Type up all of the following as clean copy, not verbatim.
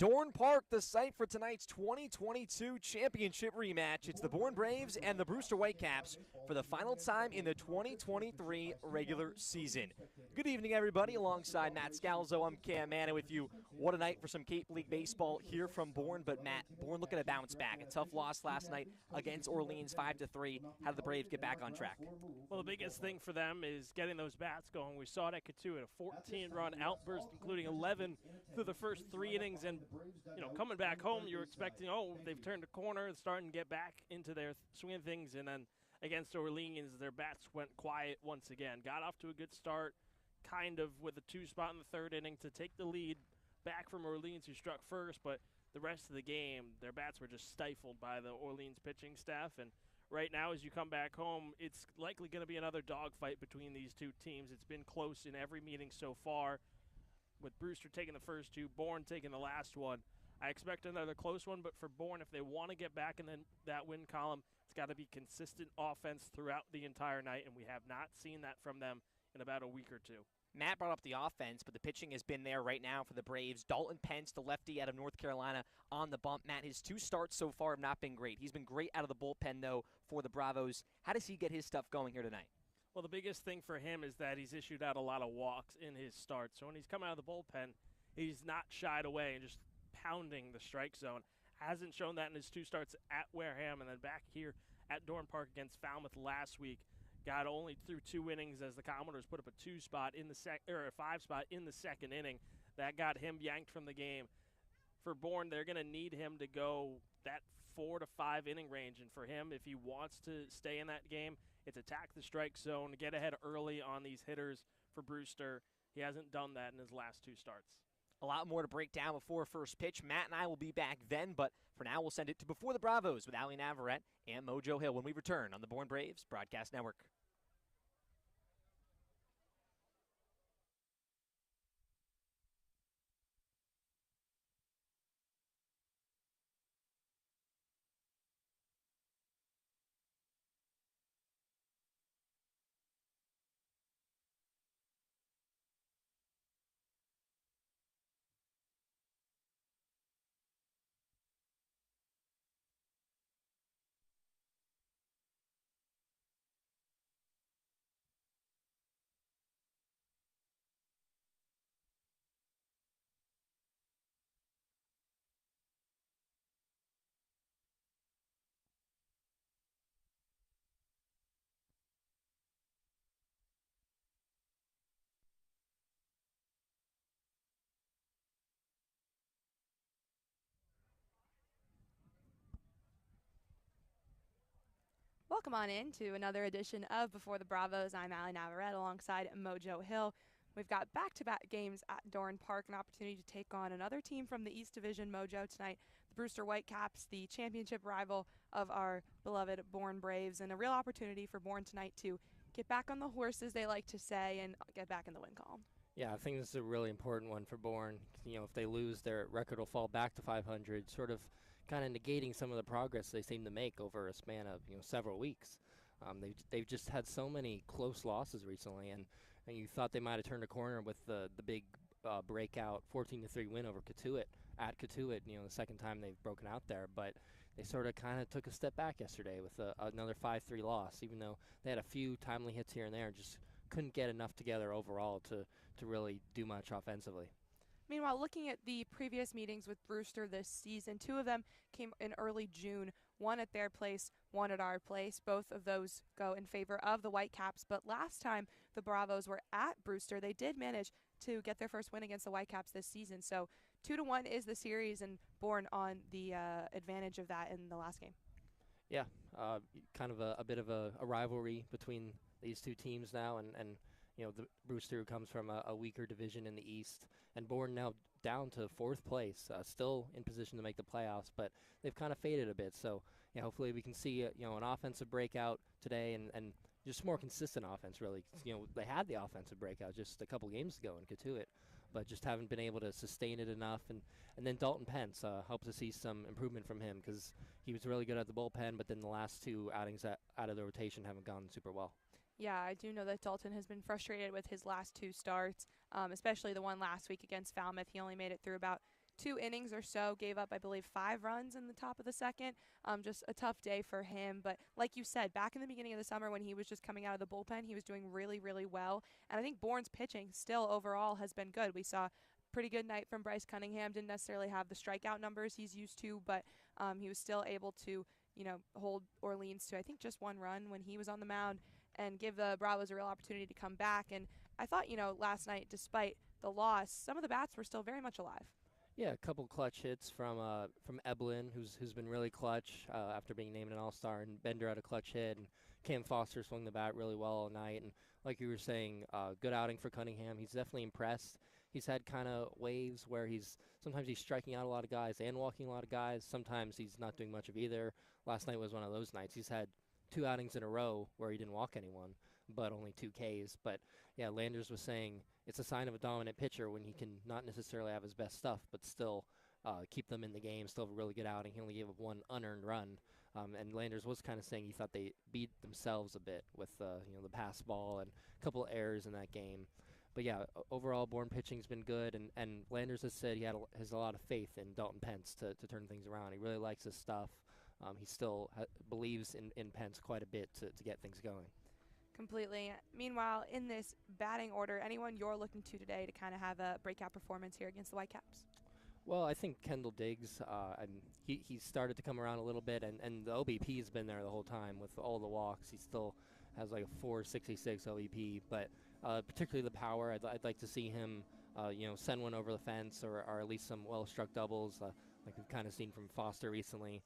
Dorn Park, the site for tonight's 2022 championship rematch. It's the Bourne Braves and the Brewster Whitecaps for the final time in the 2023 regular season. Good evening, everybody. Alongside Matt Scalzo, I'm Cam Manna with you. What a night for some Cape League baseball here from Bourne. But Matt, Bourne looking to bounce back. A tough loss last night against Orleans, 5-3. How did the Braves get back on track? Well, the biggest thing for them is getting those bats going. We saw it at Katuitt, a 14-run outburst, including 11 through the first 3 innings. And, coming back home, you're expecting, they've turned a corner, starting to get back into their swing of things. And then against Orleans, their bats went quiet once again. Got off to a good start, kind of with a 2-spot in the 3rd inning to take the lead back from Orleans, who struck first. But the rest of the game, their bats were just stifled by the Orleans pitching staff. And right now, as you come back home, it's likely going to be another dogfight between these two teams. It's been close in every meeting so far, with Brewster taking the first 2, Bourne taking the last one. I expect another close one, but for Bourne, if they want to get back in that win column, it's got to be consistent offense throughout the entire night, and we have not seen that from them in about a week or 2. Matt brought up the offense, but the pitching has been there right now for the Braves. Dalton Pence, the lefty out of North Carolina, on the bump. Matt, his 2 starts so far have not been great. He's been great out of the bullpen, though, for the Bravos. How does he get his stuff going here tonight? Well, the biggest thing for him is that he's issued out a lot of walks in his start. So when he's come out of the bullpen, he's not shied away and just pounding the strike zone. Hasn't shown that in his 2 starts at Wareham and then back here at Dorn Park against Falmouth last week. Got only through 2 innings as the Commodores put up a 5-spot in the 2nd inning. That got him yanked from the game. For Bourne, they're going to need him to go that 4 to 5 inning range. And for him, if he wants to stay in that game, it's attack the strike zone, get ahead early on these hitters for Brewster. He hasn't done that in his last 2 starts. A lot more to break down before first pitch. Matt and I will be back then, but for now we'll send it to Before the Bravos with Ali Navarrete and Mojo Hill when we return on the Bourne Braves Broadcast Network. Welcome on in to another edition of Before the Bravos. I'm Ali Navarrete alongside Mojo Hill. We've got back-to-back games at Dorn Park, an opportunity to take on another team from the East Division, Mojo, tonight. The Brewster Whitecaps, the championship rival of our beloved Bourne Braves, and a real opportunity for Bourne tonight to get back on the horse, as they like to say, and get back in the win column. Yeah, I think this is a really important one for Bourne. If they lose, their record will fall back to 500, sort of kind of negating some of the progress they seem to make over a span of several weeks. They've just had so many close losses recently, and you thought they might have turned a corner with the big breakout 14-3 win over Katuitt at Katuitt. The second time they've broken out there, but they sort of kind of took a step back yesterday with another 5-3 loss, even though they had a few timely hits here and there, and just couldn't get enough together overall to really do much offensively. Meanwhile, looking at the previous meetings with Brewster this season, 2 of them came in early June, one at their place, one at our place. Both of those go in favor of the Whitecaps, but last time the Bravos were at Brewster, they did manage to get their first win against the Whitecaps this season. So 2-1 is the series, and Bourne on the advantage of that in the last game. Yeah, kind of a bit of a rivalry between these 2 teams now, and the Brewster, who comes from a weaker division in the East, and Bourne now down to 4th place, still in position to make the playoffs, but they've kind of faded a bit. So hopefully we can see an offensive breakout today, and just more consistent offense, really. They had the offensive breakout just a couple games ago in Katuitt, but just haven't been able to sustain it enough. And then Dalton Pence, hope to see some improvement from him, because he was really good at the bullpen, but then the last 2 outings out of the rotation haven't gone super well. Yeah, I do know that Dalton has been frustrated with his last 2 starts, especially the one last week against Falmouth. He only made it through about 2 innings or so, gave up, I believe, 5 runs in the top of the second. Just a tough day for him. But like you said, back in the beginning of the summer when he was just coming out of the bullpen, he was doing really, really well. And I think Bourne's pitching still overall has been good. We saw pretty good night from Bryce Cunningham. Didn't necessarily have the strikeout numbers he's used to, but he was still able to, hold Orleans to, I think, just 1 run when he was on the mound and give the Bravos a real opportunity to come back. And I thought, last night, despite the loss, some of the bats were still very much alive. Yeah, a couple clutch hits from Eblin, who's been really clutch after being named an All-Star, and Bender had a clutch hit, and Cam Foster swung the bat really well all night. And like you were saying, good outing for Cunningham. He's definitely impressed. He's had kind of waves where sometimes he's striking out a lot of guys and walking a lot of guys. Sometimes he's not doing much of either. Last night was one of those nights. He's had 2 outings in a row where he didn't walk anyone, but only 2 Ks. But yeah, Landers was saying it's a sign of a dominant pitcher when he can not necessarily have his best stuff, but still keep them in the game, still have a really good outing. He only gave up 1 unearned run. And Landers was kind of saying he thought they beat themselves a bit with the pass ball and a couple errors in that game. But yeah, overall, Bourne pitching's been good, and Landers has said he has a lot of faith in Dalton Pence to turn things around. He really likes his stuff. He still believes in Pence quite a bit to get things going. Completely. Meanwhile, in this batting order, anyone you're looking to today to kind of have a breakout performance here against the Whitecaps? Well, I think Kendall Diggs, he started to come around a little bit, and the OBP has been there the whole time with all the walks. He still has like a 4.66 OBP, but particularly the power. I'd like to see him, send one over the fence or at least some well-struck doubles, like we've kind of seen from Foster recently.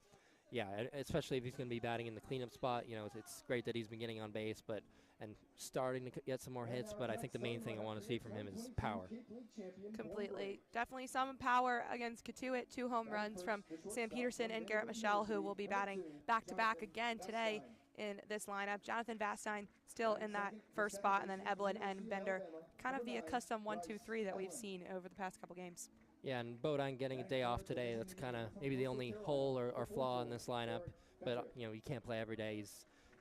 Yeah, especially if he's going to be batting in the cleanup spot. It's great that he's been getting on base, and starting to get some more hits. But I think the main thing I want to see from him is power. Completely. Definitely some power against Katuitt. 2 home runs from Sam Peterson and Garrett Michelle, who will be batting back-to-back again today in this lineup. Jonathan Vastine still in that first spot, and then Eblin and Bender, kind of the custom 1-2-3 that we've seen over the past couple games. Yeah, and Bodine getting a day off today. That's kind of maybe the only hole or flaw in this lineup. But, he can't play every day.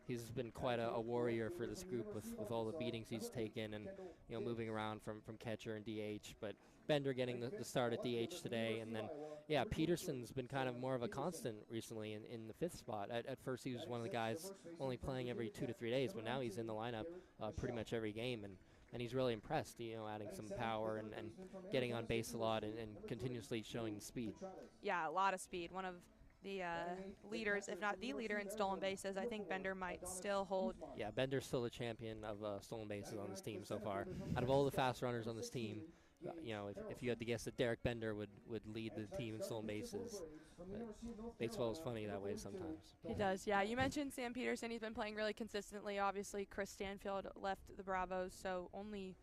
He's been quite a warrior for this group with all the beatings he's taken and, moving around from catcher and DH. But Bender getting the start at DH today. And then, yeah, Peterson's been kind of more of a constant recently in the 5th spot. At first, he was one of the guys only playing every 2 to 3 days, but now he's in the lineup pretty much every game. And he's really impressed, adding some power and getting on base a lot and continuously showing speed. Yeah, a lot of speed. One of the leaders, if not the leader in stolen bases. I think Bender might still hold. Yeah, Bender's still the champion of stolen bases on this team so far. Out of all the fast runners on this team, if you had to guess that Derek Bender would lead the team in stolen bases. Baseball is funny that way sometimes. It does, yeah. You mentioned Sam Peterson. He's been playing really consistently. Obviously, Chris Stanfield left the Bravos, so only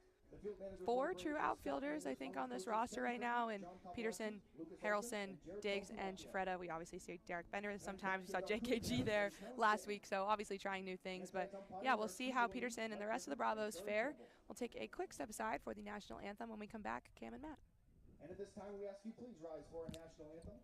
4 true outfielders, I think, on this roster right now. And Peterson, Harrelson, Diggs, and Shifreda. We obviously see Derek Bender sometimes. We saw JKG there last week, so obviously trying new things. But, yeah, we'll see how Peterson and the rest of the Bravos fare. We'll take a quick step aside for the national anthem. When we come back, Cam and Matt. And at this time, we ask you please rise for our national anthem.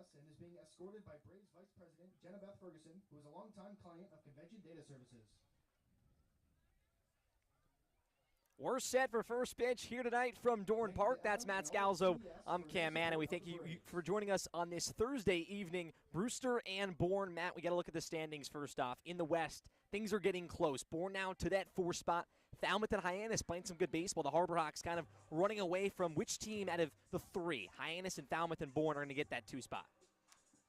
U.S. and is being escorted by Braves Vice President Jenna Beth Ferguson, who is a longtime client of Convention Data Services. We're set for first pitch here tonight from Dorn Park. That's Matt Scalzo. I'm Cam Manna. We thank you for joining us on this Thursday evening. Brewster and Bourne. Matt, we got to look at the standings first off. In the West, things are getting close. Bourne now to that 4 spot. Falmouth and Hyannis playing some good baseball. The Harbor Hawks kind of running away from which team out of the 3? Hyannis and Falmouth and Bourne are going to get that 2 spot.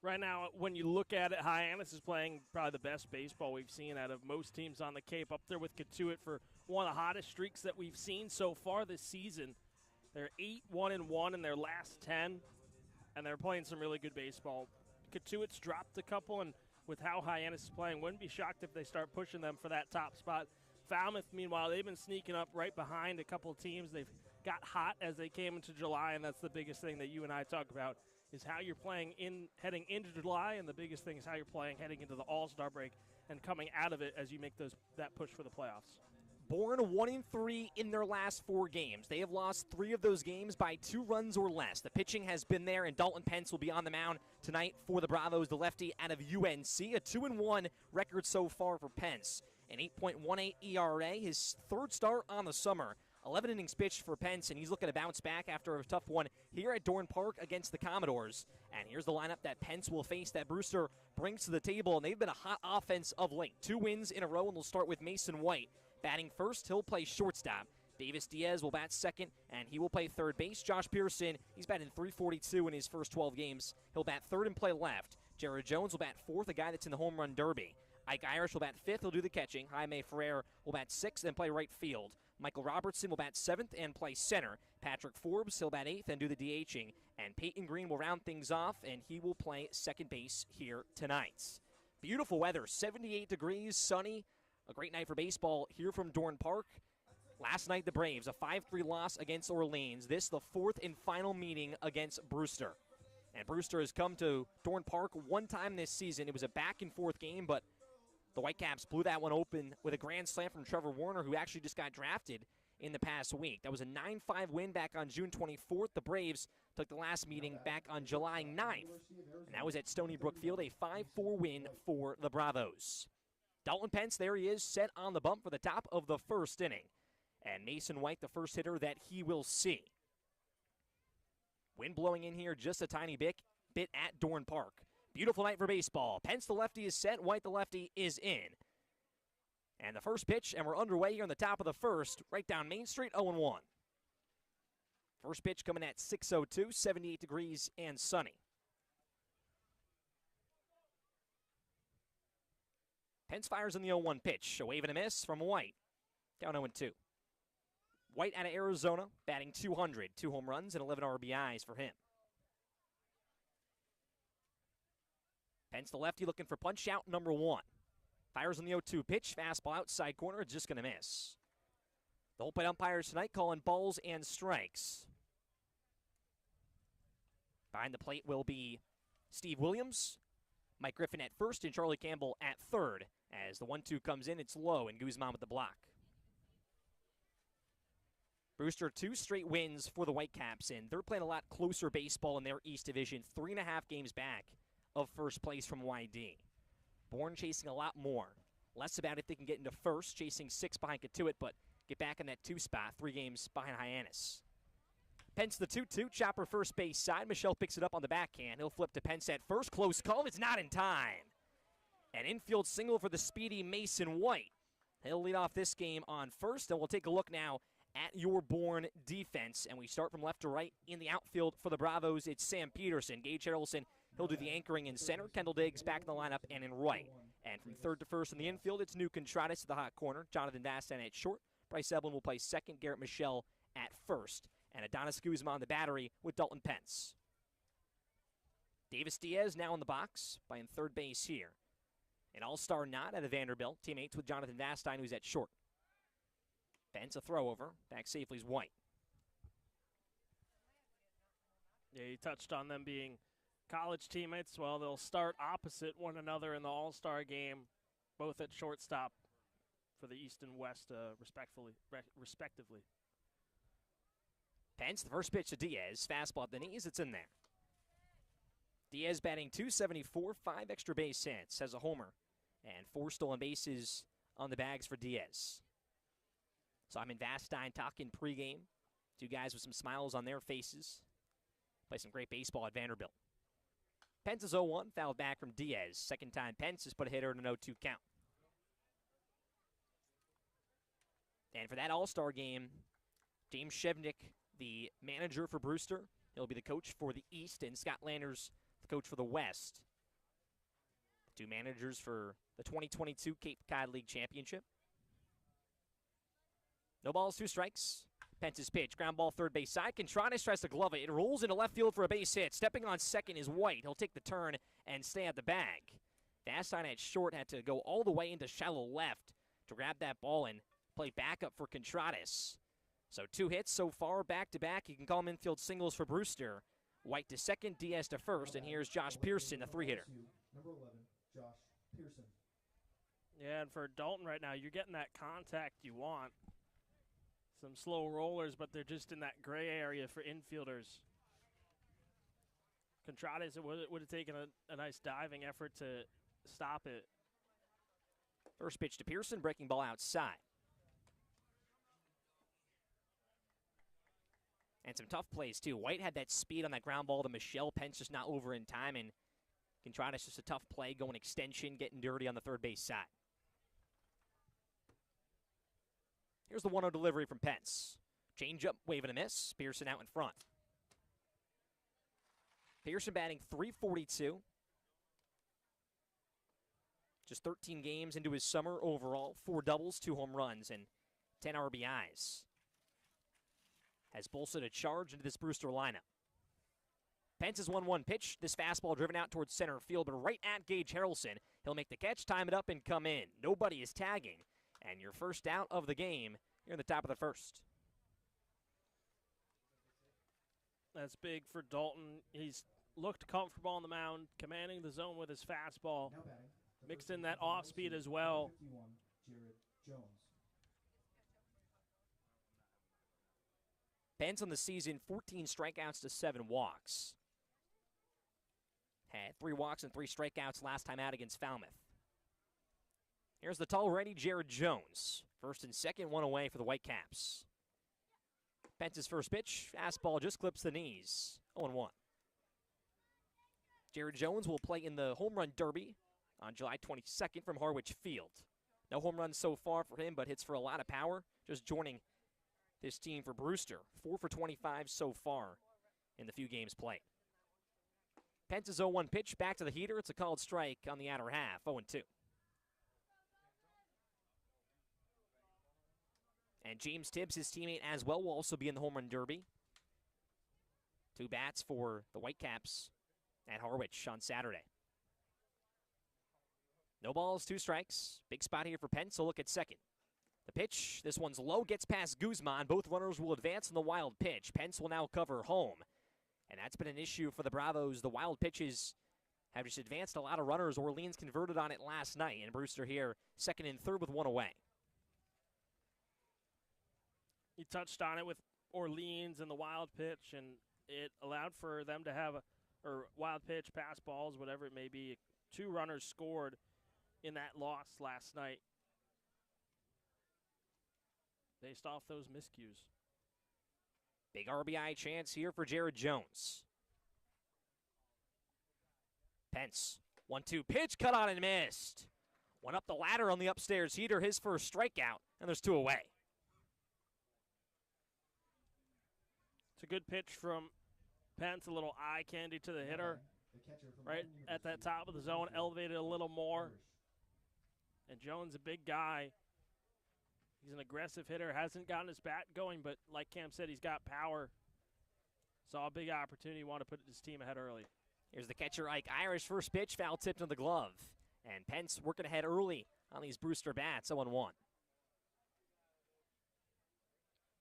Right now, when you look at it, Hyannis is playing probably the best baseball we've seen out of most teams on the Cape, up there with Katuitt for one of the hottest streaks that we've seen so far this season. They're 8-1-1 in their last 10, and they're playing some really good baseball. Katuitt's dropped a couple, and with how Hyannis is playing, wouldn't be shocked if they start pushing them for that top spot. Falmouth, meanwhile, they've been sneaking up right behind a couple of teams. They've got hot as they came into July, and that's the biggest thing that you and I talk about, is how you're playing heading into July, and the biggest thing is how you're playing heading into the All-Star break and coming out of it as you make that push for the playoffs. Bourne 1-3 in their last 4 games. They have lost 3 of those games by 2 runs or less. The pitching has been there, and Dalton Pence will be on the mound tonight for the Bravos, the lefty out of UNC. A 2-1 record so far for Pence. An 8.18 ERA, his 3rd start on the summer. 11 innings pitched for Pence, and he's looking to bounce back after a tough one here at Dorn Park against the Commodores. And here's the lineup that Pence will face, that Brewster brings to the table, and they've been a hot offense of late. 2 wins in a row, and they'll start with Mason White. Batting first, he'll play shortstop. Davis Diaz will bat second, and he will play third base. Josh Pearson, he's batting .342 in his first 12 games. He'll bat third and play left. Jared Jones will bat fourth, a guy that's in the home run derby. Ike Irish will bat fifth, he'll do the catching. Jaime Ferrer will bat sixth and play right field. Michael Robertson will bat seventh and play center. Patrick Forbes, he'll bat eighth and do the DHing. And Peyton Green will round things off, and he will play second base here tonight. Beautiful weather, 78 degrees, sunny. A great night for baseball here from Dorn Park. Last night, the Braves, a 5-3 loss against Orleans. This, the 4th and final meeting against Brewster. And Brewster has come to Dorn Park one time this season. It was a back-and-forth game, but the Whitecaps blew that one open with a grand slam from Trevor Warner, who actually just got drafted in the past week. That was a 9-5 win back on June 24th. The Braves took the last meeting back on July 9th, and that was at Stony Brook Field, a 5-4 win for the Bravos. Dalton Pence, there he is, set on the bump for the top of the first inning. And Mason White, the first hitter that he will see. Wind blowing in here just a tiny bit at Dorn Park. Beautiful night for baseball. Pence, the lefty, is set. White, the lefty, is in. And the first pitch, and we're underway here on the top of the first, right down Main Street, 0-1. First pitch coming at 6:02, 78 degrees and sunny. Pence fires in the 0-1 pitch. A wave and a miss from White. Down 0-2. White out of Arizona, batting .200. 2 home runs and 11 RBIs for him. Pence, the lefty, looking for punch out number 1. Fires in the 0-2 pitch. Fastball outside corner, just going to miss. The whole plate umpires tonight calling balls and strikes. Behind the plate will be Steve Williams, Mike Griffin at first, and Charlie Campbell at third. As the 1-2 comes in, it's low, and Guzman with the block. Brewster, 2 straight wins for the Whitecaps, and they're playing a lot closer baseball in their East Division, 3.5 games back of first place from YD. Bourne chasing a lot more. Less about if they can get into first, chasing 6 behind Katuitt, but get back in that 2 spot, 3 games behind Hyannis. Pence the 2-2, chopper first base side. Michelle picks it up on the backhand. He'll flip to Pence at first. Close call. It's not in time. An infield single for the speedy Mason White. He'll lead off this game on first, and we'll take a look now at your Bourne defense. And we start from left to right in the outfield for the Bravos. It's Sam Peterson. Gage Harrelson, he'll do the anchoring in center. Kendall Diggs back in the lineup and in right. And from third to first in the infield, it's New Contreras to the hot corner. Jonathan Dastan at short. Bryce Evelyn will play second. Garrett Michelle at first. And Adonis Guzman on the battery with Dalton Pence. Davis Diaz now in the box, playing third base here. An all-star nod out of Vanderbilt. Teammates with Jonathan Dastan, who's at short. Pence a throw over. Back safely is White. Yeah, you touched on them being college teammates. Well, they'll start opposite one another in the all-star game, both at shortstop for the East and West, respectively. Pence, the first pitch to Diaz. Fastball at the knees. It's in there. Diaz batting .274, 5 extra base hits, has a homer, and 4 stolen bases on the bags for Diaz. Simon Vastine talking pregame. Two guys with some smiles on their faces. Play some great baseball at Vanderbilt. Pence is 0-1, fouled back from Diaz. Second time Pence has put a hitter in an 0-2 count. And for that All-Star game, James Shevnick, the manager for Brewster. He'll be the coach for the East, and Scott Landers, the coach for the West. Two managers for the 2022 Cape Cod League Championship. No balls, 2 strikes. Pence's pitch, ground ball third base side. Contreras tries to glove it. It rolls into left field for a base hit. Stepping on second is White. He'll take the turn and stay at the bag. Vastine at short had to go all the way into shallow left to grab that ball and play backup for Contreras. So 2 hits so far, back-to-back. You can call them infield singles for Brewster. White to second, Diaz to first, and here's Josh Pearson, the 3-hitter. Number 11, Josh Pearson. Yeah, and for Dalton right now, you're getting that contact you want. Some slow rollers, but they're just in that gray area for infielders. Contreras, it would have taken a nice diving effort to stop it. First pitch to Pearson, breaking ball outside. And some tough plays, too. White had that speed on that ground ball to Michelle. Pence just not over in time, and Contreras just a tough play, going extension, getting dirty on the third base side. Here's the 1-0 delivery from Pence. Change-up, wave and a miss. Pearson out in front. Pearson batting .342. Just 13 games into his summer overall. 4 doubles, 2 home runs, and 10 RBIs. Has bolstered a charge into this Brewster lineup. Pence's 1-1 pitch. This fastball driven out towards center field, but right at Gage Harrelson. He'll make the catch, time it up, and come in. Nobody is tagging. And your first out of the game here in the top of the first. That's big for Dalton. He's looked comfortable on the mound, commanding the zone with his fastball. Mixed in that off speed as well. Jared Jones. Pence on the season, 14 strikeouts to 7 walks. Had 3 walks and 3 strikeouts last time out against Falmouth. Here's the tall righty, Jared Jones. First and second, 1 away for the Whitecaps. Pence's first pitch, fastball just clips the knees. 0-1. Jared Jones will play in the Home Run Derby on July 22nd from Harwich Field. No home runs so far for him, but hits for a lot of power. Just joining this team for Brewster. 4 for 25 so far in the few games played. Pence's 0-1 pitch, back to the heater. It's a called strike on the outer half, 0-2. And James Tibbs, his teammate as well, will also be in the Home Run Derby. 2 bats for the Whitecaps at Harwich on Saturday. No balls, 2 strikes. Big spot here for Pence, so look at second. The pitch, this one's low, gets past Guzman. Both runners will advance on the wild pitch. Pence will now cover home. And that's been an issue for the Bravos. The wild pitches have just advanced a lot of runners. Orleans converted on it last night, and Brewster here second and third with 1 away. He touched on it with Orleans and the wild pitch, and it allowed for them to have wild pitch, pass balls, whatever it may be. 2 runners scored in that loss last night based off those miscues. Big RBI chance here for Jared Jones. Pence, 1-2 pitch, cut on and missed. Went up the ladder on the upstairs heater, his first strikeout, and there's 2 away. It's a good pitch from Pence, a little eye candy to the hitter. Right at that top of the zone, elevated a little more. And Jones, a big guy. He's an aggressive hitter, hasn't gotten his bat going, but like Cam said, he's got power. Saw a big opportunity, want to put his team ahead early. Here's the catcher, Ike Irish, first pitch, foul tipped into the glove. And Pence working ahead early on these Brewster bats, 0-1.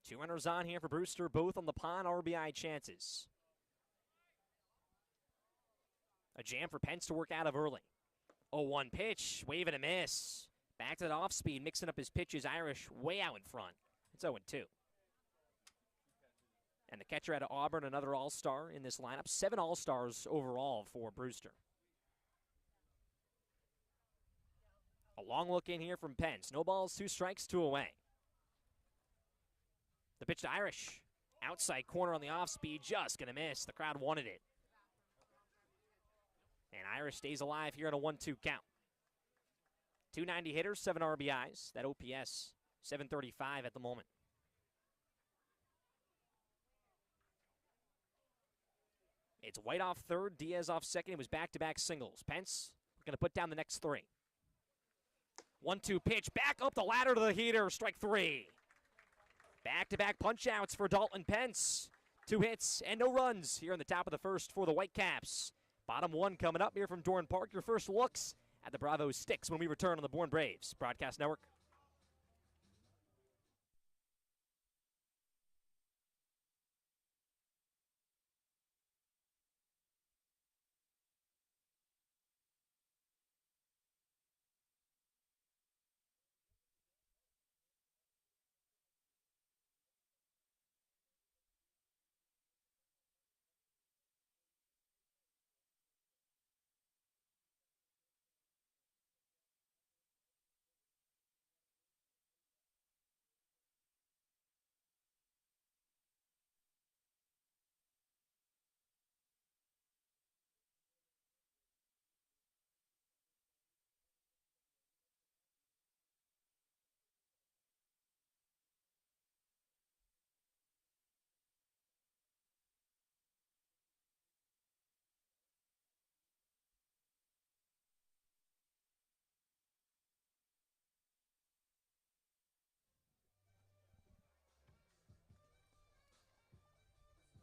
2 runners on here for Brewster, both on the pond, RBI chances. A jam for Pence to work out of early. 0-1 pitch, wave and a miss. Back to that off speed, mixing up his pitches. Irish way out in front. It's 0-2. And the catcher out of Auburn, another all-star in this lineup. 7 all-stars overall for Brewster. A long look in here from Pence. No balls, 2 strikes, 2 away. The pitch to Irish. Outside corner on the off-speed, just going to miss. The crowd wanted it. And Irish stays alive here on a 1-2 count. 290 hitters, 7 RBIs. That OPS, 735 at the moment. It's White off third, Diaz off second. It was back-to-back singles. Pence going to put down the next 3. 1-2 pitch, back up the ladder to the heater, strike 3. Back-to-back punch-outs for Dalton Pence. 2 hits and no runs here in the top of the first for the Whitecaps. Bottom 1 coming up here from Dorn Park. Your first looks at the Bravo Sticks when we return on the Bourne Braves Broadcast Network.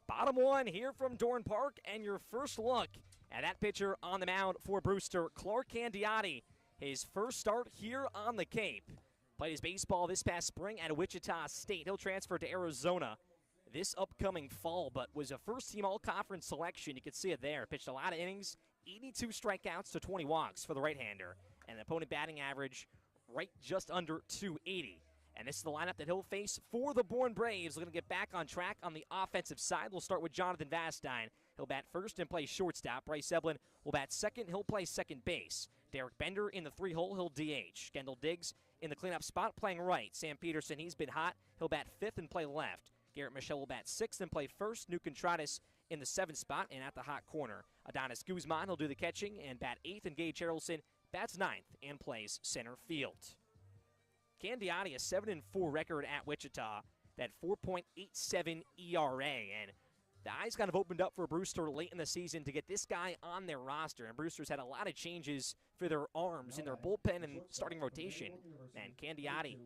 Bottom 1 here from Dorn Park, and your first look at that pitcher on the mound for Brewster, Clark Candiotti. His first start here on the Cape. Played his baseball this past spring at Wichita State. He'll transfer to Arizona this upcoming fall, but was a first-team all-conference selection. You can see it there. Pitched a lot of innings, 82 strikeouts to 20 walks for the right-hander, and an opponent batting average right just under 280. And this is the lineup that he'll face for the Bourne Braves. We're going to get back on track on the offensive side. We'll start with Jonathan Vastine. He'll bat first and play shortstop. Bryce Eblin will bat second. He'll play second base. Derek Bender in the 3-hole. He'll DH. Kendall Diggs in the cleanup spot playing right. Sam Peterson, he's been hot. He'll bat fifth and play left. Garrett Michelle will bat sixth and play first. New Contreras in the 7th spot and at the hot corner. Adonis Guzman, he'll do the catching and bat 8th. And Gage Harrelson bats 9th and plays center field. Candiotti, a 7-4 record at Wichita, that 4.87 ERA, and the eyes kind of opened up for Brewster late in the season to get this guy on their roster, and Brewster's had a lot of changes for their arms in their bullpen and starting rotation. And Candiotti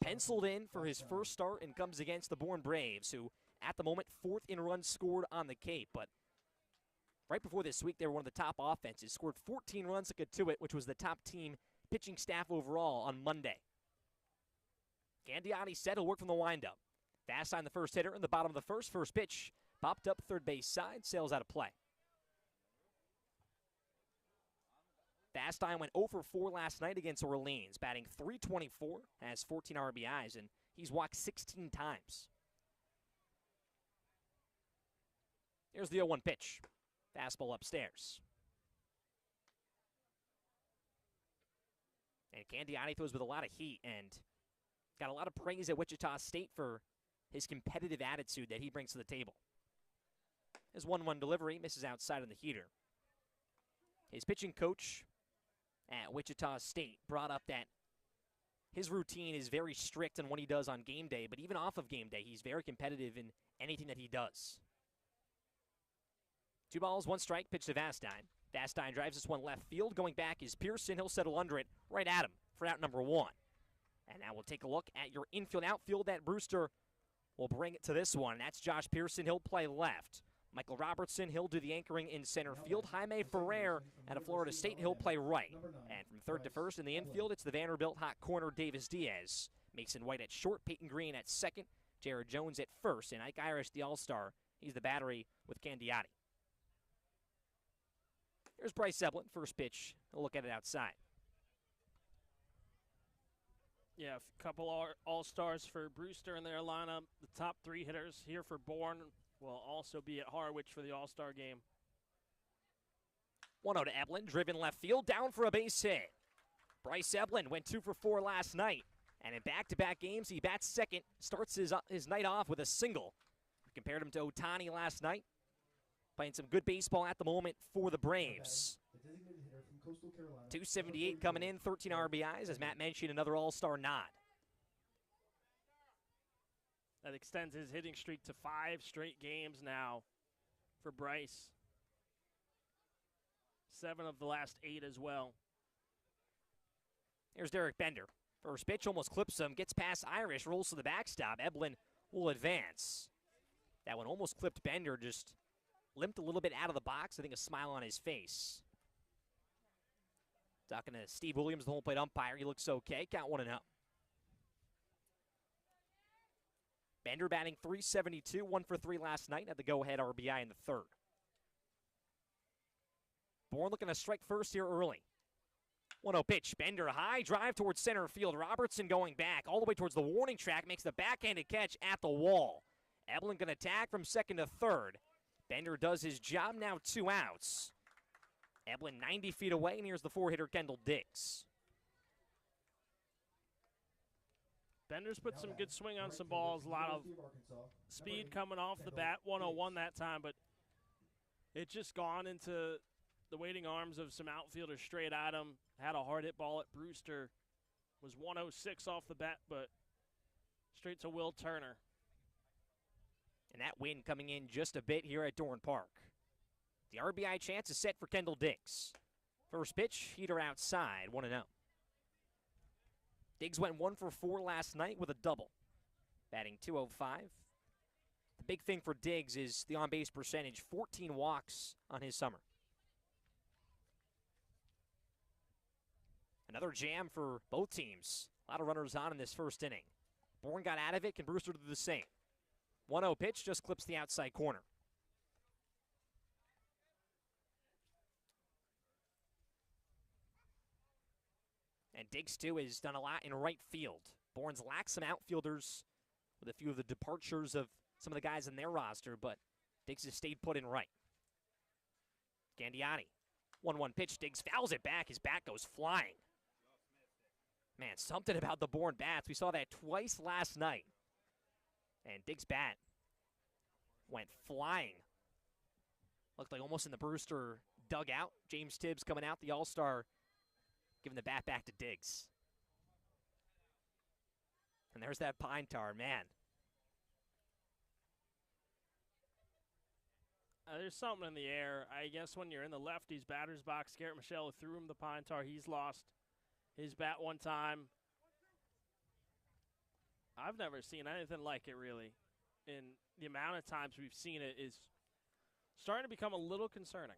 penciled in for his first start and comes against the Bourne Braves, who at the moment 4th in runs scored on the Cape, but right before this week they were one of the top offenses, scored 14 runs to get to it, which was the top team pitching staff overall on Monday. Candiotti said he'll work from the windup. Vastine, the first hitter, in the bottom of the first pitch, popped up third base side, sails out of play. Vastine went 0 for 4 last night against Orleans, batting .324, has 14 RBIs, and he's walked 16 times. Here's the 0-1 pitch. Fastball upstairs. And Candiotti throws with a lot of heat and got a lot of praise at Wichita State for his competitive attitude that he brings to the table. His 1-1 delivery misses outside on the heater. His pitching coach at Wichita State brought up that his routine is very strict on what he does on game day, but even off of game day, he's very competitive in anything that he does. 2 balls, 1 strike, pitch to Vastine. Vastine drives this one left field. Going back is Pearson. He'll settle under it right at him for out number 1. And now we'll take a look at your infield outfield that Brewster will bring to this one. That's Josh Pearson. He'll play left. Michael Robertson, he'll do the anchoring in center field. Jaime Ferrer out of Florida State, he'll play right. And from third to first in the infield, it's the Vanderbilt hot corner, Davis Diaz. Mason White at short, Peyton Green at second, Jared Jones at first, and Ike Irish, the all-star. He's the battery with Candiotti. Here's Bryce Eblin, first pitch. We'll look at it outside. Yeah, a couple all-stars for Brewster in their lineup. The top 3 hitters here for Bourne will also be at Harwich for the All-Star game. 1-0 to Eblin, driven left field, down for a base hit. Bryce Eblin went 2 for 4 last night, and in back-to-back games, he bats second, starts his night off with a single. We compared him to Ohtani last night, playing some good baseball at the moment for the Braves. 278 coming in, 13 RBIs, as Matt mentioned, another All-Star nod. That extends his hitting streak to 5 straight games now for Bryce. 7 of the last 8 as well. Here's Derek Bender. First pitch almost clips him, gets past Irish, rolls to the backstop. Eblin will advance. That one almost clipped Bender, just limped a little bit out of the box. I think a smile on his face. Talking to Steve Williams, the home plate umpire. He looks okay. Count 1-0. Bender batting .372, 1 for 3 last night, had the go-ahead RBI in the third. Bourne looking to strike first here early. 1-0 pitch. Bender, a high drive towards center field. Robertson going back all the way towards the warning track, makes the backhanded catch at the wall. Eblin going to tag from second to third. Bender does his job, now 2 outs. Eblin 90 feet away, and here's the 4-hitter Kendall Diggs. Bender's put some good swing on some balls, a lot of speed coming off the bat, 101 that time, but it just gone into the waiting arms of some outfielders straight at him. Had a hard hit ball at Brewster. Was 106 off the bat, but straight to Will Turner. And that win coming in just a bit here at Dorn Park. The RBI chance is set for Kendall Diggs. First pitch, heater outside, 1-0. Diggs went 1 for 4 last night with a double, batting .205. The big thing for Diggs is the on-base percentage, 14 walks on his summer. Another jam for both teams. A lot of runners on in this first inning. Bourne got out of it, can Brewster do the same? 1-0 pitch, just clips the outside corner. And Diggs, too, has done a lot in right field. Bourne's lacked some outfielders with a few of the departures of some of the guys in their roster, but Diggs has stayed put in right. Gandiotti, 1-1 pitch. Diggs fouls it back. His bat goes flying. Man, something about the Bourne bats. We saw that twice last night. And Diggs' bat went flying. Looked like almost in the Brewster dugout. James Tibbs coming out, the All-Star, giving the bat back to Diggs. And there's that pine tar, man. There's something in the air. I guess when you're in the lefties batter's box, Garrett Michelle threw him the pine tar. He's lost his bat one time. I've never seen anything like it, really. And the amount of times we've seen it is starting to become a little concerning.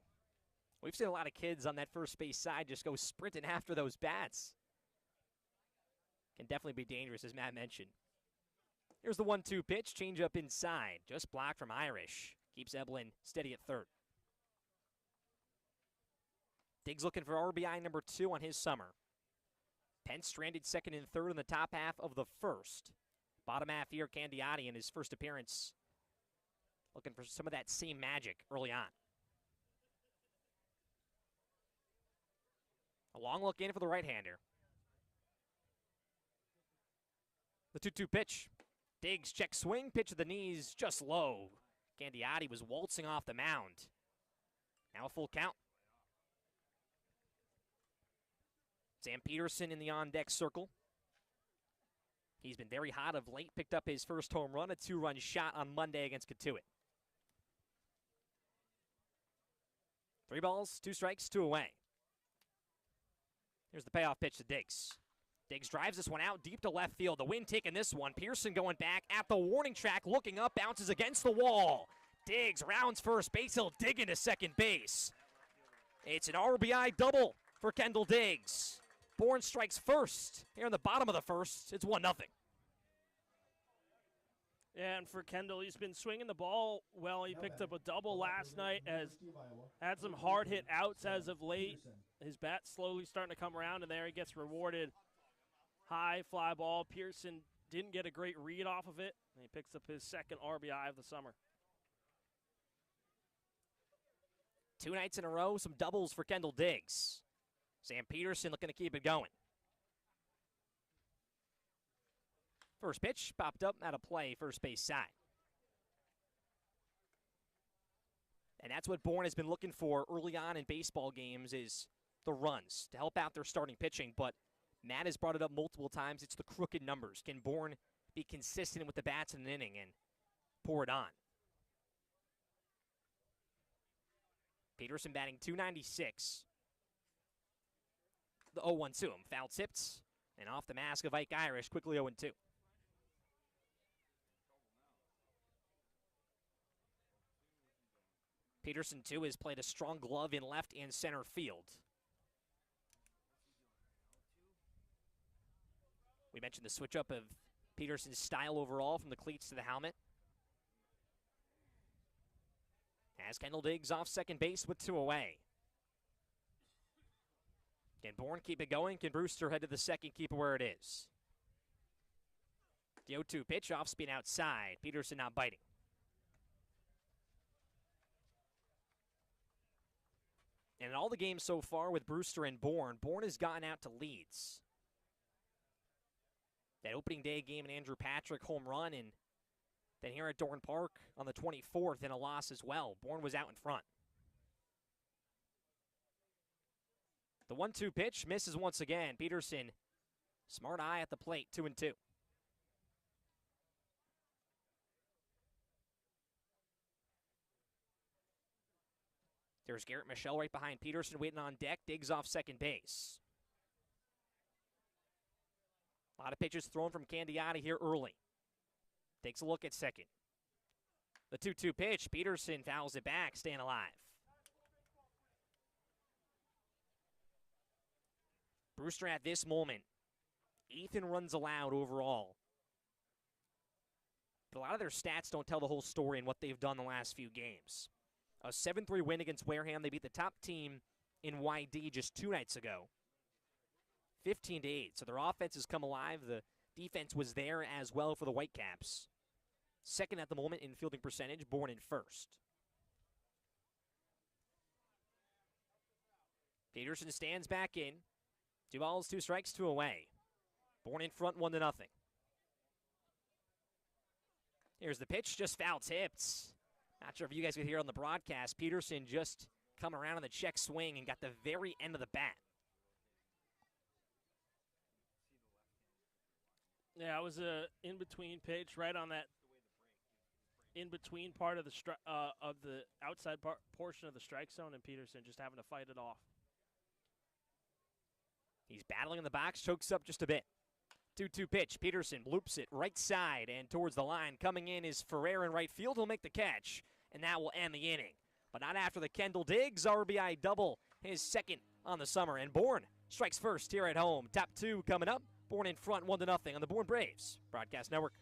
We've seen a lot of kids on that first base side just go sprinting after those bats. Can definitely be dangerous, as Matt mentioned. Here's the 1-2 pitch, change up inside. Just blocked from Irish. Keeps Eblin steady at third. Diggs looking for RBI number 2 on his summer. Pence stranded second and third in the top half of the first. Bottom half here, Gandiotti in his first appearance. Looking for some of that same magic early on. A long look in for the right-hander. The 2-2 pitch. Diggs check swing, pitch of the knees, just low. Gandiotti was waltzing off the mound. Now a full count. Sam Peterson in the on-deck circle. He's been very hot of late, picked up his first home run, a 2-run shot on Monday against Katuitt. 3 balls, 2 strikes, 2 away. Here's the payoff pitch to Diggs. Diggs drives this one out deep to left field. The wind taking this one. Pearson going back at the warning track, looking up, bounces against the wall. Diggs rounds first base. He'll dig into second base. It's an RBI double for Kendall Diggs. Bourne strikes first. Here in the bottom of the first, it's 1-0. Yeah, and for Kendall, he's been swinging the ball well. He picked up a double last night, has had some hard hit outs as of late. His bat's slowly starting to come around, and there he gets rewarded. High fly ball. Pearson didn't get a great read off of it, and he picks up his second RBI of the summer. 2 nights in a row, some doubles for Kendall Diggs. Sam Peterson looking to keep it going. First pitch popped up out of play, first base side. And that's what Bourne has been looking for early on in baseball games is the runs to help out their starting pitching. But Matt has brought it up multiple times. It's the crooked numbers. Can Bourne be consistent with the bats in an inning and pour it on? Peterson batting .296. The 0-1 to him. Foul tipped. And off the mask of Ike Irish, quickly 0-2. Peterson, too, has played a strong glove in left and center field. We mentioned the switch-up of Peterson's style overall from the cleats to the helmet. As Kendall Diggs off second base with 2 away. Can Bourne keep it going? Can Brewster head to the second, keep it where it is? The 0-2 pitch, off spin outside. Peterson not biting. And in all the games so far with Brewster and Bourne, Bourne has gotten out to leads. That opening day game in Andrew Patrick home run, and then here at Dorn Park on the 24th in a loss as well. Bourne was out in front. The 1-2 pitch misses once again. Peterson, smart eye at the plate, 2-2. There's Garrett Michelle right behind Peterson waiting on deck. Diggs off second base. A lot of pitches thrown from Candiati here early. Takes a look at second. The 2-2 pitch. Peterson fouls it back, staying alive. Brewster at this moment, 8th in runs allowed overall. But a lot of their stats don't tell the whole story and what they've done the last few games. A 7-3 win against Wareham. They beat the top team in YD just 2 nights ago. 15-8. So their offense has come alive. The defense was there as well for the Whitecaps. Second at the moment in fielding percentage, Bourne in first. Peterson stands back in. 2 balls, 2 strikes, 2 away. Bourne in front, 1-0. Here's the pitch, just foul tipped. Not sure if you guys could hear on the broadcast. Peterson just come around on the check swing and got the very end of the bat. Yeah, it was a in-between pitch right on that in-between part of the outside portion of the strike zone, and Peterson just having to fight it off. He's battling in the box, chokes up just a bit. 2-2 pitch. Peterson loops it right side and towards the line. Coming in is Ferrer in right field. He'll make the catch, and that will end the inning. But not after the Kendall Diggs RBI double, his second on the summer. And Bourne strikes first here at home. Top 2 coming up. Bourne in front, 1-0 on the Bourne Braves Broadcast Network.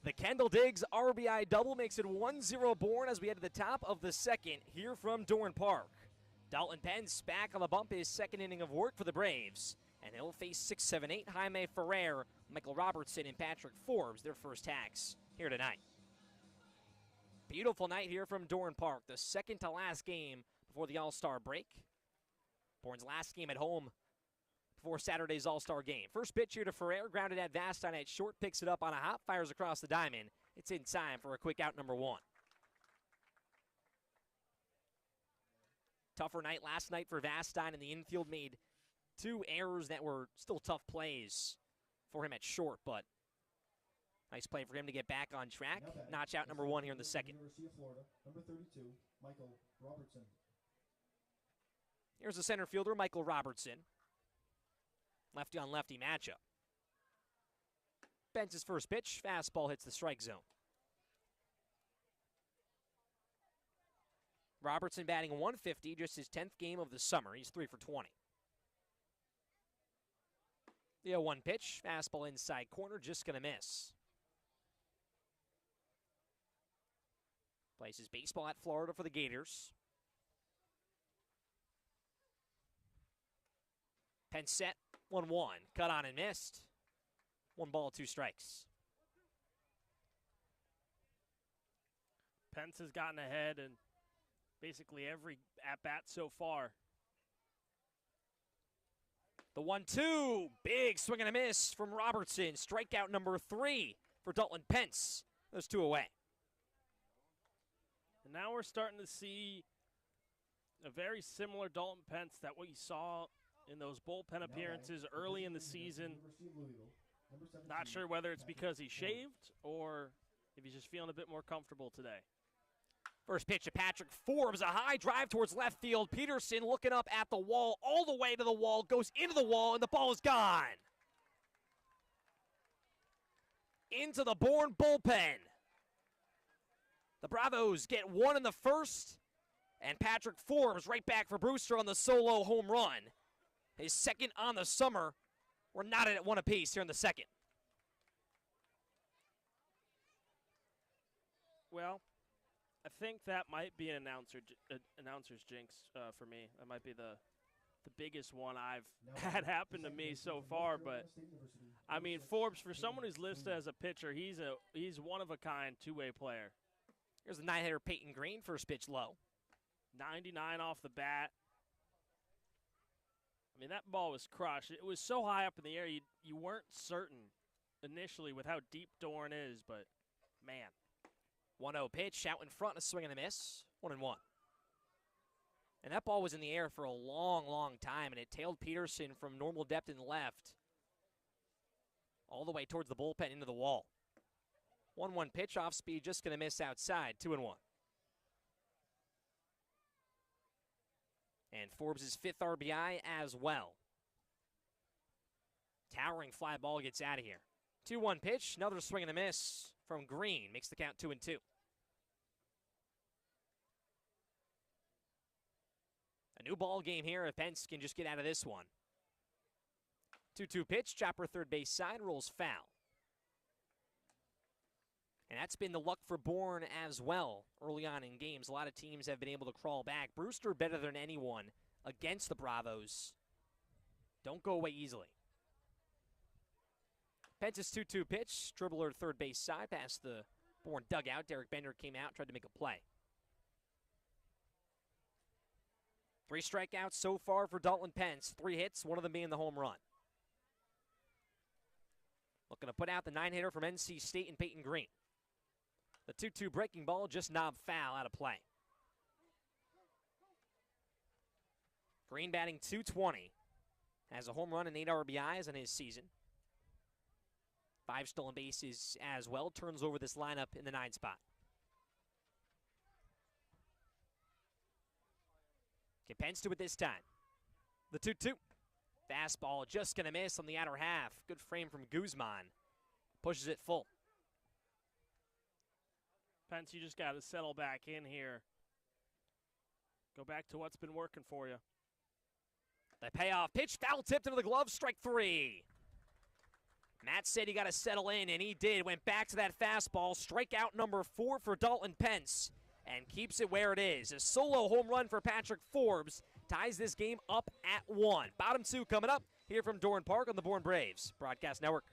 The Kendall Diggs RBI double makes it 1-0 Bourne as we head to the top of the second here from Dorn Park. Dalton Pence back on the bump, his second inning of work for the Braves. And he'll face 6'7", Jaime Ferrer Michael Robertson and Patrick Forbes, their first tags here tonight. Beautiful night here from Dorn Park, the second to last game before the All-Star break. Bourne's last game at home before Saturday's All-Star game. First pitch here to Ferrer, grounded at Vastine at short, picks it up on a hop, fires across the diamond. It's in time for a quick out number 1. Tougher night last night for Vastine, and the infield made 2 errors that were still tough plays for him at short, but nice play for him to get back on track. Notch out number 1 here in the second. University of Florida, number 32, Michael Robertson. Here's the center fielder, Michael Robertson. Lefty on lefty matchup. Bentz's first pitch, fastball hits the strike zone. Robertson batting 150, just his 10th game of the summer. He's 3 for 20. The 0-1 pitch, fastball inside corner, just going to miss. Plays his baseball at Florida for the Gators. Pence set, 1-1. Cut on and missed. 1 ball, 2 strikes. Pence has gotten ahead in basically every at-bat so far. The 1-2, big swing and a miss from Robertson. Strikeout number 3 for Dalton Pence. Those 2 away. And now we're starting to see a very similar Dalton Pence that we saw in those bullpen appearances early in the season. Not sure whether it's because he shaved or if he's just feeling a bit more comfortable today. First pitch to Patrick Forbes, a high drive towards left field. Peterson looking up at the wall, all the way to the wall, goes into the wall, and the ball is gone. Into the Bourne bullpen. The Bravos get 1 in the first, and Patrick Forbes right back for Brewster on the solo home run. His second on the summer. We're knotted at 1 apiece here in the second. Well, I think that might be an announcer's jinx for me. That might be the biggest one I've had happen to me so far. But I mean, Forbes, for someone who's listed as a pitcher, he's one of a kind 2-way player. Here's the 9-hitter Peyton Green, first pitch low. 99 off the bat. I mean, that ball was crushed. It was so high up in the air, you weren't certain initially with how deep Dorn is, but man. 1-0 pitch, out in front, a swing and a miss. 1-1. And that ball was in the air for a long, long time, and it tailed Peterson from normal depth in left all the way towards the bullpen into the wall. 1-1 pitch, off speed, just going to miss outside. 2-1. And Forbes' 5th RBI as well. Towering fly ball gets out of here. 2-1 pitch, another swing and a miss from Green. Makes the count 2-2. A new ball game here if Pence can just get out of this one. 2-2 pitch, chopper third base side, rolls foul. And that's been the luck for Bourne as well early on in games. A lot of teams have been able to crawl back. Brewster better than anyone against the Bravos. Don't go away easily. Pence's 2-2 pitch, dribbler third base side past the Bourne dugout. Derek Bender came out, tried to make a play. 3 strikeouts so far for Dalton Pence. 3 hits, one of them being the home run. Looking to put out the 9-hitter from NC State and Peyton Green. The 2-2 breaking ball just knobbed foul out of play. Green batting .220. Has a home run and 8 RBIs in his season. 5 stolen bases as well. Turns over this lineup in the 9 spot. Can Pence do it this time? The 2-2. Fastball just going to miss on the outer half. Good frame from Guzman. Pushes it full. Pence, you just got to settle back in here. Go back to what's been working for you. The payoff pitch, foul tipped into the glove, strike 3. Matt said he got to settle in, and he did. Went back to that fastball. Strikeout number 4 for Dalton Pence, and keeps it where it is. A solo home run for Patrick Forbes ties this game up at 1. Bottom 2 coming up here from Dorn Park on the Bourne Braves Broadcast Network.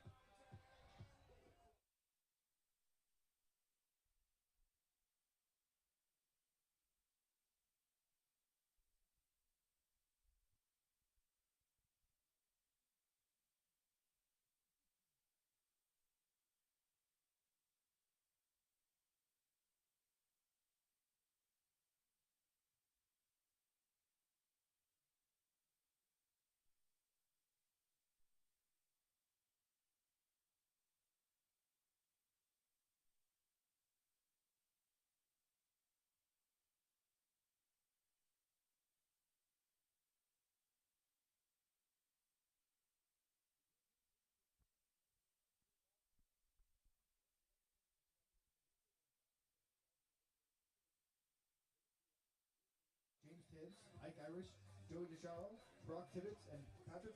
Gibbs, Ike Irish, Joey DeShallow, Brock Tibbetts, and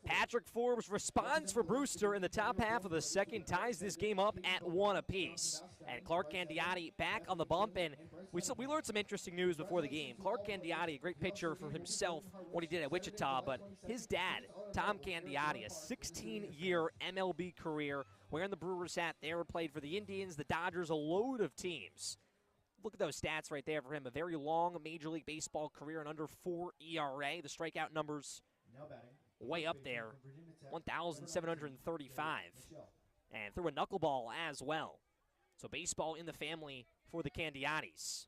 Patrick Forbes responds for Brewster in the top half of the second, ties this game up at 1 apiece. And Clark Candiotti back on the bump, and we learned some interesting news before the game. Clark Candiotti, a great pitcher for himself, what he did at Wichita, but his dad, Tom Candiotti, a 16-year MLB career, wearing the Brewers hat there, played for the Indians, the Dodgers, a load of teams. Look at those stats right there for him, a very long Major League Baseball career, an under 4 ERA. The strikeout numbers way up there, 1,735, and threw a knuckleball as well. So baseball in the family for the Candiottis.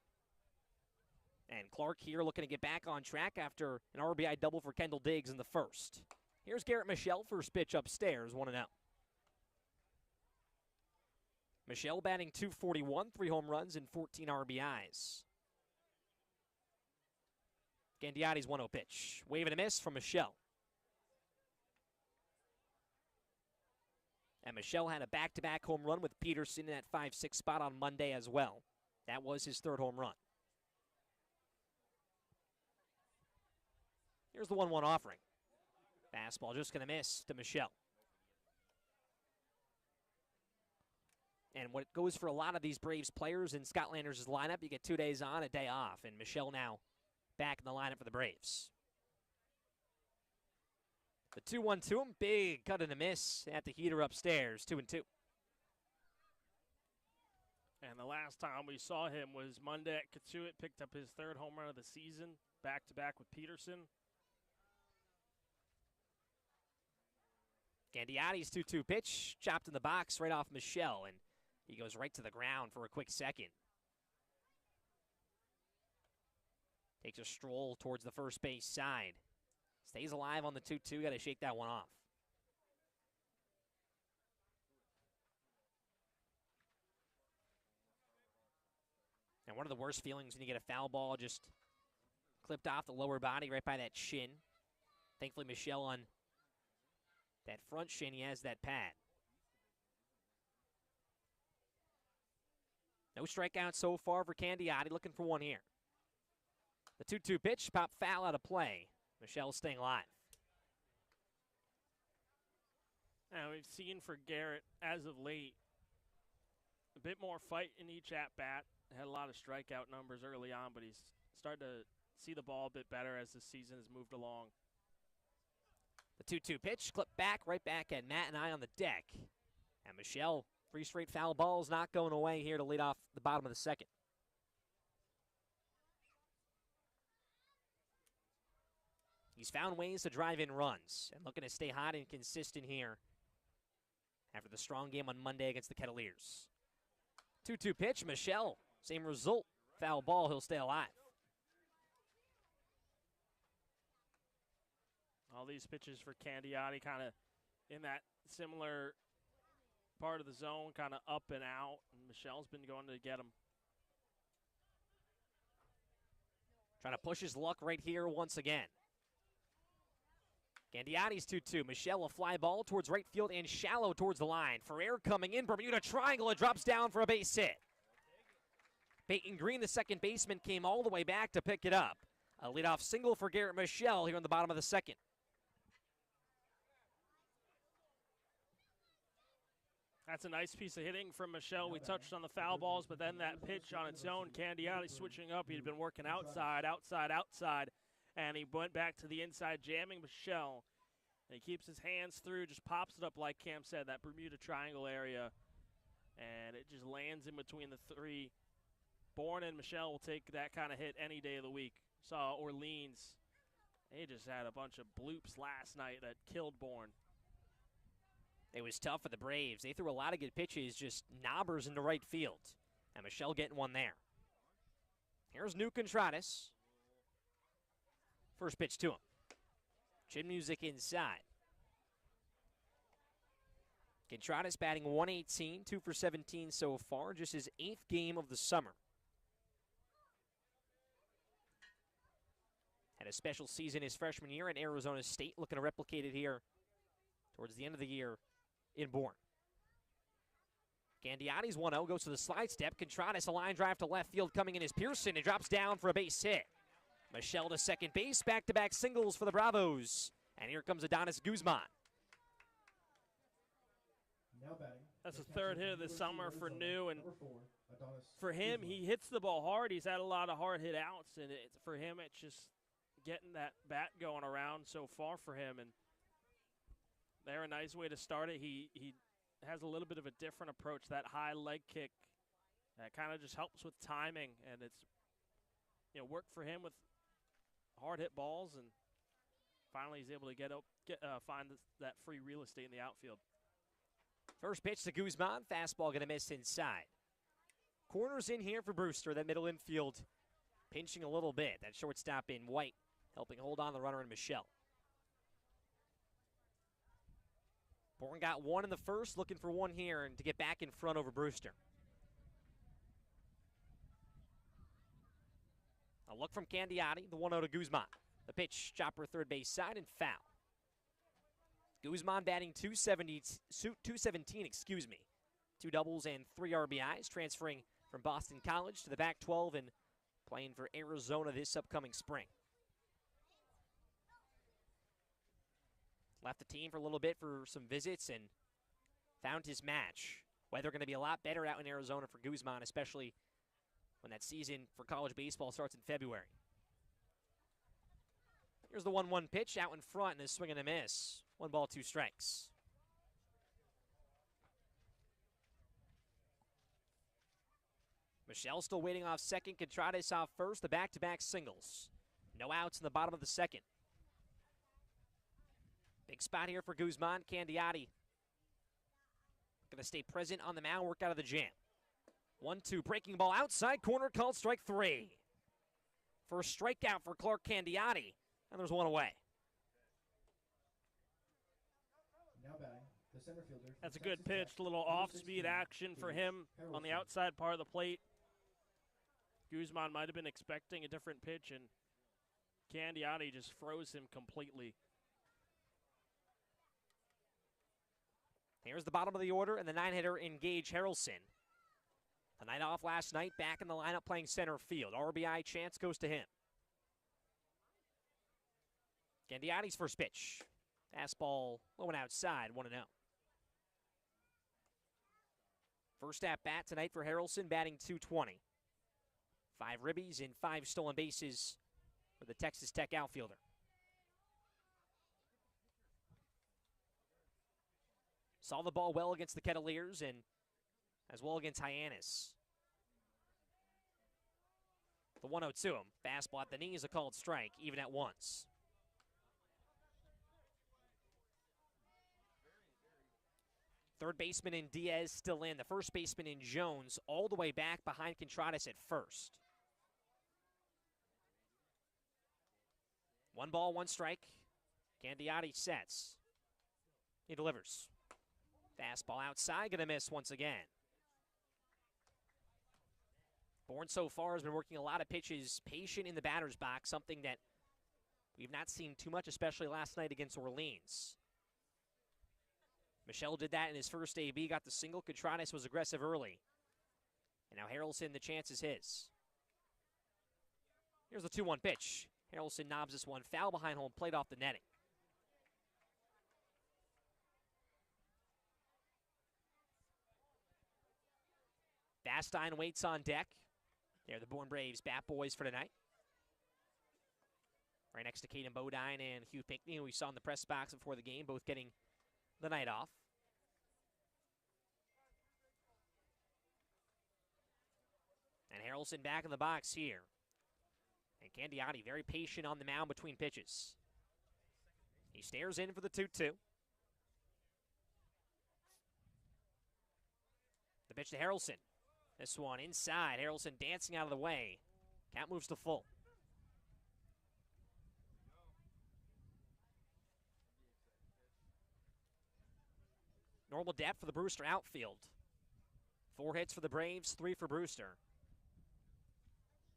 And Clark here looking to get back on track after an RBI double for Kendall Diggs in the first. Here's Garrett Michelle, first pitch upstairs, 1-0. Michelle batting .241, 3 home runs and 14 RBIs. Candiotti's 1-0 pitch. Wave and a miss from Michelle. And Michelle had a back-to-back home run with Peterson in that 5-6 spot on Monday as well. That was his 3rd home run. Here's the 1-1 offering. Fastball just going to miss to Michelle. And what goes for a lot of these Braves players in Scott Landers' lineup, you get 2 days on, a day off. And Michelle now back in the lineup for the Braves. The 2-1 to him, big cut and a miss at the heater upstairs, 2-2. And the last time we saw him was Monday at Katuitt, picked up his 3rd home run of the season, back-to-back with Peterson. Candiotti's 2-2 pitch, chopped in the box right off Michelle, and he goes right to the ground for a quick second. Takes a stroll towards the first base side. Stays alive on the 2-2, got to shake that one off. And one of the worst feelings when you get a foul ball just clipped off the lower body right by that shin. Thankfully, Michelle on that front shin, he has that pad. No strikeouts so far for Candiotti, looking for one here. The 2-2 pitch, pop foul out of play. Michelle staying alive. And we've seen for Garrett, as of late, a bit more fight in each at-bat. Had a lot of strikeout numbers early on, but he's started to see the ball a bit better as the season has moved along. The 2-2 pitch, clipped back, right back at Matt and I on the deck. And Michelle, 3 straight foul balls, not going away here to lead off the bottom of the second. He's found ways to drive in runs and looking to stay hot and consistent here after the strong game on Monday against the Kettleers. 2-2 pitch, Michelle, same result. Foul ball, he'll stay alive. All these pitches for Candiotti kind of in that similar part of the zone, kind of up and out. And Michelle's been going to get him. Trying to push his luck right here once again. Candiotti's 2-2. Michelle, a fly ball towards right field and shallow towards the line. Ferrer coming in. Bermuda triangle. It drops down for a base hit. Peyton Green, the second baseman, came all the way back to pick it up. A leadoff single for Garrett Michelle here in the bottom of the second. That's a nice piece of hitting from Michelle. We touched on the foul balls, but then that pitch on its own, Candiotti switching up. He'd been working outside, and he went back to the inside, jamming Michelle. And he keeps his hands through, just pops it up like Cam said, that Bermuda Triangle area. And it just lands in between the 3. Bourne and Michelle will take that kind of hit any day of the week. Saw Orleans. They just had a bunch of bloops last night that killed Bourne. It was tough for the Braves. They threw a lot of good pitches, just knobbers into right field. And Michelle getting one there. Here's New Contreras. First pitch to him. Chin music inside. Contreras batting .118, 2 for 17 so far, just his 8th game of the summer. Had a special season his freshman year at Arizona State, looking to replicate it here towards the end of the year in Bourne. Candiotti's 1-0, goes to the slide step. Contreras, a line drive to left field coming in is Pearson. It drops down for a base hit. Michelle to second base, back-to-back singles for the Bravos. And here comes Adonis Guzman. That's the third hit of the summer for New, and for him, he hits the ball hard. He's had a lot of hard hit outs, and for him, it's just getting that bat going around so far for him. And they're a nice way to start it. He has a little bit of a different approach, that high leg kick that kind of just helps with timing, and it's worked for him with hard hit balls, and finally he's able to find that free real estate in the outfield. First pitch to Guzman, fastball going to miss inside. Corners in here for Brewster, that middle infield pinching a little bit. That shortstop in White helping hold on the runner in Michelle. Bourne got one in the first, looking for one here and to get back in front over Brewster. A look from Candiotti, the 1-0 to Guzman. The pitch, chopper third base side and foul. Guzman batting 217, excuse me. 2 doubles and 3 RBIs, transferring from Boston College to the Pac-12 and playing for Arizona this upcoming spring. Left the team for a little bit for some visits and found his match. Weather going to be a lot better out in Arizona for Guzman, especially when that season for college baseball starts in February. Here's the 1-1 pitch out in front and a swing and a miss. 1 ball, 2 strikes. Michelle still waiting off second. Contreras off first. The back-to-back singles. No outs in the bottom of the second. Big spot here for Guzman. Candiotti going to stay present on the mound, work out of the jam. 1-2, breaking ball outside corner, called strike 3. First strikeout for Clark Candiotti, and there's 1 away. Now batting, the center fielder. That's a good pitch, a little off-speed action for him on the outside part of the plate. Guzman might have been expecting a different pitch, and Candiotti just froze him completely. Here's the bottom of the order, and the 9-hitter in Gage Harrelson. The night off last night, back in the lineup playing center field. RBI chance goes to him. Candiotti's first pitch. Fastball low and outside, 1-0. First at bat tonight for Harrelson, batting .220. 5 ribbies and 5 stolen bases for the Texas Tech outfielder. Saw the ball well against the Kettleers and as well against Hyannis. The 1-0 to him. Fastball at the knee is a called strike, even at once. Third baseman in Diaz still in. The first baseman in Jones all the way back behind Contreras at first. 1 ball, 1 strike. Candiotti sets. He delivers. Fastball outside, going to miss once again. Bourne so far has been working a lot of pitches, patient in the batter's box, something that we've not seen too much, especially last night against Orleans. Michelle did that in his first AB, got the single. Contreras was aggressive early. And now Harrelson, the chance is his. Here's the 2-1 pitch. Harrelson knobs this one foul behind home plate off the netting. Bastine waits on deck. They're the Bourne Braves bat boys for tonight. Right next to Caden Bodine and Hugh Pinckney, who we saw in the press box before the game, both getting the night off. And Harrelson back in the box here. And Candiotti very patient on the mound between pitches. He stares in for the 2-2. The pitch to Harrelson. This one inside. Harrelson dancing out of the way. Count moves to full. Normal depth for the Brewster outfield. 4 hits for the Braves, 3 for Brewster.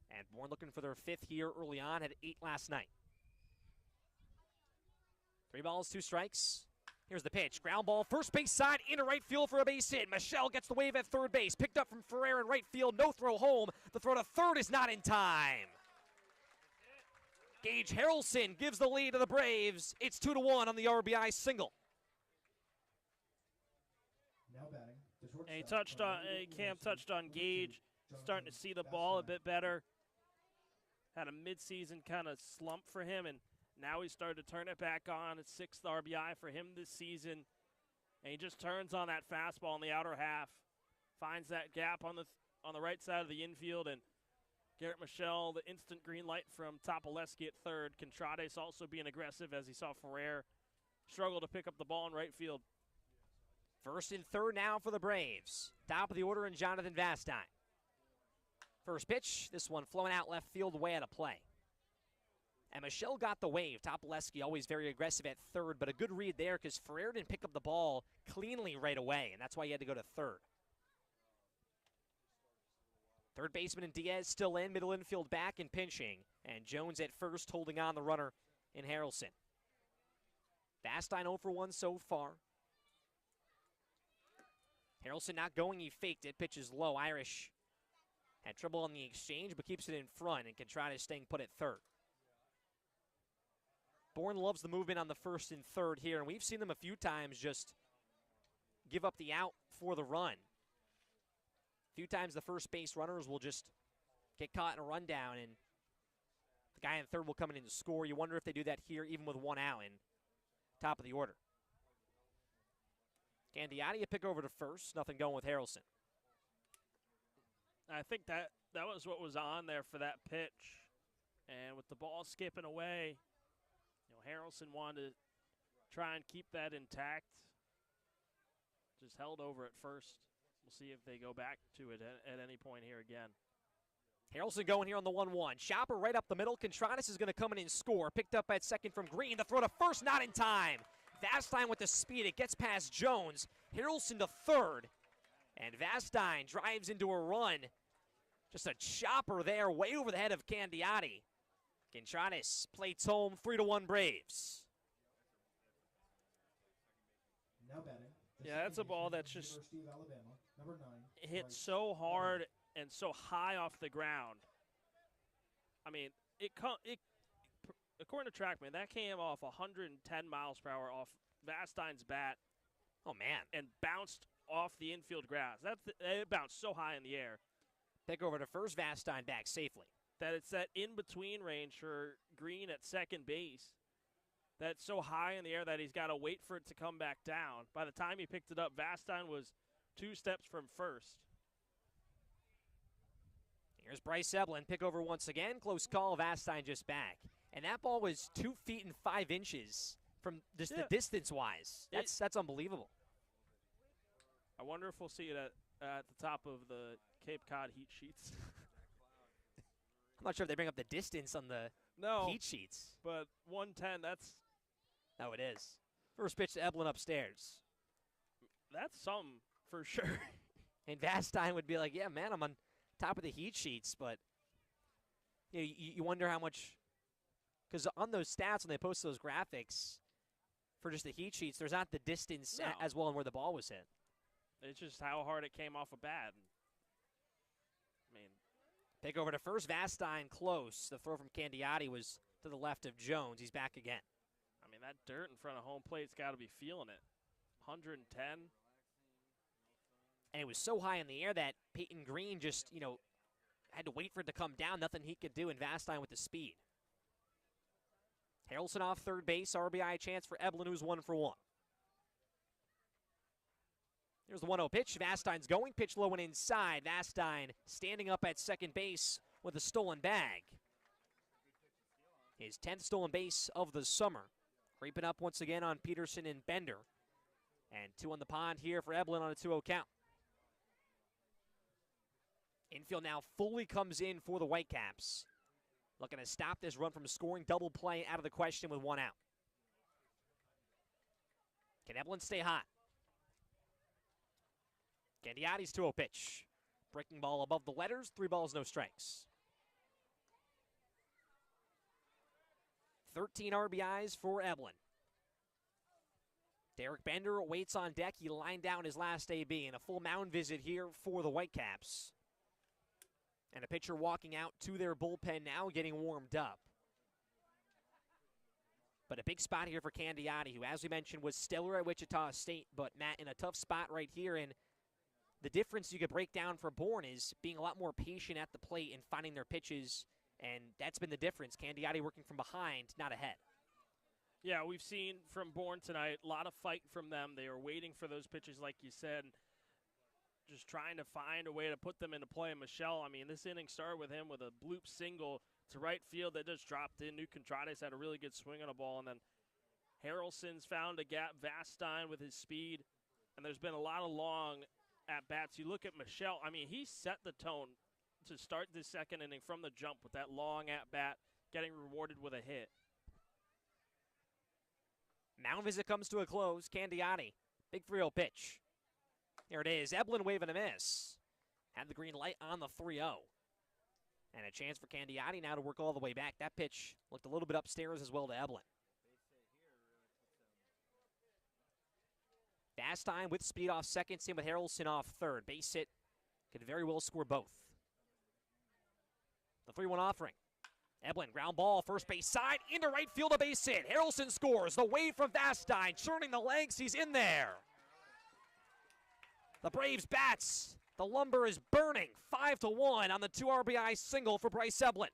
And Bourne looking for their 5th here early on, had 8 last night. 3 balls, 2 strikes. Here's the pitch. Ground ball, first base side, into right field for a base hit. Michelle gets the wave at third base. Picked up from Ferrer in right field. No throw home. The throw to third is not in time. Gage Harrelson gives the lead to the Braves. It's 2-1 on the RBI single. Now batting, the And he shortstop, touched on, Cam touched on Gage, starting to see the ball a bit better. Had a midseason kind of slump for him, and now he started to turn it back on. It's 6th RBI for him this season. And he just turns on that fastball in the outer half, finds that gap on the right side of the infield, and Garrett Michelle, the instant green light from Topoleski at third. Contrades also being aggressive as he saw Ferrer struggle to pick up the ball in right field. First and third now for the Braves. Top of the order in Jonathan Vastine. First pitch, this one flowing out left field, way out of play. And Michelle got the wave. Topoleski always very aggressive at third, but a good read there because Ferrer didn't pick up the ball cleanly right away, and that's why he had to go to third. Third baseman and Diaz still in, middle infield back and pinching. And Jones at first holding on the runner in Harrelson. Vastine 0 for 1 so far. Harrelson not going, he faked it, pitches low. Irish had trouble on the exchange, but keeps it in front and Contrades staying put at third. Bourne loves the movement on the first and third here, and we've seen them a few times just give up the out for the run. A few times the first base runners will just get caught in a rundown, and the guy in third will come in to score. You wonder if they do that here even with one out in top of the order. Candiotti a pick over to first, nothing going with Harrelson. I think that was what was on there for that pitch. And with the ball skipping away, Harrelson wanted to try and keep that intact. Just held over at first. We'll see if they go back to it at any point here again. Harrelson going here on the 1-1. Chopper right up the middle. Contrades is going to come in and score. Picked up at second from Green. The throw to first, not in time. Vastine with the speed. It gets past Jones. Harrelson to third. And Vastine drives into a run. Just a chopper there way over the head of Candiotti. Contrades plates home, 3-1 Braves. Now batting. Yeah, that's a ball that's just University of Alabama, number 9. hit so hard and so high off the ground. I mean, according to TrackMan, that came off 110 miles per hour off Vastine's bat. Oh, man. And bounced off the infield grass. It bounced so high in the air. Pick over to first, Vastine back safely. That it's that in-between range for Green at second base. That's so high in the air that he's got to wait for it to come back down. By the time he picked it up, Vastine was 2 steps from first. Here's Bryce Eblin, pick over once again. Close call, Vastine just back. And that ball was 2 feet and 5 inches from just the distance-wise. That's unbelievable. I wonder if we'll see it at the top of the Cape Cod heat sheets. I'm not sure if they bring up the distance on the heat sheets. But 110, that's... No, it is. First pitch to Eblin upstairs. That's something for sure. And Vastine would be like, yeah, man, I'm on top of the heat sheets. But you wonder how much... Because on those stats, when they post those graphics for just the heat sheets, there's not the distance as well and where the ball was hit. It's just how hard it came off a bat. I mean... Pick over to first, Vastine close. The throw from Candiotti was to the left of Jones. He's back again. I mean, that dirt in front of home plate's got to be feeling it. 110. And it was so high in the air that Peyton Green just, had to wait for it to come down. Nothing he could do, and Vastine with the speed. Harrelson off third base. RBI chance for Eblin, who's 1 for 1. Here's the 1-0 pitch. Vastine's going. Pitch low and inside. Vastine standing up at second base with a stolen bag. His 10th stolen base of the summer. Creeping up once again on Peterson and Bender. And 2 on the pond here for Eblin on a 2-0 count. Infield now fully comes in for the Whitecaps. Looking to stop this run from scoring. Double play out of the question with 1 out. Can Eblin stay hot? Candiotti's 2-0 pitch. Breaking ball above the letters. 3 balls, no strikes. 13 RBIs for Eblin. Derek Bender waits on deck. He lined down his last AB, and a full mound visit here for the Whitecaps. And a pitcher walking out to their bullpen now, getting warmed up. But a big spot here for Candiotti, who, as we mentioned, was stellar at Wichita State. But, Matt, in a tough spot right here. And the difference you could break down for Bourne is being a lot more patient at the plate and finding their pitches. And that's been the difference. Candiotti working from behind, not ahead. Yeah, we've seen from Bourne tonight a lot of fight from them. They are waiting for those pitches, like you said, just trying to find a way to put them into play. And Michelle, I mean, this inning started with him with a bloop single to right field that just dropped in. New Contrades had a really good swing on a ball, and then Harrelson's found a gap. Vastine with his speed, and there's been a lot of long at-bats. You look at Michelle, I mean, he set the tone to start this second inning from the jump with that long at-bat, getting rewarded with a hit. Mound visit comes to a close. Candiotti, big 3-0 pitch. There it is. Eblin waving a miss. Had the green light on the 3-0. And a chance for Candiotti now to work all the way back. That pitch looked a little bit upstairs as well to Eblin. Vastine with speed off second. Same with Harrelson off third. Base hit. Could very well score both. The 3-1 offering. Eblin, ground ball, first base side, into right field, a base hit. Harrelson scores. The wave from Vastine, churning the legs. He's in there. The Braves bats. The lumber is burning. 5-1 on the 2 RBI single for Bryce Eblin.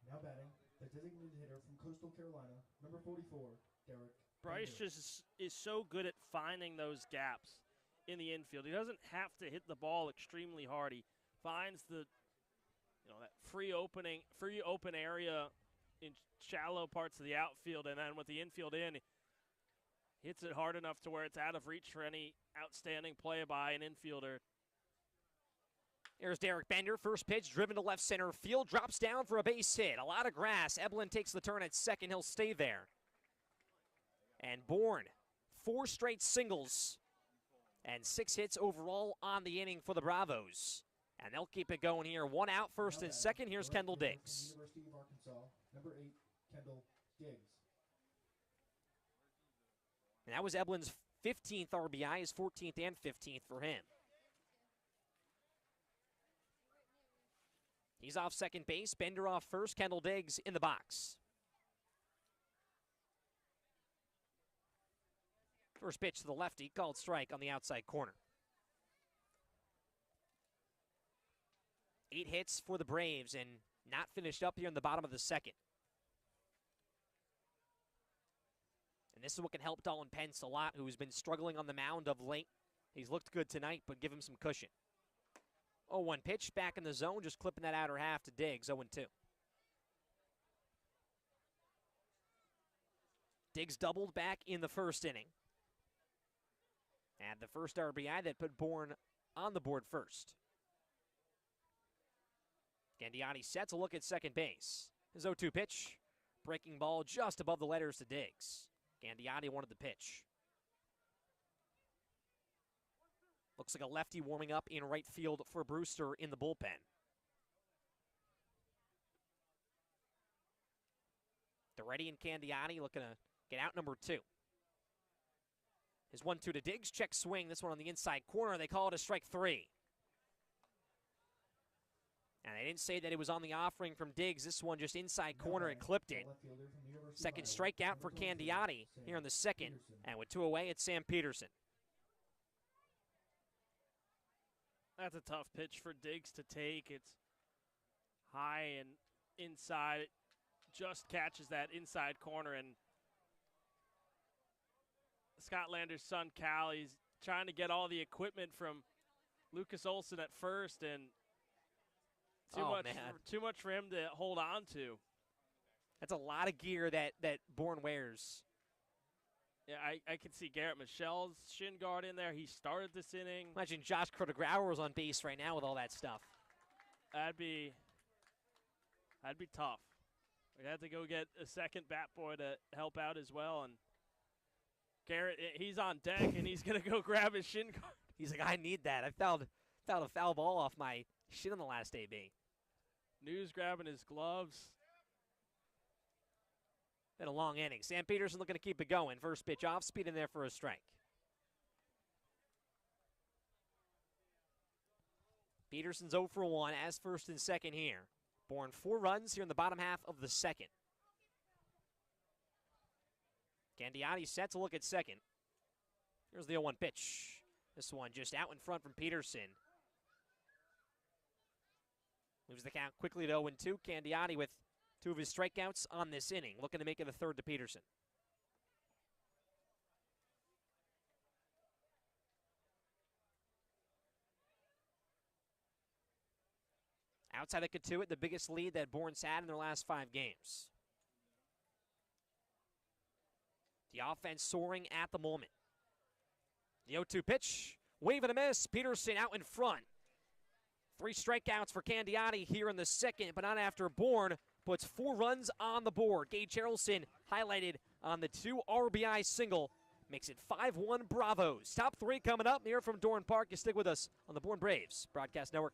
Now batting, the designated hitter from Coastal Carolina, number 44, Derek. Bryce just is so good at finding those gaps in the infield. He doesn't have to hit the ball extremely hard. He finds the that free open area in shallow parts of the outfield, and then with the infield in, hits it hard enough to where it's out of reach for any outstanding play by an infielder. Here's Derek Bender, first pitch, driven to left center field, drops down for a base hit. A lot of grass. Eblin takes the turn at second. He'll stay there. And Bourne, 4 straight singles and 6 hits overall on the inning for the Bravos. And they'll keep it going here. 1 out, first and second. Here's Kendall Diggs. University of Arkansas, number 8, Kendall Diggs. And that was Eblin's 15th RBI, his 14th and 15th for him. He's off second base. Bender off first. Kendall Diggs in the box. First pitch to the lefty, called strike on the outside corner. 8 hits for the Braves and not finished up here in the bottom of the second. And this is what can help Dalton Pence a lot, who has been struggling on the mound of late. He's looked good tonight, but give him some cushion. 0-1 pitch, back in the zone, just clipping that outer half to Diggs, 0-2. Diggs doubled back in the first inning. And the first RBI that put Bourne on the board first. Candiotti sets a look at second base. His 0-2 pitch, breaking ball just above the letters to Diggs. Candiotti wanted the pitch. Looks like a lefty warming up in right field for Brewster in the bullpen. Navarrete and Candiotti looking to get out number 2. His 1-2 to Diggs, check swing. This one on the inside corner. They call it a strike 3. And they didn't say that it was on the offering from Diggs. This one just inside corner and clipped it. Second strikeout for Candiotti here in the second. And with 2 away, it's Sam Peterson. That's a tough pitch for Diggs to take. It's high and inside. It just catches that inside corner. And Scott Lander's son, Cal, he's trying to get all the equipment from Lucas Olson at first, and too much for him to hold on to. That's a lot of gear that Bourne wears. Yeah, I can see Garrett Michelle's shin guard in there. He started this inning. Imagine Josh Kroeger was on base right now with all that stuff. That'd be tough. We'd have to go get a second bat boy to help out as well. And Garrett, he's on deck, and he's going to go grab his shin guard. He's like, I need that. I fouled a foul ball off my shin on the last AB. News grabbing his gloves. Been a long inning. Sam Peterson looking to keep it going. First pitch off, speed in there for a strike. Peterson's 0 for 1 as first and second here. Bourne 4 runs here in the bottom half of the second. Candiotti set to look at second. Here's the 0-1 pitch. This one just out in front from Peterson. Moves the count quickly to 0-2. Candiotti with 2 of his strikeouts on this inning, looking to make it a third to Peterson. Outside of Katuitt, the biggest lead that Bourne's had in their last 5 games. The offense soaring at the moment. The 0-2 pitch, wave and a miss. Peterson out in front. 3 strikeouts for Candiotti here in the second, but not after Bourne puts 4 runs on the board. Gage Harrelson highlighted on the 2 RBI single. Makes it 5-1 Bravos. Top 3 coming up here from Dorn Park. You stick with us on the Bourne Braves Broadcast Network.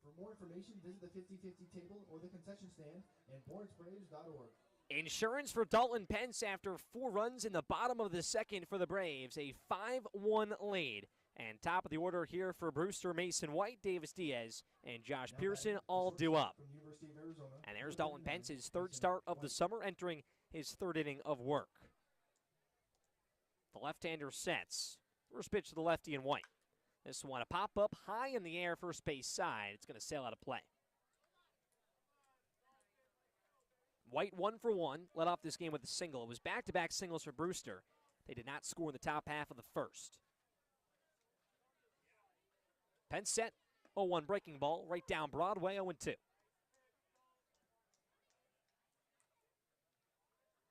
For more information, visit the 50/50 table or the concession stand at BourneBraves.org. Insurance for Dalton Pence after 4 runs in the bottom of the second for the Braves. A 5-1 lead. And top of the order here for Brewster, Mason White, Davis Diaz, and Josh Pearson all due up. And there's Dalton Pence, his 3rd start of the summer, entering his 3rd inning of work. The left-hander sets. First pitch to the lefty and White. This one a pop up high in the air, first base side. It's going to sail out of play. White 1 for 1, led off this game with a single. It was back-to-back singles for Brewster. They did not score in the top half of the first. Pence set, 0-1 breaking ball, right down Broadway, 0-2.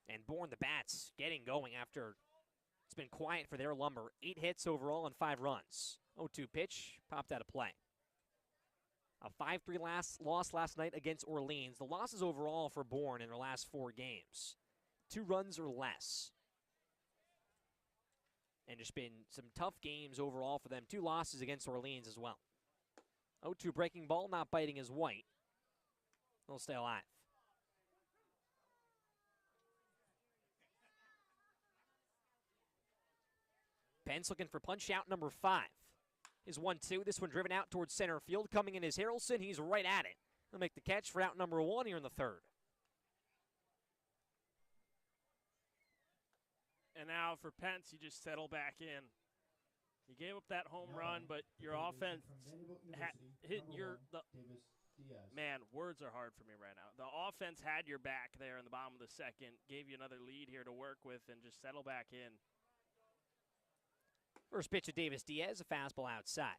And Bourne, the bats, getting going after it's been quiet for their lumber. 8 hits overall and 5 runs. 0-2 pitch, popped out of play. A 5-3 loss last night against Orleans. The losses overall for Bourne in their last 4 games. 2 runs or less. And there's been some tough games overall for them. 2 losses against Orleans as well. 0-2 breaking ball, not biting as White. They'll stay alive. Pence looking for punch out number 5. Is 1-2. This one driven out towards center field. Coming in is Harrelson. He's right at it. He'll make the catch for out number 1 here in the 3rd. And now for Pence, you just settle back in. You gave up that home run, but your offense hit your... Man, words are hard for me right now. The offense had your back there in the bottom of the second, gave you another lead here to work with, and just settle back in. First pitch to Davis Diaz, a fastball outside.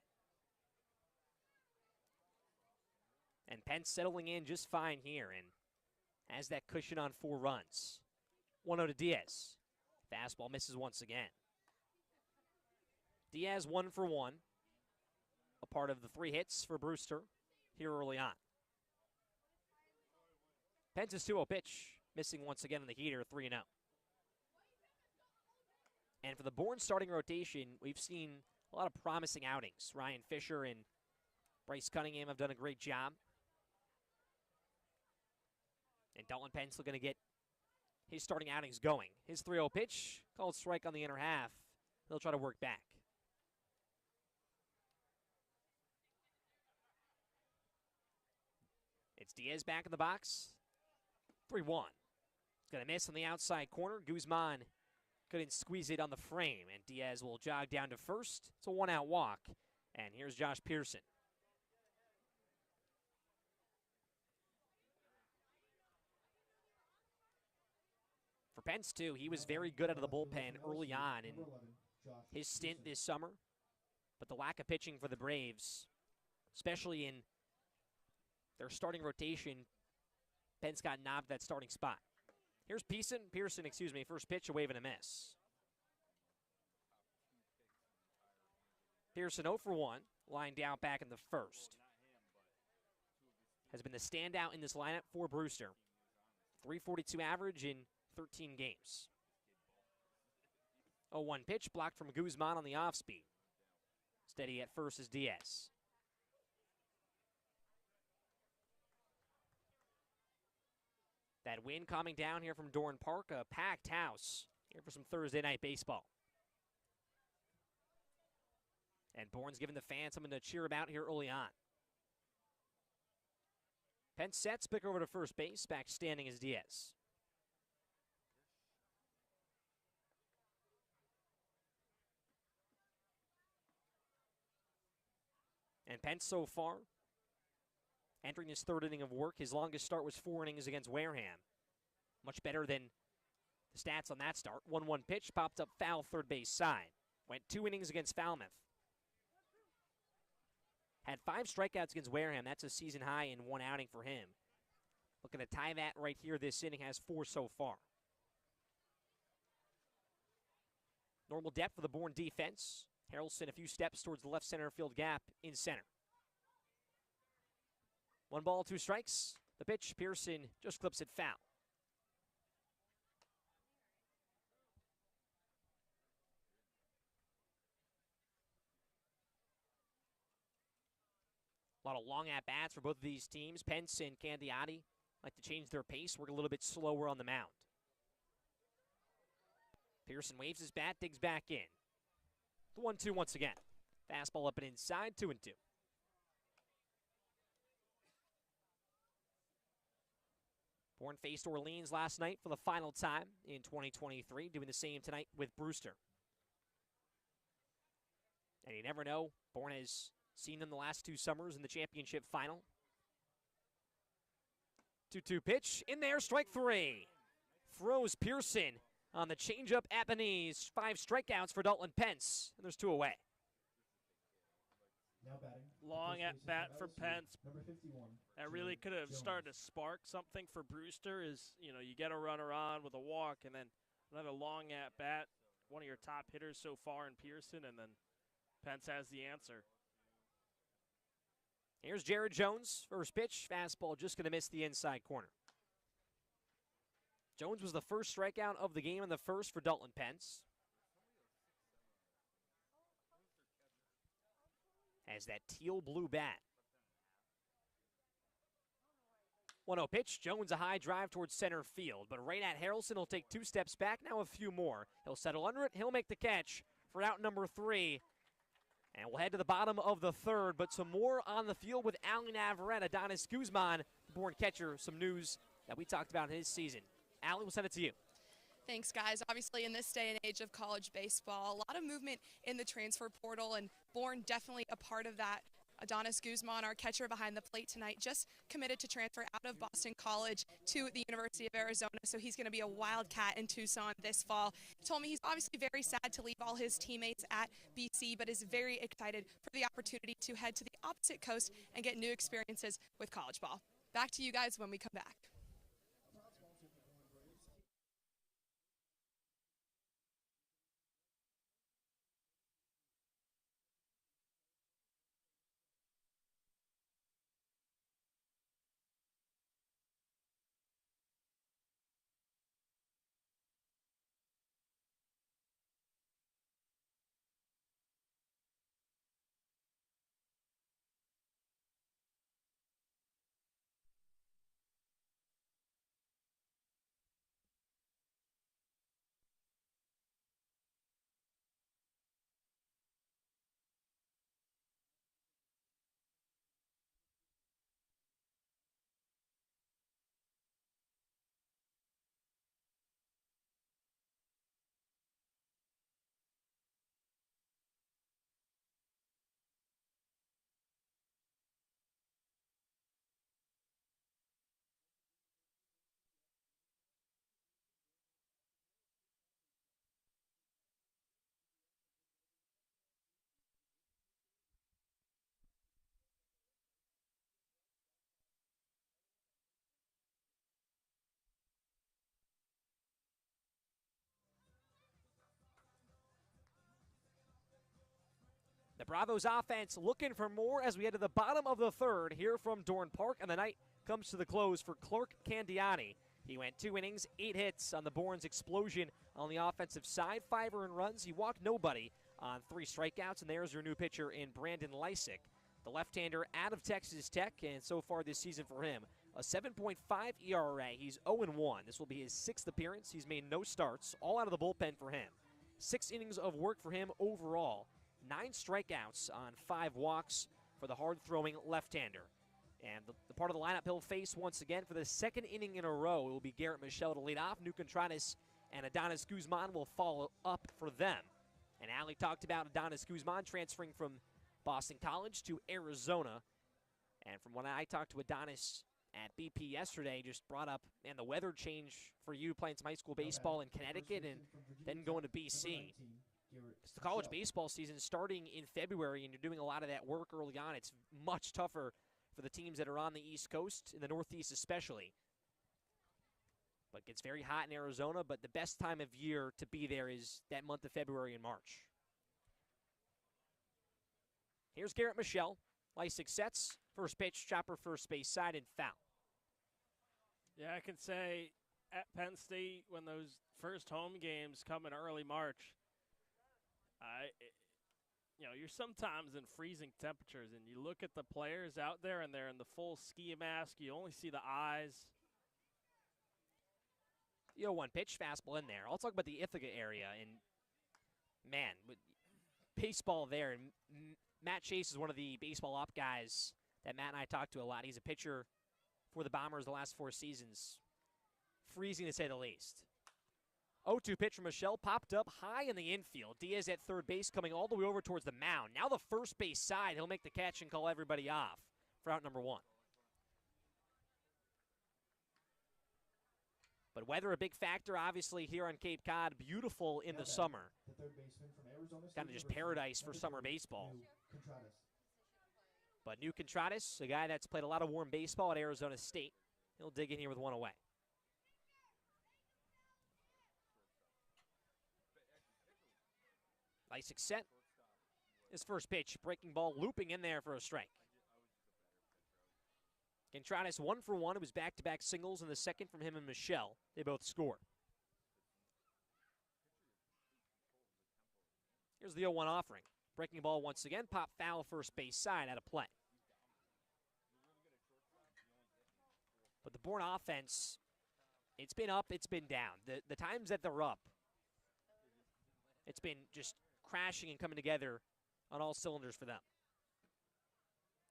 And Pence settling in just fine here and has that cushion on 4 runs. 1-0 to Diaz. Fastball misses once again. Diaz 1 for 1. A part of the 3 hits for Brewster here early on. Pence's 2-0 pitch, missing once again in the heater, 3-0. And for the Bourne starting rotation, we've seen a lot of promising outings. Ryan Fisher and Bryce Cunningham have done a great job. And Dalton Pence looking to get his starting outings going. His 3-0 pitch, called strike on the inner half. They'll try to work back. It's Diaz back in the box. 3-1. He's going to miss on the outside corner. Guzman couldn't squeeze it on the frame, and Diaz will jog down to first. It's a one-out walk, and here's Josh Pearson. For Pence, too, he was very good out of the bullpen early on in his stint this summer, but the lack of pitching for the Braves, especially in their starting rotation, Pence got knobbed that starting spot. Here's Pearson, first pitch, a wave and a miss. Pearson 0 for 1, lying down back in the first. Has been the standout in this lineup for Brewster. 342 average in 13 games. 0-1 pitch, blocked from Guzman on the off-speed. Steady at first is Diaz. That wind coming down here from Dorn Park, a packed house here for some Thursday night baseball. And Bourne's giving the fans something to cheer about here early on. Pence sets, pick over to first base, back standing is Diaz. And Pence so far, entering his third inning of work, his longest start was 4 innings against Wareham. Much better than the stats on that start. 1-1 pitch, popped up foul third base side. Went 2 innings against Falmouth. Had 5 strikeouts against Wareham. That's a season high in 1 outing for him. Looking to tie that right here this inning, has 4 so far. Normal depth for the Bourne defense. Harrelson a few steps towards the left center field gap in center. 1 ball, 2 strikes. The pitch, Pearson just clips it foul. A lot of long at-bats for both of these teams. Pence and Candiotti like to change their pace, work a little bit slower on the mound. Pearson waves his bat, digs back in. The 1-2 once again. Fastball up and inside, 2-2. Bourne faced Orleans last night for the final time in 2023, doing the same tonight with Brewster. And you never know, Bourne has seen them the last 2 summers in the championship final. 2-2 pitch, in there, strike 3. Throws Pearson on the changeup at the knees. 5 strikeouts for Dalton Pence, and there's 2 away. Now batting. Long at bat for Pence. Number 51. That really could have started to spark something for Brewster. Is, you know, you get a runner on with a walk, and then another long at bat. One of your top hitters so far in Pearson, and then Pence has the answer. Here's Jared Jones, first pitch, fastball just going to miss the inside corner. Jones was the first strikeout of the game in the first for Dalton Pence. Has that teal-blue bat. 1-0 pitch, Jones a high drive towards center field, but right at Harrelson, he'll take 2 steps back, now a few more. He'll settle under it, he'll make the catch for out number 3. And we'll head to the bottom of the third, but some more on the field with Ali Navarrete. Adonis Guzman, the Bourne catcher, some news that we talked about in his season. Ali, we'll send it to you. Thanks, guys. Obviously, in this day and age of college baseball, a lot of movement in the transfer portal, and Bourne definitely a part of that. Adonis Guzman, our catcher behind the plate tonight, just committed to transfer out of Boston College to the University of Arizona, so he's going to be a Wildcat in Tucson this fall. He told me he's obviously very sad to leave all his teammates at BC, but is very excited for the opportunity to head to the opposite coast and get new experiences with college ball. Back to you guys when we come back. The Bravos offense looking for more as we head to the bottom of the third here from Dorn Park, and the night comes to the close for Clark Candiani. He went 2 innings, 8 hits on the Bourne's explosion on the offensive side, 5 earned runs. He walked nobody on 3 strikeouts, and there's your new pitcher in Brandon Lysick, the left-hander out of Texas Tech, and so far this season for him, a 7.5 ERA. He's 0-1. This will be his 6th appearance. He's made no starts, all out of the bullpen for him. 6 innings of work for him overall. 9 strikeouts on 5 walks for the hard-throwing left-hander. And the part of the lineup he'll face once again for the 2nd inning in a row, it will be Garrett Michelle to lead off. New Contreras and Adonis Guzman will follow up for them. And Allie talked about Adonis Guzman transferring from Boston College to Arizona. And from when I talked to Adonis at BP yesterday, just brought up, man, the weather change for you playing some high school baseball in Connecticut and then going to BC. Because the college baseball season is starting in February, and you're doing a lot of that work early on. It's much tougher for the teams that are on the East Coast, in the Northeast especially. But it gets very hot in Arizona, but the best time of year to be there is that month of February and March. Here's Garrett Michelle. Lysick sets. First pitch, chopper first base side, and foul. Yeah, I can say at Penn State when those first home games come in early March, you're sometimes in freezing temperatures, and you look at the players out there, and they're in the full ski mask. You only see the eyes. The 0-1 pitch, fastball in there. I'll talk about the Ithaca area, and man, with baseball there. And Matt Chase is one of the baseball op guys that Matt and I talk to a lot. He's a pitcher for the Bombers the last 4 seasons. Freezing to say the least. 0-2 pitch from Michelle, popped up high in the infield. Diaz at third base coming all the way over towards the mound. Now the first base side, he'll make the catch and call everybody off for out number 1. But weather a big factor, obviously, here on Cape Cod. Beautiful in the summer. Kind of just paradise for summer baseball. But New Contreras, a guy that's played a lot of warm baseball at Arizona State, he'll dig in here with 1 away. Lysick set. His first pitch, breaking ball, looping in there for a strike. Contreras 1 for 1. It was back-to-back singles in the second from him and Michelle. They both score. Here's the 0-1 offering. Breaking ball once again, pop foul first base side out of play. But the Bourne offense, it's been up, it's been down. The times that they're up, it's been just crashing and coming together on all cylinders for them.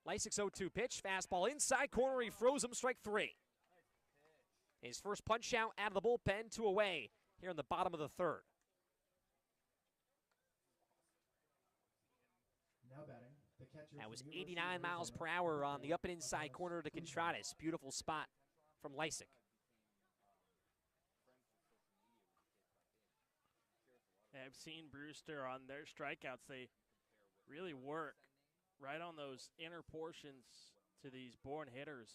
Lysick's 0-2 pitch, fastball inside corner, he froze him, strike 3. His first punch out of the bullpen, 2 away here in the bottom of the third. That was 89 miles per hour on the up and inside corner to Contreras. Beautiful spot from Lysick. I've seen Brewster on their strikeouts. They really work right on those inner portions to these Bourne hitters.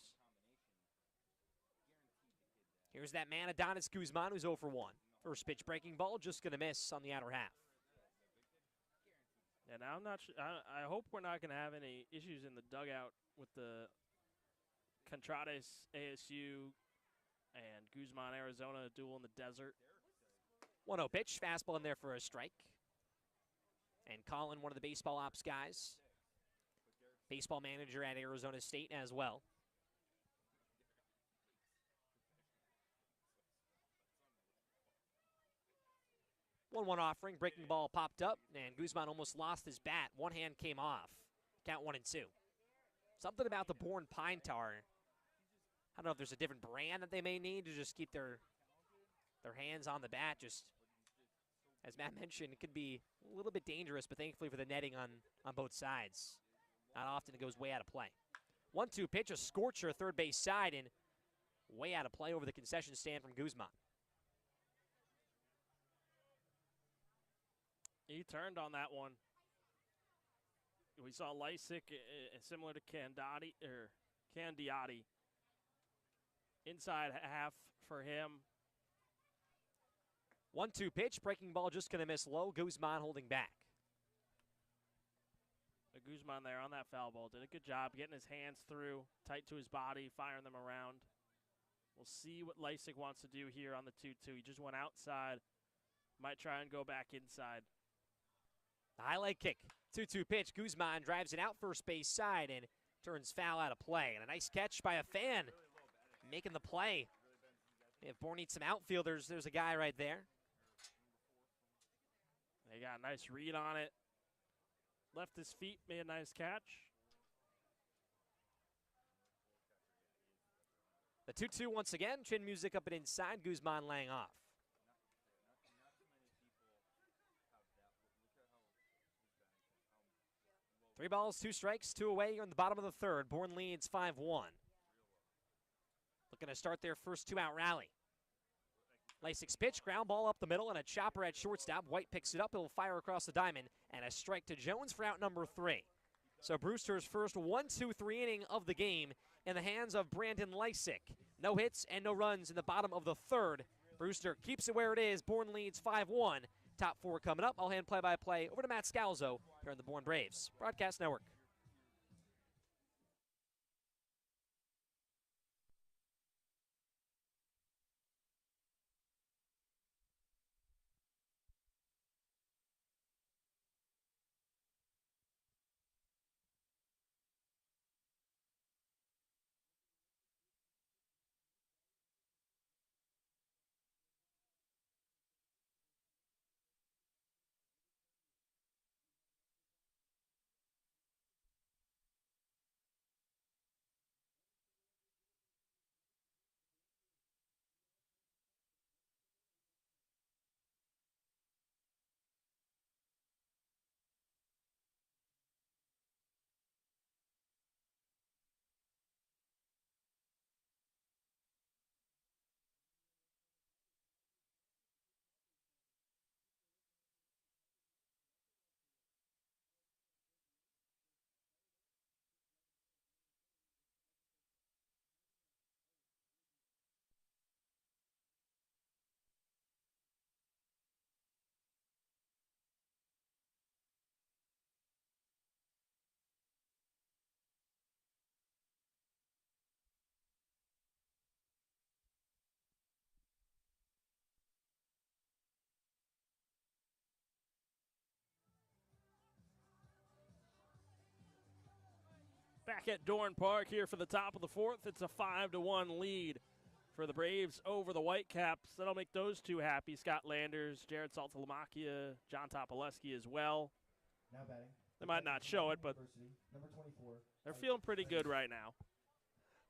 Here's that man, Adonis Guzman, who's 0 for 1. First pitch breaking ball, just going to miss on the outer half. And I'm not sure. I hope we're not going to have any issues in the dugout with the Contreras ASU and Guzman Arizona duel in the desert. 1-0 pitch, fastball in there for a strike. And Colin, one of the baseball ops guys, baseball manager at Arizona State as well. One offering, breaking ball popped up, and Guzman almost lost his bat. One hand came off. Count 1-2. Something about the Bourne Pine Tar. I don't know if there's a different brand that they may need to just keep their hands on the bat. Just as Matt mentioned, it could be a little bit dangerous, but thankfully for the netting on both sides, not often it goes way out of play. 1-2 pitch, a scorcher, third base side, and way out of play over the concession stand from Guzman. He turned on that one. We saw Lysick, similar to Candiati. Inside half for him. 1-2 pitch, breaking ball just going to miss low. Guzman holding back. Guzman there on that foul ball did a good job getting his hands through, tight to his body, firing them around. We'll see what Lysick wants to do here on the 2-2. He just went outside. Might try and go back inside. The highlight kick. 2-2 pitch. Guzman drives it out first base side and turns foul out of play. And a nice catch by a fan making the play. If Bourne needs some outfielders, there's a guy right there. They got a nice read on it. Left his feet, made a nice catch. The 2-2 once again. Chin music up and inside. Guzman laying off. Three balls, two strikes, two away. You're in the bottom of the third. Bourne leads 5-1. Looking to start their first two-out rally. Lysick's pitch, ground ball up the middle, and a chopper at shortstop. White picks it up. He'll fire across the diamond, and a strike to Jones for out number 3. So Brewster's first 1-2-3 inning of the game in the hands of Brandon Lysick. No hits and no runs in the bottom of the third. Brewster keeps it where it is. Bourne leads 5-1. Top 4 coming up. I'll hand play-by-play over to Matt Scalzo here on the Bourne Braves Broadcast Network. Back at Dorn Park here for the top of the fourth. It's a 5-1 lead for the Braves over the Whitecaps. That'll make those two happy. Scott Landers, Jared Saltalamacchia, John Topoleski as well. Now batting. They might not show it, but number 24. They're feeling pretty good right now.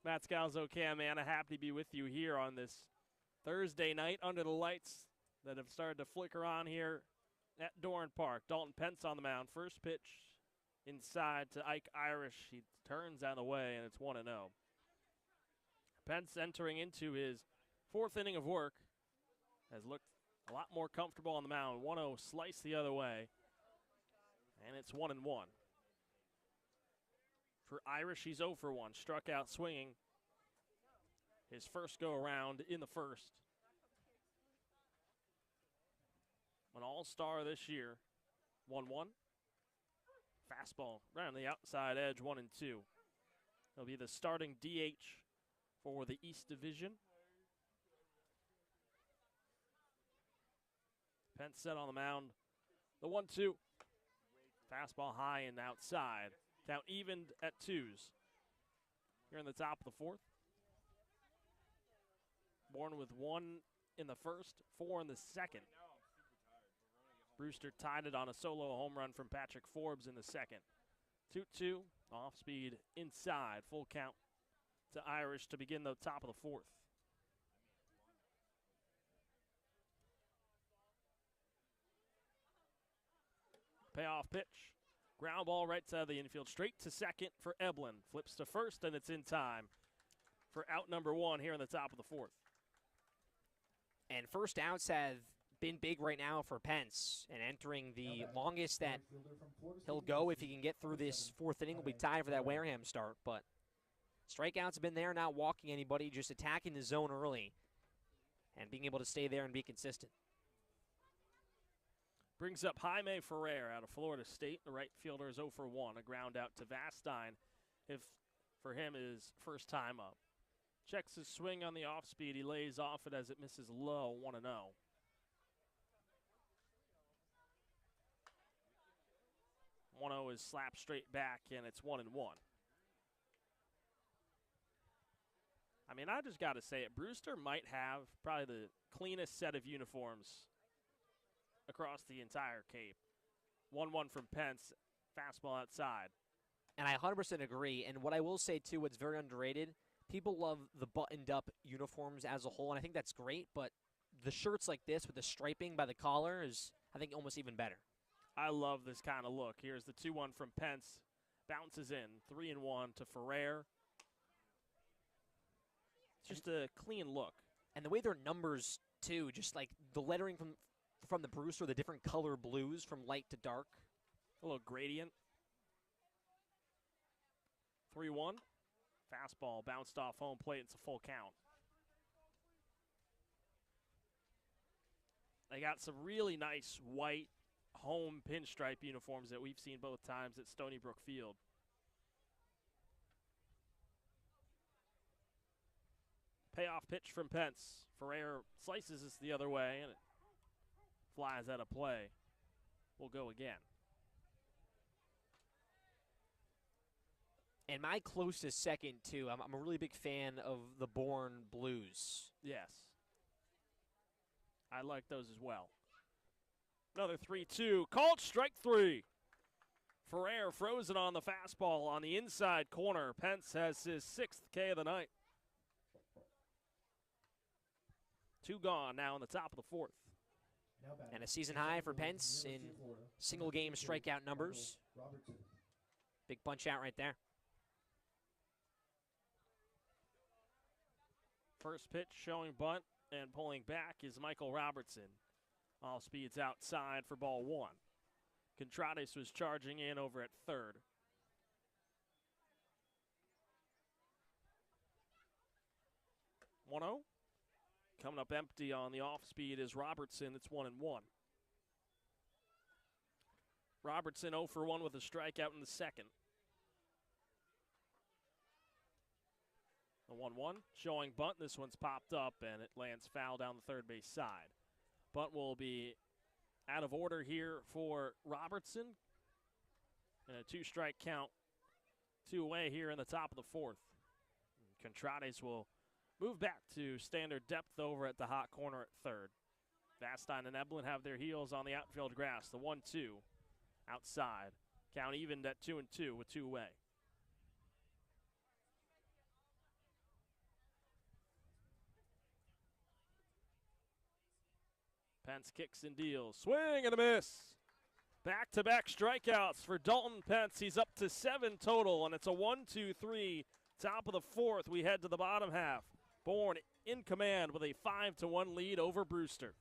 Matt Scalzo, Cam Manna, happy to be with you here on this Thursday night under the lights that have started to flicker on here at Dorn Park. Dalton Pence on the mound. First pitch inside to Ike Irish. He turns out of the way, and it's 1-0. Pence entering into his fourth inning of work has looked a lot more comfortable on the mound. 1-0 slice the other way, and it's 1-1. For Irish, he's 0 for 1. Struck out swinging his first go-around in the first. An all-star this year. 1-1. Fastball right on the outside edge, 1-2. He'll be the starting DH for the East Division. Pence set on the mound. The 1-2. Fastball high and outside. Count evened at 2s. Here in the top of the fourth. Bourne with 1 in the first, 4 in the second. Brewster tied it on a solo home run from Patrick Forbes in the second. 2-2, off speed inside, full count to Irish to begin the top of the fourth. Payoff pitch. Ground ball right side of the infield, straight to second for Eblin. Flips to first, and it's in time for out number 1 here in the top of the fourth. And first outs have been big right now for Pence, and entering the longest that he'll go if he can get through this fourth inning will be tied for that Wareham start. But strikeouts have been there, not walking anybody, just attacking the zone early and being able to stay there and be consistent. Brings up Jaime Ferrer out of Florida State. The right fielder is 0 for 1. A ground out to Vastine, if for him is first time up. Checks his swing on the off speed. He lays off it as it misses low, 1-0. 1-0 is slapped straight back, and it's 1-1. I mean, I just got to say it. Brewster might have probably the cleanest set of uniforms across the entire Cape. 1-1 from Pence, fastball outside. And I 100% agree. And what I will say, too, what's very underrated, people love the buttoned-up uniforms as a whole, and I think that's great, but the shirts like this with the striping by the collar is, I think, almost even better. I love this kind of look. Here's the 2-1 from Pence. Bounces in. 3-1 to Ferrer. It's just a clean look. And the way their numbers, too, just like the lettering from the Brewster, the different color blues from light to dark. A little gradient. 3-1. Fastball bounced off home plate. It's a full count. They got some really nice white home pinstripe uniforms that we've seen both times at Stony Brook Field. Payoff pitch from Pence. Ferrer slices this the other way, and it flies out of play. We'll go again. And my closest second, too, I'm a really big fan of the Bourne Blues. Yes. I like those as well. Another 3-2. Called strike 3. Ferrer frozen on the fastball on the inside corner. Pence has his 6th K of the night. 2 gone now in the top of the 4th. And a season high for Pence in single-game strikeout numbers. Big punch out right there. First pitch showing bunt and pulling back is Michael Robertson. All speeds outside for ball 1. Contrades was charging in over at third. One-0. Coming up empty on the off speed is Robertson. It's 1-1. Robertson 0 for 1 with a strikeout in the second. The 1-1 showing bunt. This one's popped up and it lands foul down the third base side. Bunt will be out of order here for Robertson. And a 2-strike count. 2 away here in the top of the 4th. Contrades will move back to standard depth over at the hot corner at third. Vastine and Eblin have their heels on the outfield grass. The 1-2 outside. Count evened at 2-2 with 2 away. Pence kicks and deals. Swing and a miss. Back-to-back strikeouts for Dalton Pence. He's up to 7 total, and it's a 1-2-3. Top of the 4th. We head to the bottom half. Bourne in command with a 5-1 lead over Brewster.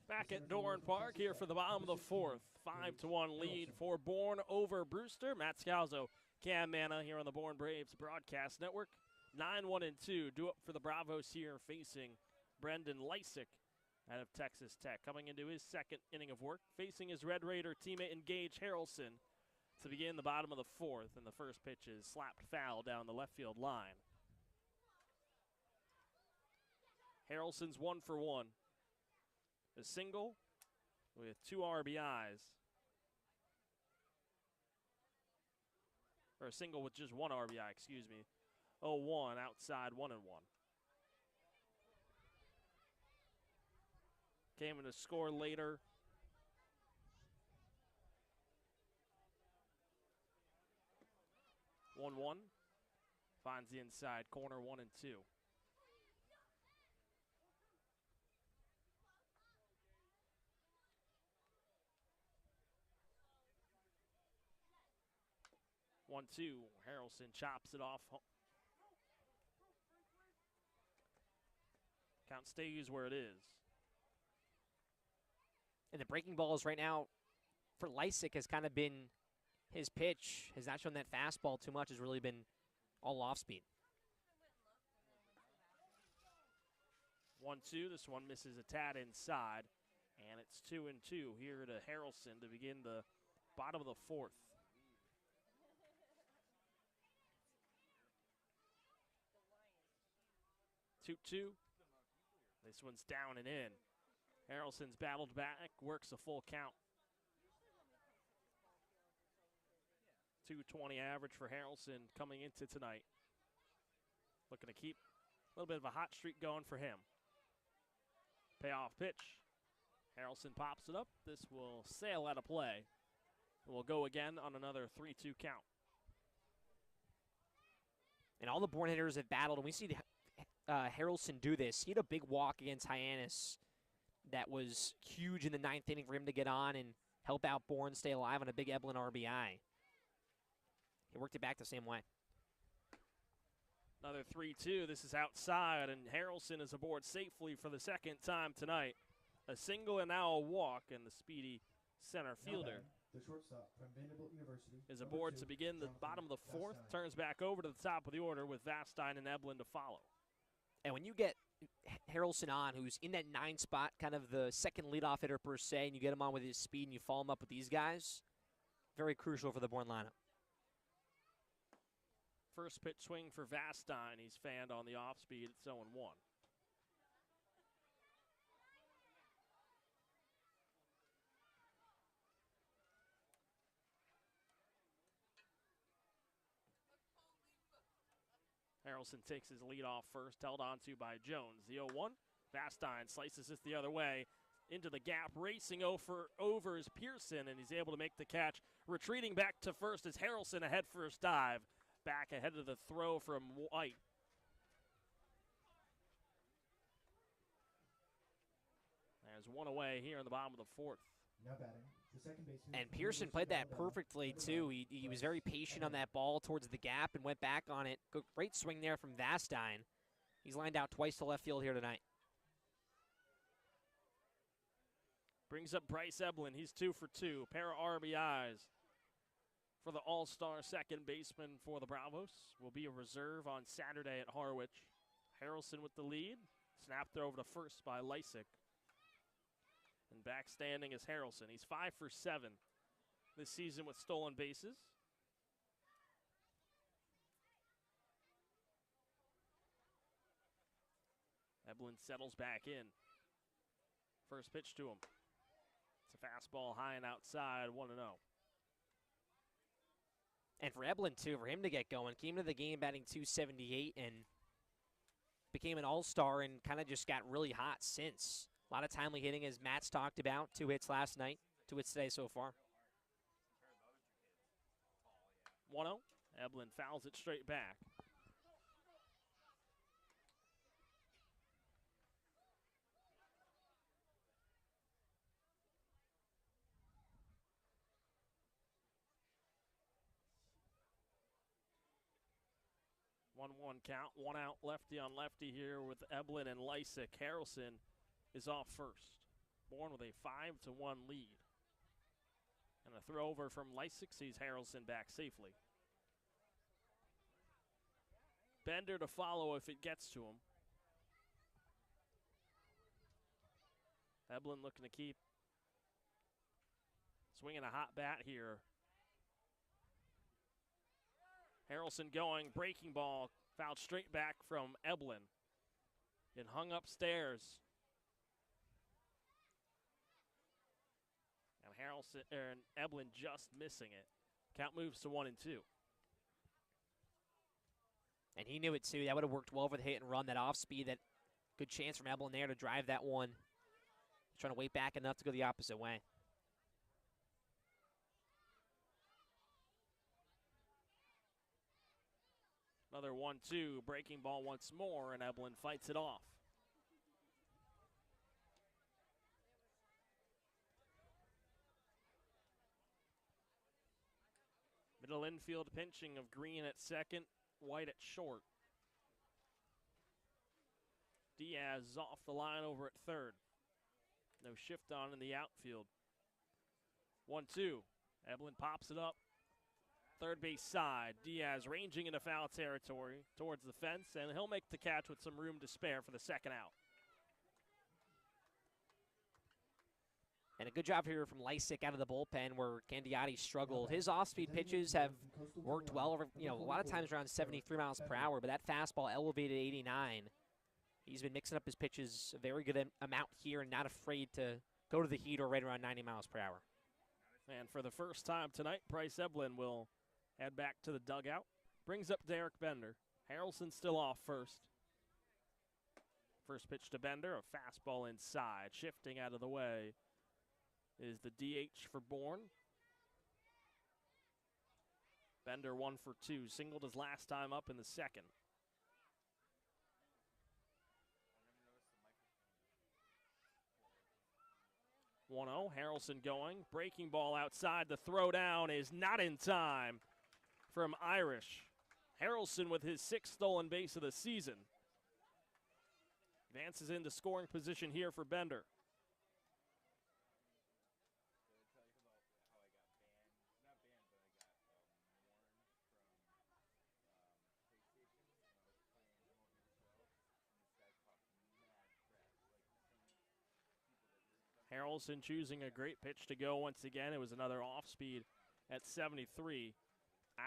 Back at Dorn Park here for the bottom of the 4th. 5-1 lead for Bourne over Brewster. Matt Scalzo Cam Manna here on the Born Braves Broadcast Network. 9-1-2, due up for the Bravos here, facing Brendan Lysick out of Texas Tech. Coming into his second inning of work, facing his Red Raider teammate Gage Harrelson to begin the bottom of the fourth. And the first pitch is slapped foul down the left field line. Harrelson's 1 for 1. A single with 2 RBIs. Or a single with just 1 RBI, excuse me. 0-1 outside, 1-1. Came in to score later. One. Finds the inside corner, 1-2. One, two. Harrelson chops it off. Count stays where it is. And the breaking balls right now for Lysick has kind of been his pitch. Has not shown that fastball too much. Has really been all off speed. 1-2. This one misses a tad inside. And it's 2-2 here to Harrelson to begin the bottom of the fourth. 2-2. This one's down and in. Harrelson's battled back, works a full count. 220 average for Harrelson coming into tonight. Looking to keep a little bit of a hot streak going for him. Payoff pitch. Harrelson pops it up. This will sail out of play. We'll go again on another 3-2 count. And all the Bourne hitters have battled, and we see Harrelson do this. He had a big walk against Hyannis that was huge in the 9th inning for him to get on and help out Bourne stay alive on a big Eblin RBI. He worked it back the same way. Another 3-2. This is outside, and Harrelson is aboard safely for the second time tonight. A single and now a walk, and the speedy center fielder The shortstop from Vanderbilt University is aboard to begin the bottom of the fourth. Turns back over to the top of the order with Vastine and Eblin to follow. And when you get Harrelson on, who's in that 9 spot, kind of the second leadoff hitter per se, and you get him on with his speed and you follow him up with these guys, very crucial for the Bourne lineup. First pitch swing for Vastine. He's fanned on the off speed. It's 0-1. Harrelson takes his lead off first, held on to by Jones. The 0-1. Vastine slices this the other way into the gap. Racing over is Pearson, and he's able to make the catch. Retreating back to first is Harrelson, a head first dive. Back ahead of the throw from White. There's one away here in the bottom of the fourth. Now batting, the second baseman. And Pearson played that perfectly, too. He was very patient on that ball towards the gap and went back on it. Great swing there from Vastine. He's lined out twice to left field here tonight. Brings up Bryce Eblin. He's 2 for 2. Pair of RBIs for the all-star second baseman for the Bravos. Will be a reserve on Saturday at Harwich. Harrelson with the lead. Snap throw over to first by Lysick. And back standing is Harrelson. He's 5 for 7 this season with stolen bases. Eblin settles back in. First pitch to him. It's a fastball high and outside, 1-0. And for Eblin, too, for him to get going, came to the game batting .278 and became an all-star and kind of just got really hot since. A lot of timely hitting, as Matt's talked about. 2 hits last night, 2 hits today so far. 1-0. Eblin fouls it straight back. One count, 1 out, lefty on lefty here with Eblin and Lysick. Harrelson is off first. Bourne with a 5-1 lead. And a throw over from Lysick sees Harrelson back safely. Bender to follow if it gets to him. Eblin looking to keep swinging a hot bat here. Harrelson going, breaking ball, fouled straight back from Eblin. It hung upstairs. And Eblin just missing it. Count moves to 1-2. And he knew it too. That would have worked well for the hit and run. That off speed, that good chance from Eblin there to drive that one. Trying to wait back enough to go the opposite way. Another 1-2, breaking ball once more, and Eblin fights it off. Middle infield pinching of Green at second, White at short. Diaz is off the line over at third. No shift on in the outfield. 1-2. Eblin pops it up. Third base side. Diaz ranging into foul territory towards the fence, and he'll make the catch with some room to spare for the second out. And a good job here from Lysick out of the bullpen where Candiotti struggled. His off-speed pitches have worked well over, a lot of times around 73 miles per hour, but that fastball elevated 89. He's been mixing up his pitches a very good amount here and not afraid to go to the heater right around 90 miles per hour. And for the first time tonight, Bryce Eblin will head back to the dugout. Brings up Derek Bender. Harrelson still off first. First pitch to Bender, a fastball inside. Shifting out of the way is the DH for Bourne. Bender 1 for 2. Singled his last time up in the second. 1-0, Harrelson going. Breaking ball outside. The throw down is not in time from Irish. Harrelson with his 6th stolen base of the season. Advances into scoring position here for Bender. Harrelson choosing a great pitch to go once again. It was another off-speed at 73.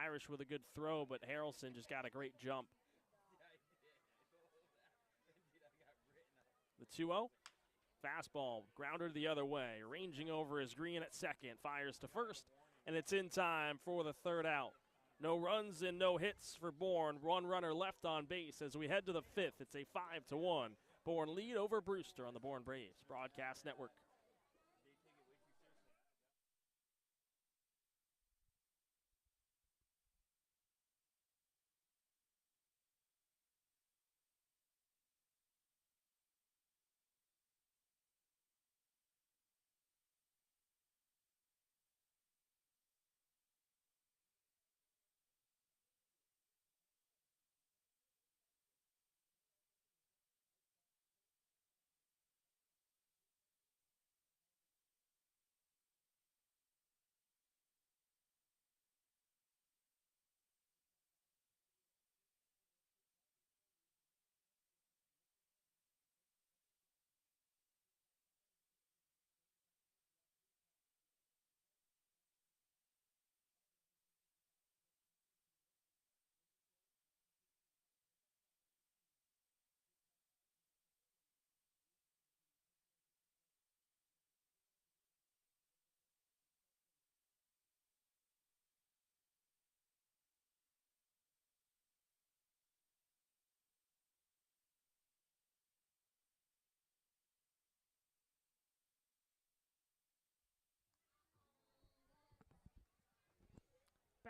Irish with a good throw, but Harrelson just got a great jump. The 2-0. Fastball, grounder the other way. Ranging over is Green at second. Fires to first, and it's in time for the third out. No runs and no hits for Bourne. One runner left on base as we head to the 5th. It's a 5-1. Bourne lead over Brewster on the Bourne Braves Broadcast Network.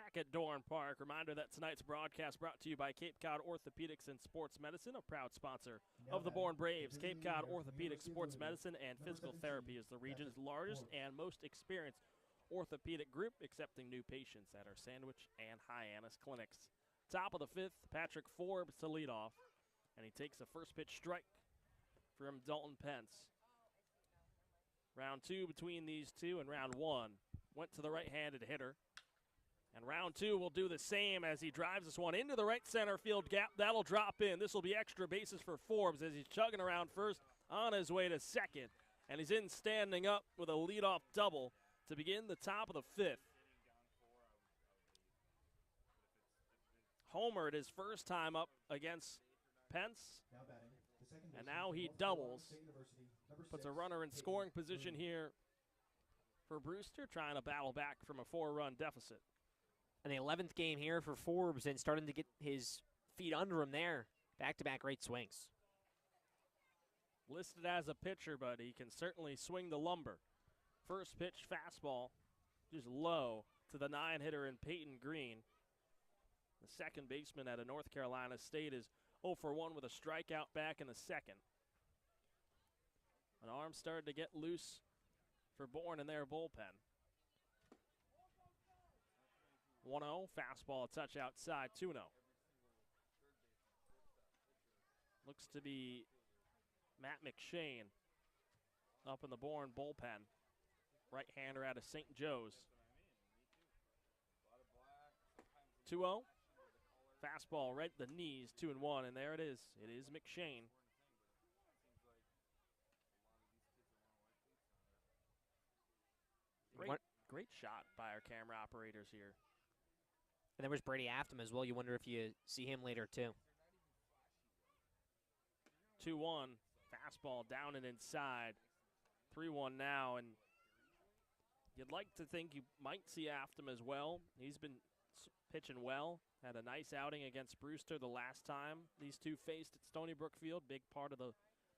Back at Dorn Park, reminder that tonight's broadcast brought to you by Cape Cod Orthopedics and Sports Medicine, a proud sponsor of the Bourne Braves. Cape Cod Orthopedic Sports Medicine and Physical Therapy is the region's largest and most experienced orthopedic group, accepting new patients at our Sandwich and Hyannis clinics. Top of the 5th, Patrick Forbes to lead off, and he takes a first pitch strike from Dalton Pence. Round 2 between these two, and round 1 went to the right-handed hitter. And round two will do the same as he drives this one into the right center field gap. That'll drop in. This will be extra bases for Forbes as he's chugging around first on his way to second. And he's in standing up with a leadoff double to begin the top of the fifth. Homered his first time up against Pence. And now he doubles. Puts a runner in scoring position here for Brewster, trying to battle back from a 4-run deficit. And the 11th game here for Forbes and starting to get his feet under him there. Back-to-back great swings. Listed as a pitcher, but he can certainly swing the lumber. First pitch fastball, just low to the 9-hitter in Peyton Green. The second baseman at a North Carolina State is 0 for 1 with a strikeout back in the second. An arm started to get loose for Bourne in their bullpen. 1-0, fastball, a touch outside, 2-0. Looks to be Matt McShane up in the Bourne bullpen. Right-hander out of St. Joe's. 2-0. Fastball right at the knees, 2-1, and there it is. It is McShane. Great shot by our camera operators here. And there was Brady Afton as well. You wonder if you see him later, too. 2-1, fastball down and inside. 3-1 now, and you'd like to think you might see Afton as well. He's been pitching well. Had a nice outing against Brewster the last time these two faced at Stony Brook Field. Big part of the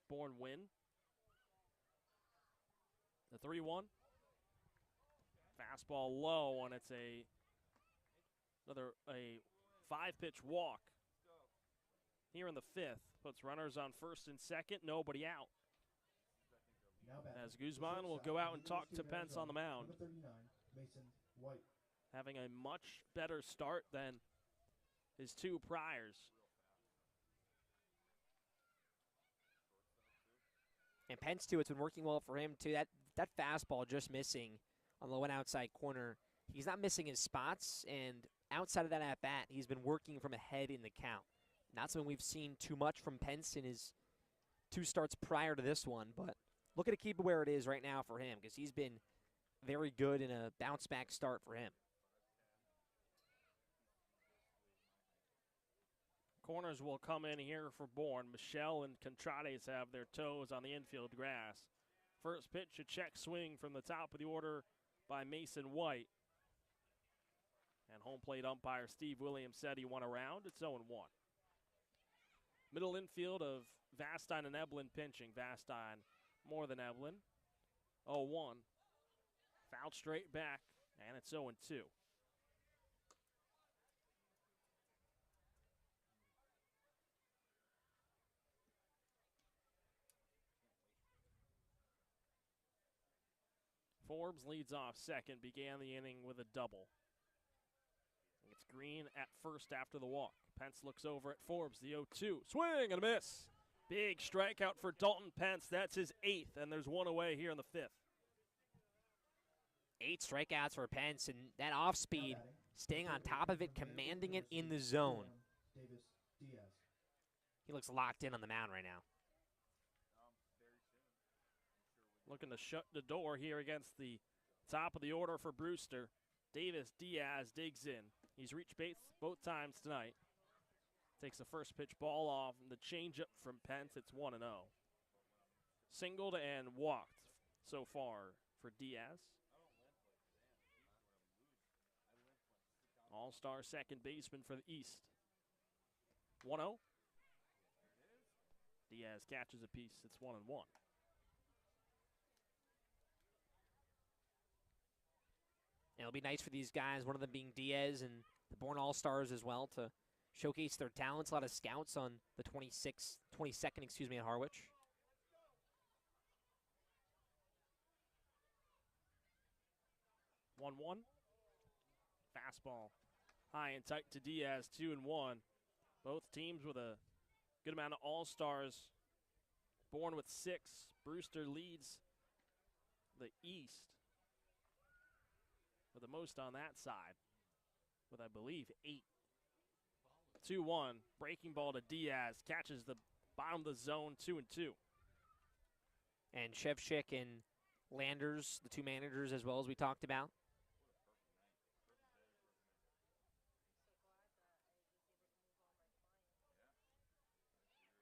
Bourne win. The 3-1. Fastball low, and it's another 5-pitch walk here in the fifth. Puts runners on first and second, nobody out. As Guzman will go out and talk to Pence on the mound. Having a much better start than his two priors. And Pence, too, it's been working well for him, too. That fastball just missing on the one outside corner. He's not missing his spots, and outside of that at-bat, he's been working from ahead in the count. Not something we've seen too much from Pence in his 2 starts prior to this one, but looking to keep it where it is right now for him because he's been very good in a bounce-back start for him. Corners will come in here for Bourne. Michelle and Contrades have their toes on the infield grass. First pitch, a check swing from the top of the order by Mason White. And home plate umpire Steve Williams said he won a round. It's 0-1. Middle infield of Vastine and Eblin pitching. Vastine more than Eblin. 0-1. Fouled straight back, and it's 0-2. Forbes leads off second, began the inning with a double. It's Green at first after the walk. Pence looks over at Forbes, the 0-2. Swing and a miss. Big strikeout for Dalton Pence. That's his 8th, and there's one away here in the 5th. 8 strikeouts for Pence, and that off-speed, staying on top of it, commanding it in the zone. He looks locked in on the mound right now. Looking to shut the door here against the top of the order for Brewster. Davis Diaz digs in. He's reached base both times tonight. Takes the first pitch ball off, and the changeup from Pence. It's 1-0. Singled and walked so far for Diaz. All-star second baseman for the East. 1-0. Diaz catches a piece. It's 1-1. It'll be nice for these guys, one of them being Diaz and the Bourne All-Stars as well, to showcase their talents. A lot of scouts on the 22nd at Harwich. One. Fastball high and tight to Diaz, 2-1. Both teams with a good amount of All-Stars. Bourne with 6. Brewster leads the East with the most on that side. with, I believe, 8. 2-1, breaking ball to Diaz, catches the bottom of the zone, 2-2. And Shevchik and Landers, the two managers as well as we talked about.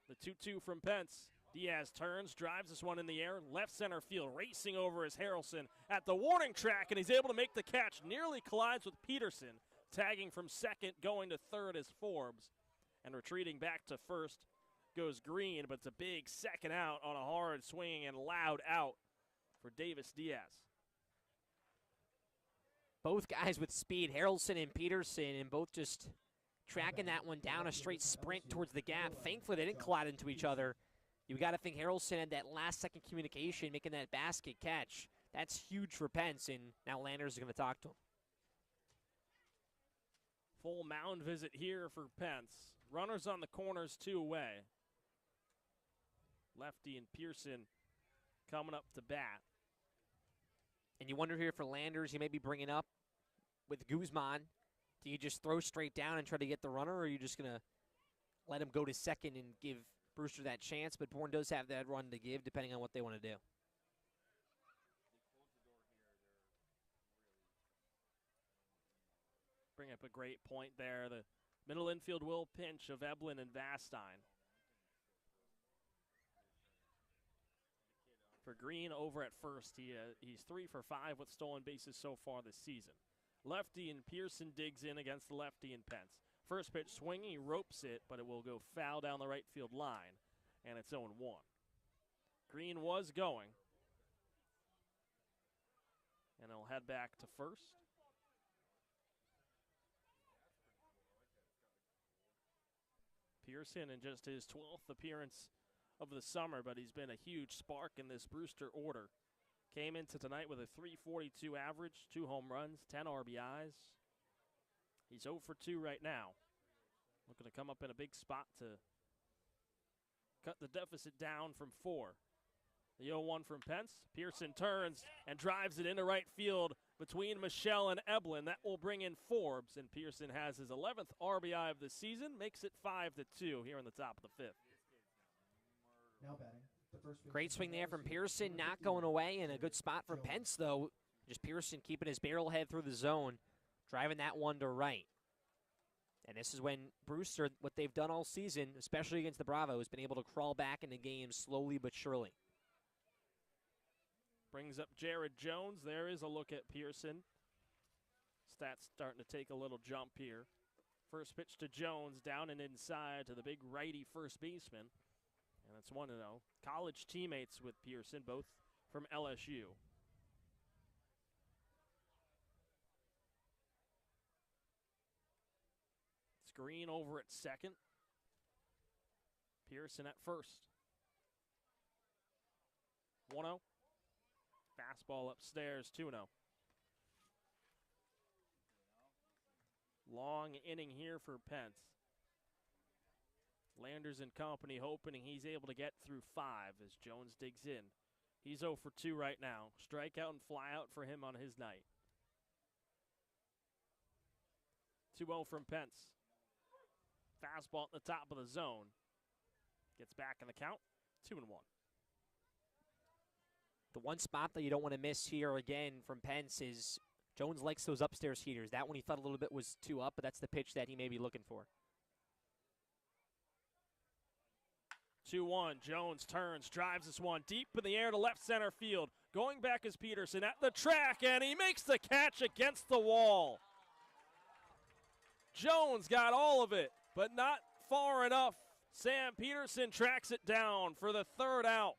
The 2-2 from Pence. Diaz turns, drives this one in the air, left center field, racing over is Harrelson at the warning track, and he's able to make the catch. Nearly collides with Peterson, tagging from second, going to third is Forbes, and retreating back to first goes Green, but it's a big second out on a hard swinging and loud out for Davis Diaz. Both guys with speed, Harrelson and Peterson, and both just tracking that one down, a straight sprint towards the gap. Thankfully, they didn't collide into each other. You got to think Harrelson had that last-second communication, making that basket catch. That's huge for Pence, and now Landers is going to talk to him. Full mound visit here for Pence. Runners on the corners, 2 away. Lefty and Pearson coming up to bat. And you wonder here for Landers, he may be bringing up with Guzman. Do you just throw straight down and try to get the runner, or are you just going to let him go to second and give Brewster that chance? But Bourne does have that run to give, depending on what they want to do. Bring up a great point there. The middle infield will pinch of Eblin and Vastine. For Green over at first, he's 3 for 5 with stolen bases so far this season. Lefty and Pearson digs in against the lefty and Pence. First pitch swinging, he ropes it, but it will go foul down the right field line, and it's 0-1. Green was going, and he'll head back to first. Pearson in just his 12th appearance of the summer, but he's been a huge spark in this Brewster order. Came into tonight with a .342 average, 2 home runs, 10 RBIs. He's 0 for 2 right now. Looking to come up in a big spot to cut the deficit down from 4. The 0-1 from Pence. Pearson turns and drives it into right field between Michelle and Eblin. That will bring in Forbes, and Pearson has his 11th RBI of the season, makes it 5-2 here in the top of the 5th. Now batting. Great swing there from Pearson, not going away, and a good spot from Pence, though. Just Pearson keeping his barrel head through the zone, driving that one to right. And this is when Brewster, what they've done all season, especially against the Bravos, has been able to crawl back into games slowly but surely. Brings up Jared Jones. There is a look at Pearson. Stats starting to take a little jump here. First pitch to Jones, down and inside to the big righty first baseman. And it's 1-0. College teammates with Pearson, both from LSU. It's Green over at second. Pearson at first. 1-0. Fastball upstairs, 2-0. Long inning here for Pence. Landers and company hoping he's able to get through 5 as Jones digs in. He's 0 for 2 right now. Strikeout and fly out for him on his night. 2-0 from Pence. Fastball at the top of the zone. Gets back in the count. 2-1. The one spot that you don't want to miss here again from Pence is Jones likes those upstairs heaters. That one he thought a little bit was too up, but that's the pitch that he may be looking for. 2-1. Jones turns, drives this one deep in the air to left center field. Going back is Peterson at the track, and he makes the catch against the wall. Jones got all of it, but not far enough. Sam Peterson tracks it down for the 3rd out.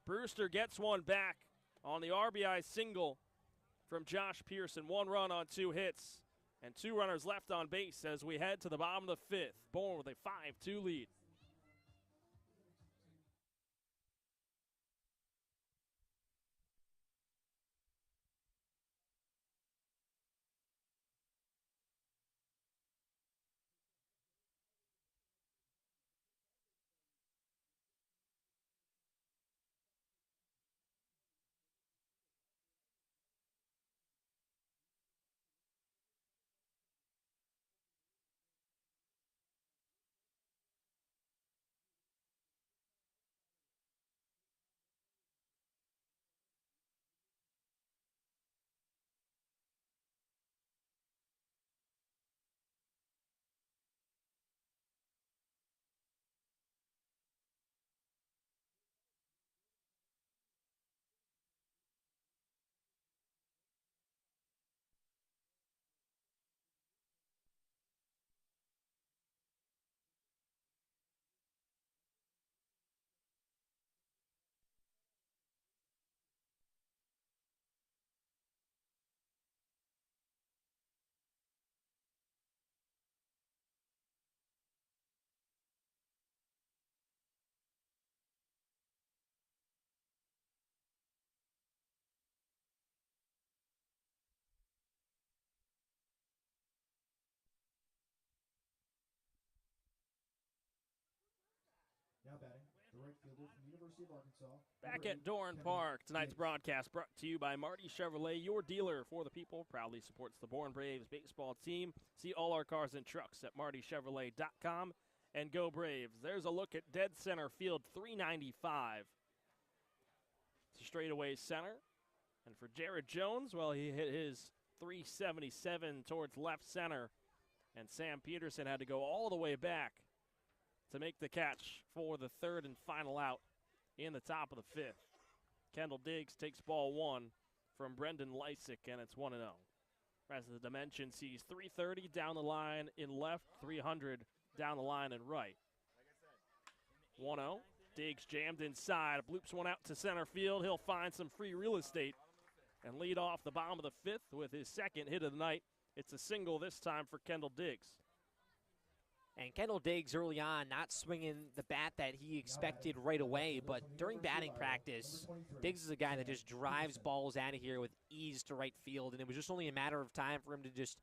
Brewster gets one back on the RBI single from Josh Pearson. 1 run on 2 hits, and 2 runners left on base as we head to the bottom of the 5th. Bourne with a 5-2 lead. The right fielder from the University of Arkansas. Back at Doran Park, tonight's broadcast brought to you by Marty Chevrolet, your dealer for the people. Proudly supports the Bourne Braves baseball team. See all our cars and trucks at martychevrolet.com. And go Braves. There's a look at dead center field, 395. It's a straightaway center. And for Jared Jones, well, he hit his 377 towards left center. And Sam Peterson had to go all the way back to make the catch for the third and final out in the top of the fifth. Kendall Diggs takes ball one from Brendan Lysick, and it's 1-0. Rest of the dimension sees 330 down the line in left, 300 down the line in right. 1-0. Diggs jammed inside, bloops one out to center field. He'll find some free real estate and lead off the bottom of the fifth with his second hit of the night. It's a single this time for Kendall Diggs. And Kendall Diggs early on not swinging the bat that he expected right away, but during batting practice, Diggs is a guy that just drives balls out of here with ease to right field, and it was just only a matter of time for him to just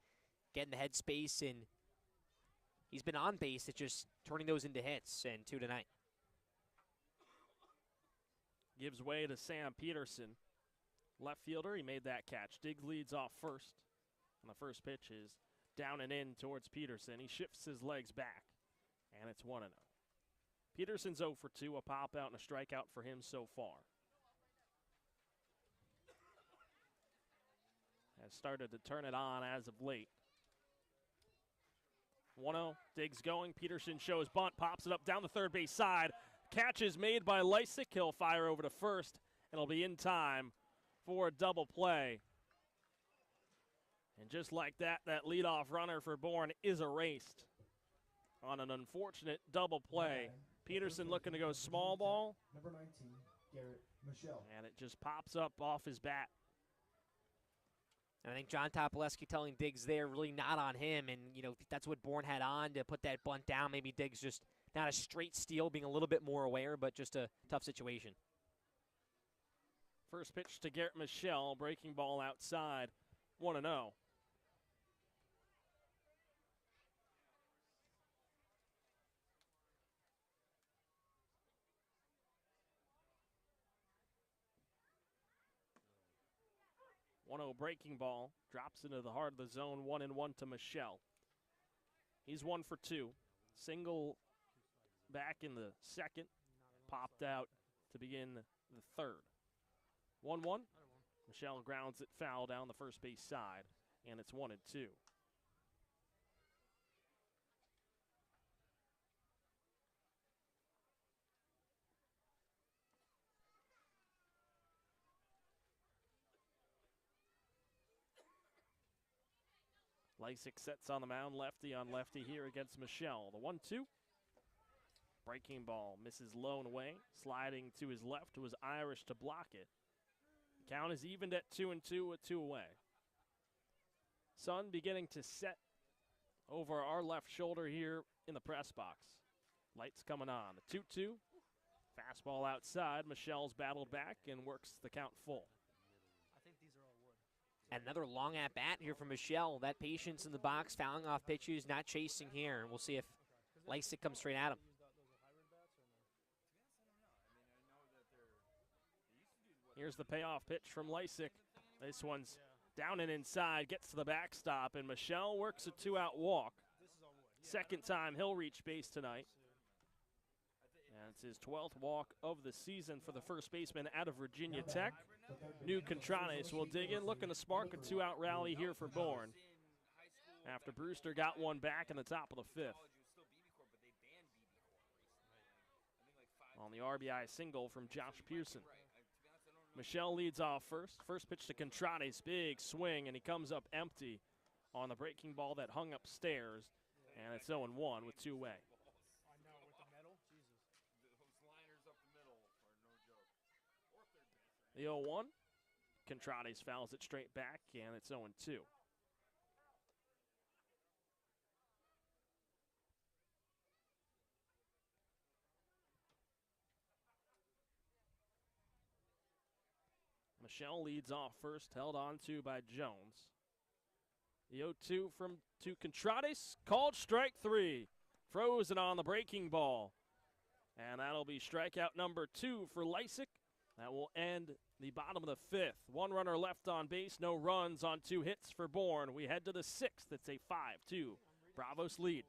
get in the headspace, and he's been on base at just turning those into hits, and 2 tonight. Gives way to Sam Peterson. Left fielder, he made that catch. Diggs leads off first, and the first pitch is down and in towards Peterson. He shifts his legs back, and it's 1-0. Peterson's 0 for 2, a pop out and a strikeout for him so far. Has started to turn it on as of late. 1-0, Diggs going. Peterson shows bunt, pops it up down the third base side. Catch is made by Lysick. He'll fire over to first, and it'll be in time for a double play. And just like that, that leadoff runner for Bourne is erased on an unfortunate double play. Peterson looking to go small ball. Number 19, Garrett Michelle. And it just pops up off his bat. And I think John Topoleski telling Diggs there, really not on him. And, you know, that's what Bourne had on to put that bunt down. Maybe Diggs just not a straight steal, being a little bit more aware, but just a tough situation. First pitch to Garrett Michelle, breaking ball outside, 1-0. Breaking ball, drops into the heart of the zone, 1-1 to Michelle. He's 1 for 2. Single back in the second, popped out to begin the third. 1-1. Michelle grounds it foul down the first base side, and it's 1-2. Lysick sets on the mound, lefty on lefty here against Michelle. The 1-2. Breaking ball misses low and away. Sliding to his left was Irish to block it. Count is evened at 2-2 with 2 away. Sun beginning to set over our left shoulder here in the press box. Lights coming on. The 2-2. Fastball outside. Michelle's battled back and works the count full. And another long at-bat here from Michelle. That patience in the box, fouling off pitches, not chasing here. We'll see if Lysick comes straight at him. Here's the payoff pitch from Lysick. This one's down and inside, gets to the backstop, and Michelle works a 2-out walk. Second time he'll reach base tonight. And it's his 12th walk of the season for the first baseman out of Virginia Tech. New Contranes will dig in, looking to spark a 2-out rally here for Bourne. After Brewster got one back in the top of the fifth. On the RBI single from Josh Pearson. Michelle leads off first. First pitch to Contranes, big swing, and he comes up empty on the breaking ball that hung upstairs. And it's 0-1 with 2 away. The 0-1. Contranes fouls it straight back, and it's 0-2. Michelle leads off first, held on to by Jones. The 0-2 to Contranes, called strike 3. Frozen on the breaking ball. And that'll be strikeout number 2 for Lysick. That will end the bottom of the 5th. 1 runner left on base, no runs on 2 hits for Bourne. We head to the 6th. It's a 5-2 Bravos lead.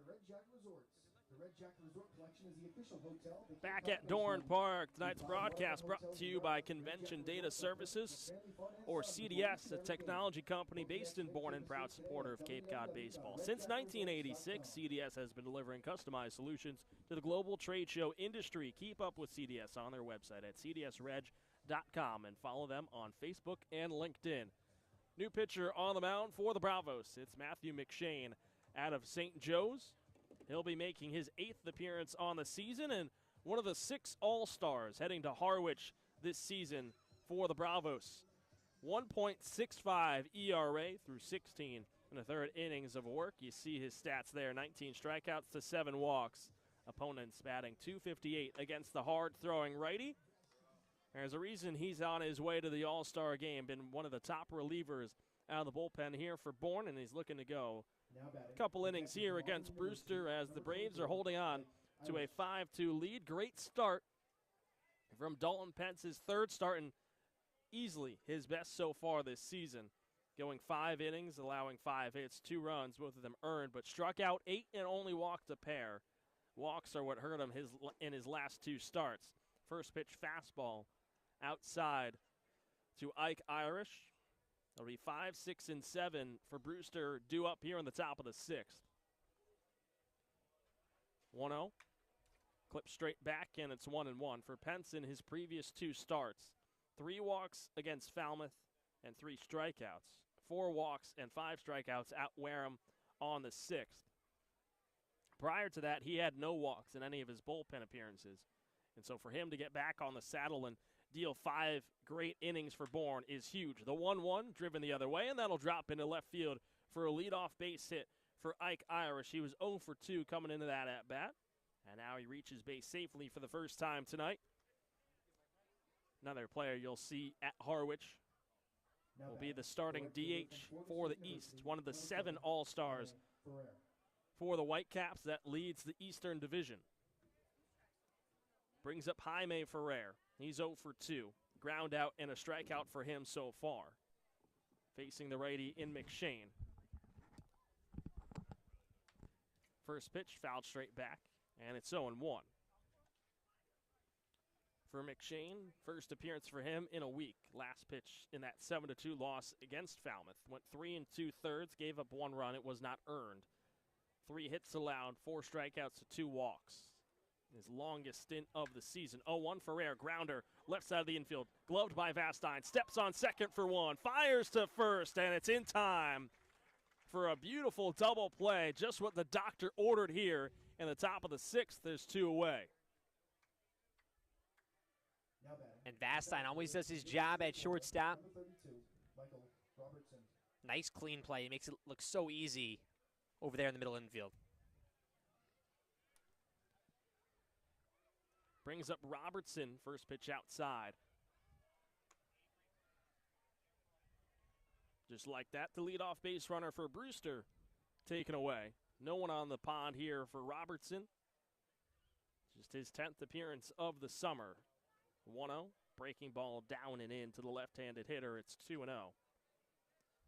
The Red Jack Resorts. The Red Jack Resort Collection is the official hotel. Back at Dorn Park, tonight's broadcast brought to you by Convention Data Services, or CDS, a technology company based in Bourne and proud supporter of Cape Cod baseball. Since 1986, CDS has been delivering customized solutions to the global trade show industry. Keep up with CDS on their website at cdsreg.com and follow them on Facebook and LinkedIn. New pitcher on the mound for the Bravos. It's Matthew McShane out of St. Joe's. He'll be making his 8th appearance on the season and one of the 6 All-Stars heading to Harwich this season for the Bravos. 1.65 ERA through 16 and a third innings of work. You see his stats there, 19 strikeouts to 7 walks. Opponents batting .258 against the hard-throwing righty. There's a reason he's on his way to the All-Star game, been one of the top relievers out of the bullpen here for Bourne, and he's looking to go a couple innings here against Brewster as the Braves are holding on to a 5-2 lead. Great start from Dalton Pence, his 3rd start and easily his best so far this season. Going 5 innings, allowing 5 hits, 2 runs, both of them earned, but struck out 8 and only walked a pair. Walks are what hurt him in his last 2 starts. First pitch fastball outside to Ike Irish. It'll be 5, 6, and 7 for Brewster, due up here in the top of the 6th. 1-0. Clip straight back, and it's 1-1 for Pence in his previous 2 starts. 3 walks against Falmouth and 3 strikeouts. 4 walks and 5 strikeouts at Wareham on the 6th. Prior to that, he had no walks in any of his bullpen appearances. And so for him to get back on the saddle and deal 5 great innings for Bourne is huge. The 1-1 driven the other way, and that'll drop into left field for a leadoff base hit for Ike Irish. He was 0 for 2 coming into that at-bat, and now he reaches base safely for the first time tonight. Another player you'll see at Harwich will be the starting DH for the East, one of the 7 All-Stars for the Whitecaps that leads the Eastern Division. Brings up Jaime Ferrer. He's 0 for 2. Ground out and a strikeout for him so far. Facing the righty in McShane. First pitch fouled straight back, and it's 0-1. For McShane, first appearance for him in a week. Last pitch in that 7-2 loss against Falmouth. Went 3 2/3, gave up 1 run. It was not earned. 3 hits allowed, 4 strikeouts to 2 walks. His longest stint of the season. 0-1 Ferrer, grounder, left side of the infield, gloved by Vastine, steps on second for 1, fires to first, and it's in time for a beautiful double play, just what the doctor ordered here in the top of the 6th. There's 2 away. And Vastine always does his job at shortstop. Number 32, Michael Robertson. Nice clean play. He makes it look so easy over there in the middle infield. Brings up Robertson, first pitch outside. Just like that, the leadoff base runner for Brewster taken away. No one on the pond here for Robertson. Just his 10th appearance of the summer. 1-0, breaking ball down and in to the left-handed hitter. It's 2-0.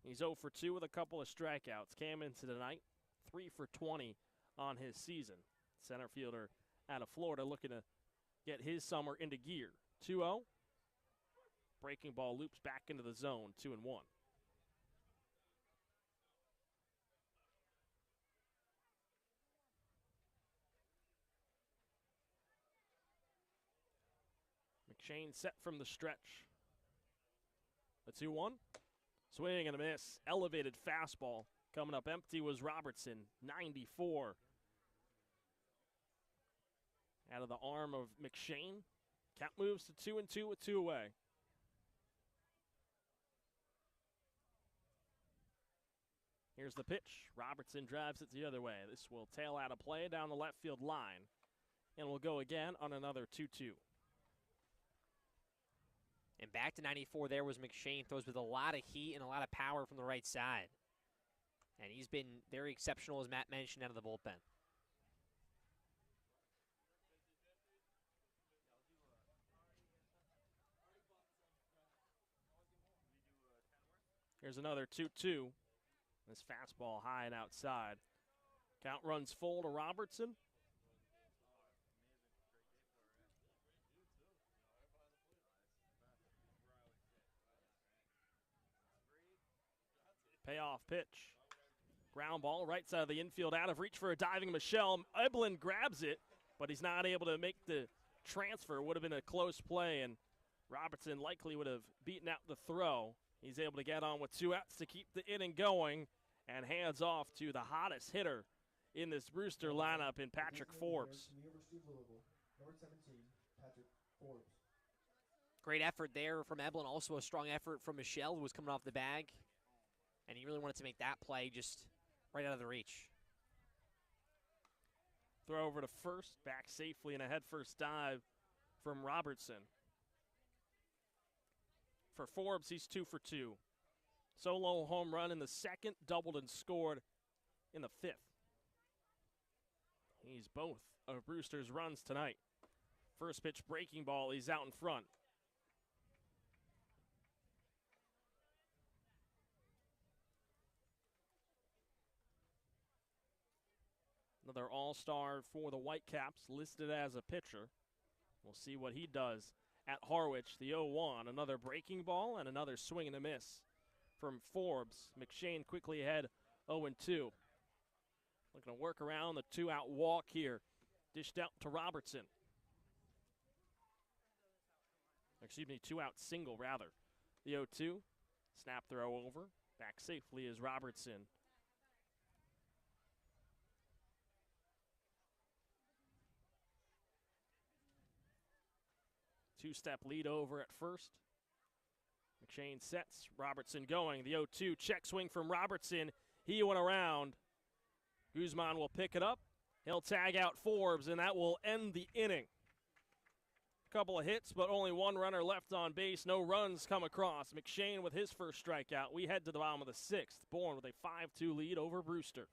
He's 0 for 2 with a couple of strikeouts. Came into tonight 3 for 20 on his season. Center fielder out of Florida looking to get his summer into gear. 2-0. Breaking ball loops back into the zone. 2-1. McShane set from the stretch. The 2-1. Swing and a miss. Elevated fastball. Coming up empty was Robertson. 94. Out of the arm of McShane. Count moves to 2-2 with 2 away. Here's the pitch. Robertson drives it the other way. This will tail out of play down the left field line. And we'll go again on another 2-2. And back to 94 there was McShane. Throws with a lot of heat and a lot of power from the right side. And he's been very exceptional, as Matt mentioned, out of the bullpen. Here's another 2-2. This fastball high and outside. Count runs full to Robertson. Payoff pitch. Ground ball, right side of the infield, out of reach for a diving Michelle. Eblin grabs it, but he's not able to make the transfer. Would have been a close play, and Robertson likely would have beaten out the throw. He's able to get on with 2 outs to keep the inning going, and hands off to the hottest hitter in this Brewster lineup in Patrick Forbes. Number 17, Patrick Forbes. Great effort there from Eblin. Also a strong effort from Michelle, who was coming off the bag. And he really wanted to make that play just right out of the reach. Throw over to first, back safely in a head-first dive from Robertson. For Forbes, he's 2 for 2. Solo home run in the second, doubled and scored in the 5th. He's both of Brewster's runs tonight. First pitch breaking ball, he's out in front. Another all-star for the Whitecaps, listed as a pitcher. We'll see what he does at Harwich. The 0-1, another breaking ball and another swing and a miss from Forbes. McShane quickly ahead, 0-2. Looking to work around the 2-out walk here. Dished out to Robertson. Excuse me, 2-out single, rather. The 0-2, snap throw over. Back safely is Robertson. Two-step lead over at first. McShane sets, Robertson going. The 0-2 check swing from Robertson. He went around. Guzman will pick it up. He'll tag out Forbes, and that will end the inning. Couple of hits, but only one runner left on base. No runs come across. McShane with his first strikeout. We head to the bottom of the 6th. Bourne with a 5-2 lead over Brewster.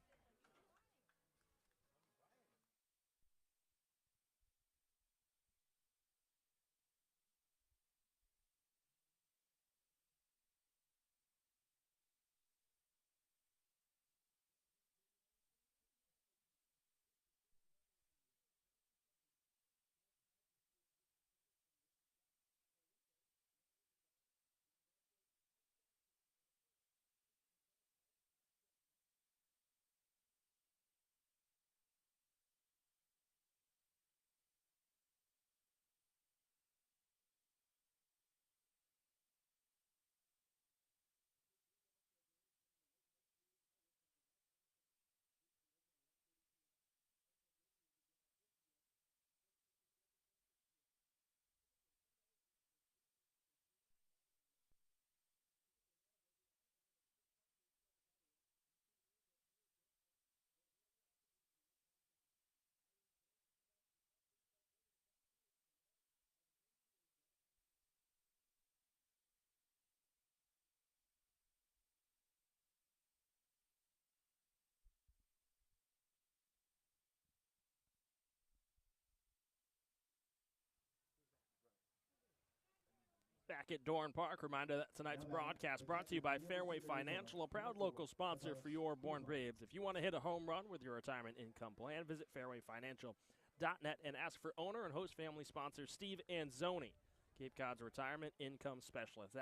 back at Dorn Park. Reminder that tonight's broadcast brought to you by Fairway Financial, a proud local sponsor for your Bourne Braves. If you want to hit a home run with your retirement income plan, visit fairwayfinancial.net and ask for owner and host family sponsor Steve Anzoni, Cape Cod's retirement income specialist.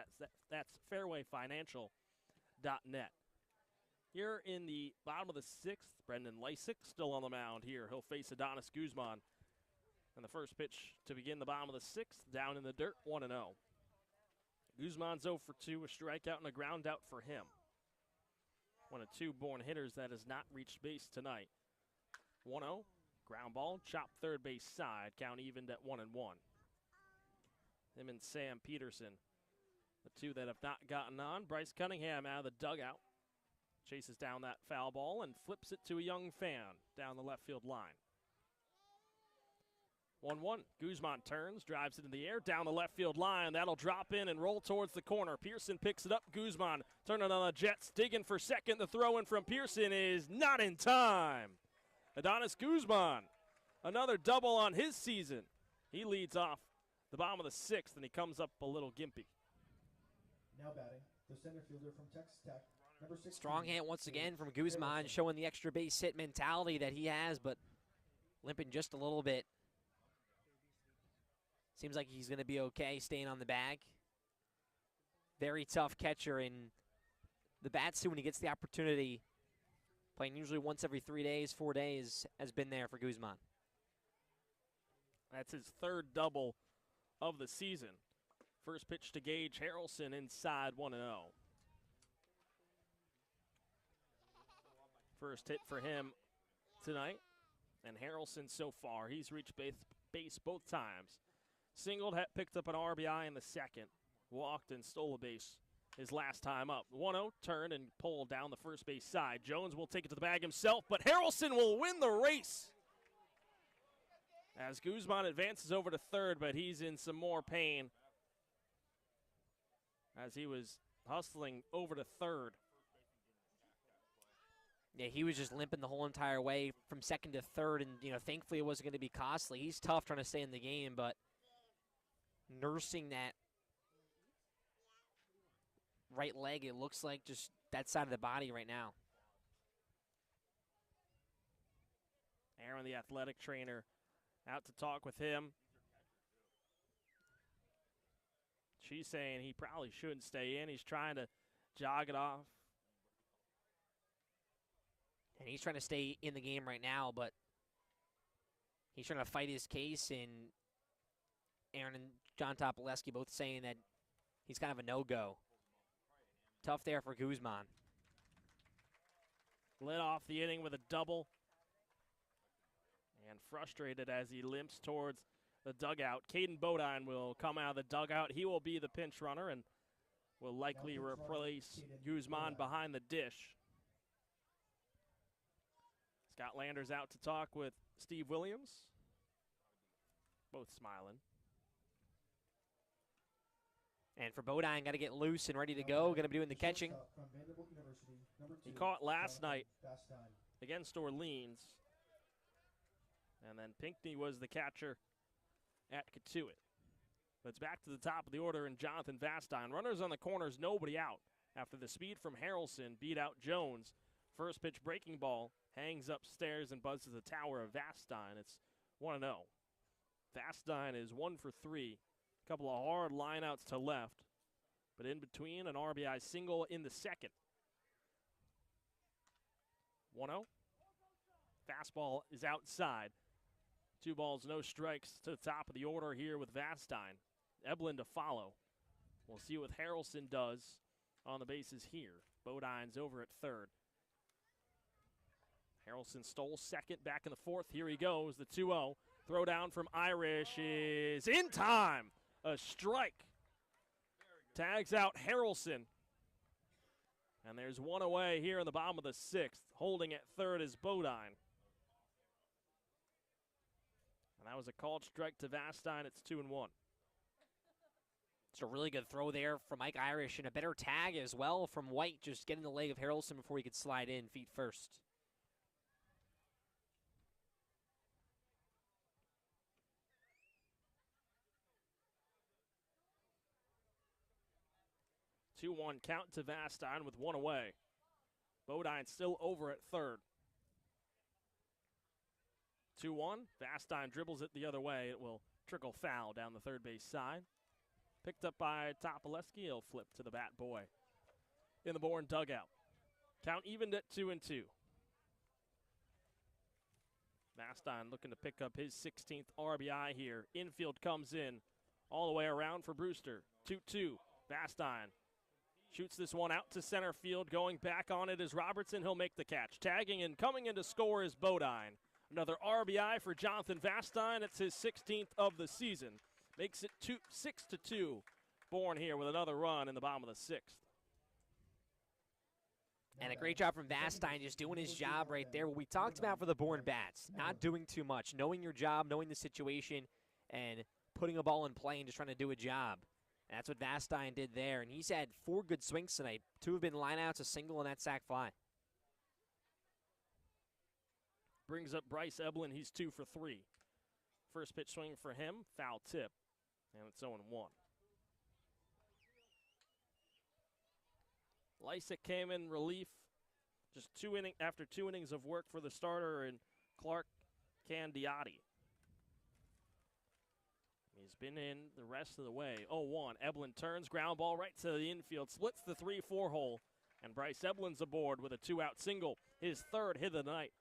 That's fairwayfinancial.net. Here in the bottom of the sixth, Brendan Lysick still on the mound here. He'll face Adonis Guzman. And the first pitch to begin the bottom of the sixth, down in the dirt, 1-0. Guzman's 0 for 2, a strikeout and a ground out for him. One of two Bourne hitters that has not reached base tonight. 1-0, ground ball, chopped third base side, count evened at 1-1. Him and Sam Peterson, the two that have not gotten on. Bryce Cunningham out of the dugout, chases down that foul ball and flips it to a young fan down the left field line. 1-1. Guzman turns, drives it in the air, down the left field line. That'll drop in and roll towards the corner. Pearson picks it up. Guzman turning on the Jets, digging for second. The throw in from Pearson is not in time. Adonis Guzman, another double on his season. He leads off the bottom of the sixth, and he comes up a little gimpy. Now batting, the center fielder from Texas Tech, number 16. Strong hand once again from Guzman, showing the extra base hit mentality that he has, but limping just a little bit. Seems like he's going to be okay staying on the bag. Very tough catcher, and the bats too when he gets the opportunity. Playing usually once every 3 days, 4 days, has been there for Guzman. That's his third double of the season. First pitch to Gage Harrelson inside 1-0. First hit for him tonight. And Harrelson so far, he's reached base both times. Singled, picked up an RBI in the second. Walked and stole a base his last time up. 1-0, turn and pull down the first base side. Jones will take it to the bag himself, but Harrelson will win the race. As Guzman advances over to third, but he's in some more pain as he was hustling over to third. Yeah, he was just limping the whole entire way from second to third, and thankfully it wasn't going to be costly. He's tough trying to stay in the game, but nursing that right leg, it looks like just that side of the body right now. Aaron, the athletic trainer, out to talk with him. She's saying he probably shouldn't stay in. He's trying to jog it off. And he's trying to stay in the game right now, but he's trying to fight his case, and Aaron and John Topoleski both saying that he's kind of a no-go. Tough there for Guzman. Led off the inning with a double. And frustrated as he limps towards the dugout. Caden Bodine will come out of the dugout. He will be the pinch runner and will likely replace Guzman behind the dish. Scott Landers out to talk with Steve Williams. Both smiling. And for Bodine, got to get loose and ready to go. Going to be doing the catching. He caught last night against Orleans. And then Pinckney was the catcher at Katuitt. But it's back to the top of the order and Jonathan Vastine. Runners on the corners, nobody out. After the speed from Harrelson beat out Jones. First pitch breaking ball hangs upstairs and buzzes the tower of Vastine. It's 1-0. Vastine is 1 for 3. A couple of hard lineouts to left. But in between, an RBI single in the second. 1-0. Fastball is outside. 2 balls, no strikes to the top of the order here with Vastine. Eblin to follow. We'll see what Harrelson does on the bases here. Bodine's over at third. Harrelson stole second, back in the fourth. Here he goes, the 2-0. Throw down from Irish is in time. A strike. Tags out Harrelson. And there's one away here in the bottom of the sixth. Holding at third is Bodine. And that was a called strike to Vastine. It's 2-1. It's a really good throw there from Mike Irish, and a better tag as well from White, just getting the leg of Harrelson before he could slide in feet first. 2-1 count to Vastine with one away. Bodine still over at third. 2-1. Vastine dribbles it the other way. It will trickle foul down the third base side. Picked up by Topoleski. He'll flip to the bat boy in the Bourne dugout. Count evened at 2-2. Vastine looking to pick up his 16th RBI here. Infield comes in all the way around for Brewster. 2-2. Vastine shoots this one out to center field. Going back on it is Robertson. He'll make the catch. Tagging and coming in to score is Bodine. Another RBI for Jonathan Vastine. It's his 16th of the season. Makes it 6-2. Bourne here with another run in the bottom of the sixth. And a great job from Vastine just doing his job right there. What we talked about for the Bourne Bats, not doing too much, knowing your job, knowing the situation, and putting a ball in play and just trying to do a job. And that's what Vastine did there. And he's had 4 good swings tonight. 2 have been lineouts, a single, and that sac fly. Brings up Bryce Eblin. He's 2 for 3. First pitch swing for him, foul tip, and it's 0-1. Lysick came in relief just after 2 innings of work for the starter, and Clark Candiotti. He's been in the rest of the way. 0-1. Eblin turns, ground ball right to the infield, splits the 3-4 hole, and Bryce Eblin's aboard with a 2-out single, his 3rd hit of the night.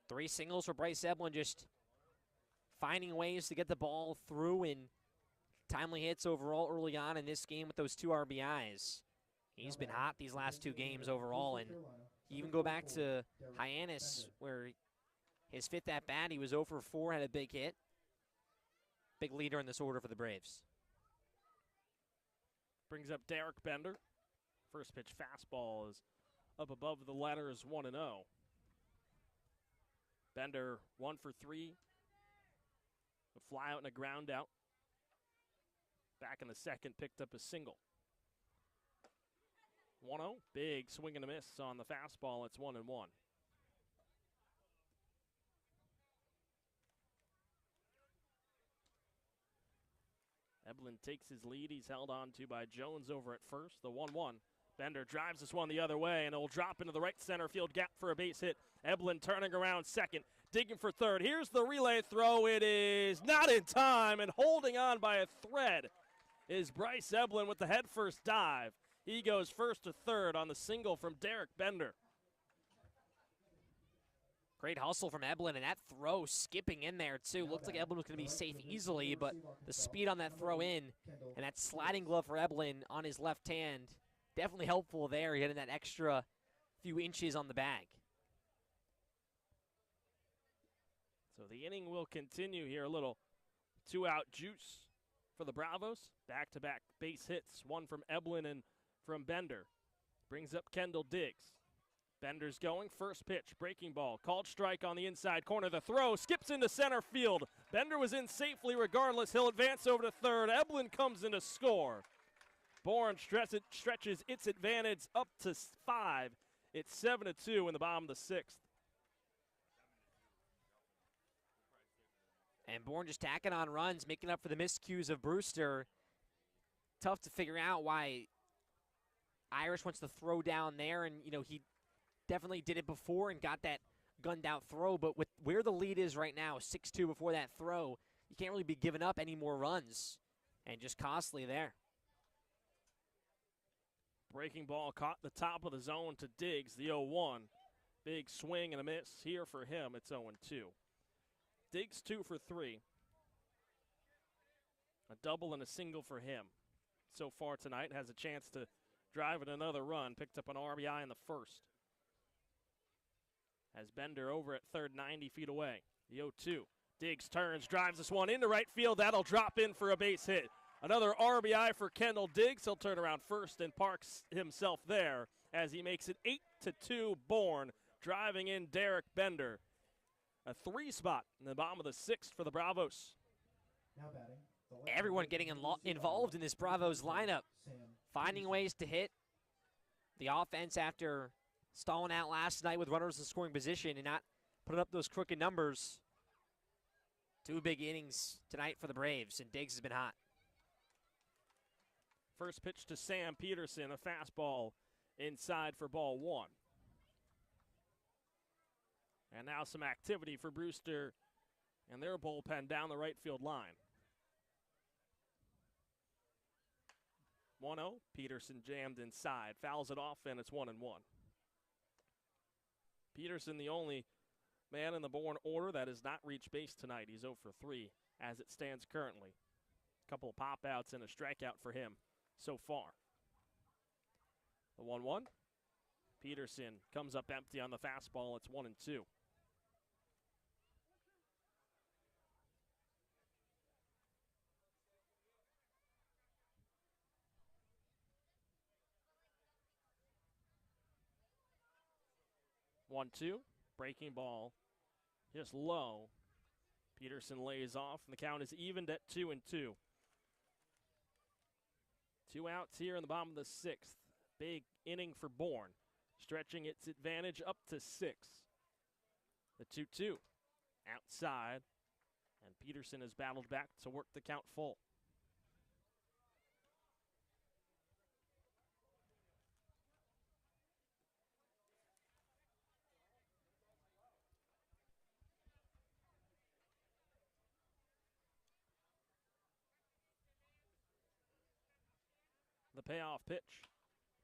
3 singles for Bryce Eblin, just finding ways to get the ball through and timely hits overall early on in this game with those 2 RBIs. He's been hot these last 2 games overall, and you even go back to Hyannis, where his 5th at-bat, he was 0 for 4, had a big hit. Big leader in this order for the Braves. Brings up Derek Bender. First pitch fastball is up above the letters 1-0. Bender 1 for 3. A fly out and a ground out. Back in the second, picked up a single. 1-0. Big swing and a miss on the fastball. It's 1-1. Eblin takes his lead. He's held on to by Jones over at first. The 1-1. Bender drives this one the other way, and it'll drop into the right center field gap for a base hit. Eblin turning around second, digging for third. Here's the relay throw. It is not in time, and holding on by a thread is Bryce Eblin with the head-first dive. He goes first to third on the single from Derek Bender. Great hustle from Eblin, and that throw skipping in there, too. Looked like Eblin was going to be safe easily, but the speed on that throw in and that sliding glove for Eblin on his left hand, definitely helpful there, getting that extra few inches on the bag. So the inning will continue here. A little 2-out juice for the Bravos. Back-to-back base hits, one from Eblin and from Bender. Brings up Kendall Diggs. Bender's going, first pitch, breaking ball, called strike on the inside corner. The throw skips into center field. Bender was in safely regardless. He'll advance over to third. Eblin comes in to score. Bourne stretches its advantage up to 5. It's 7-2 in the bottom of the 6th. And Bourne just tacking on runs, making up for the miscues of Brewster. Tough to figure out why Irish wants to throw down there, and, you know, he definitely did it before and got that gunned-out throw, but with where the lead is right now, 6-2 before that throw, you can't really be giving up any more runs, and just costly there. Breaking ball caught the top of the zone to Diggs, the 0-1. Big swing and a miss here for him. It's 0-2. Diggs 2 for 3. A double and a single for him. So far tonight, has a chance to drive in another run. Picked up an RBI in the first. Has Bender over at third, 90 feet away. The 0-2. Diggs turns, drives this one into right field. That'll drop in for a base hit. Another RBI for Kendall Diggs. He'll turn around first and parks himself there as he makes it 8-2 Bourne, driving in Derek Bender. A 3 spot in the bottom of the 6th for the Bravos. Now batting. Everyone getting involved in this Bravos lineup, finding ways to hit the offense after stalling out last night with runners in scoring position and not putting up those crooked numbers. 2 big innings tonight for the Braves, and Diggs has been hot. First pitch to Sam Peterson, a fastball inside for ball one. And now some activity for Brewster and their bullpen down the right field line. 1-0, Peterson jammed inside, fouls it off, and it's 1-1. Peterson, the only man in the Bourne order that has not reached base tonight. He's 0 for 3 as it stands currently. A couple of pop-outs and a strikeout for him so far. The 1-1. Peterson comes up empty on the fastball. It's 1-2. One-two, breaking ball, just low. Peterson lays off, and the count is evened at 2-2. 2 outs here in the bottom of the 6th. Big inning for Bourne, stretching its advantage up to 6. The 2-2 outside, and Peterson has battled back to work the count full. The payoff pitch.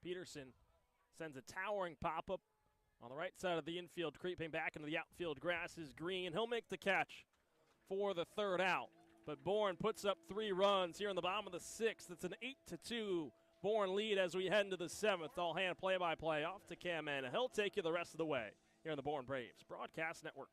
Peterson sends a towering pop-up on the right side of the infield, creeping back into the outfield grass is Green. He'll make the catch for the 3rd out. But Bourne puts up 3 runs here in the bottom of the 6th. It's an 8-2 Bourne lead as we head into the 7th. All hand play-by-play off to Cam Manna. He'll take you the rest of the way here in the Bourne Braves Broadcast Network.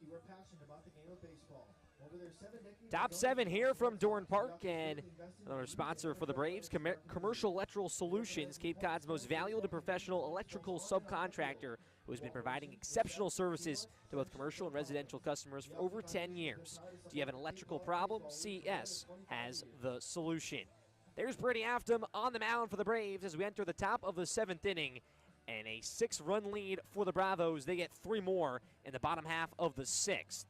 We're passionate about the game of baseball. Over their 7 decades, Top 7 here from Dorn Park, and another sponsor for the Braves, Commercial Electrical Solutions, Cape Cod's most valued and professional electrical subcontractor, who has been providing exceptional services to both commercial and residential customers for over 10 years. Do you have an electrical problem? CS has the solution. There's Brady Afton on the mound for the Braves as we enter the top of the 7th inning. And a 6-run lead for the Bravos. They get 3 more in the bottom half of the 6th.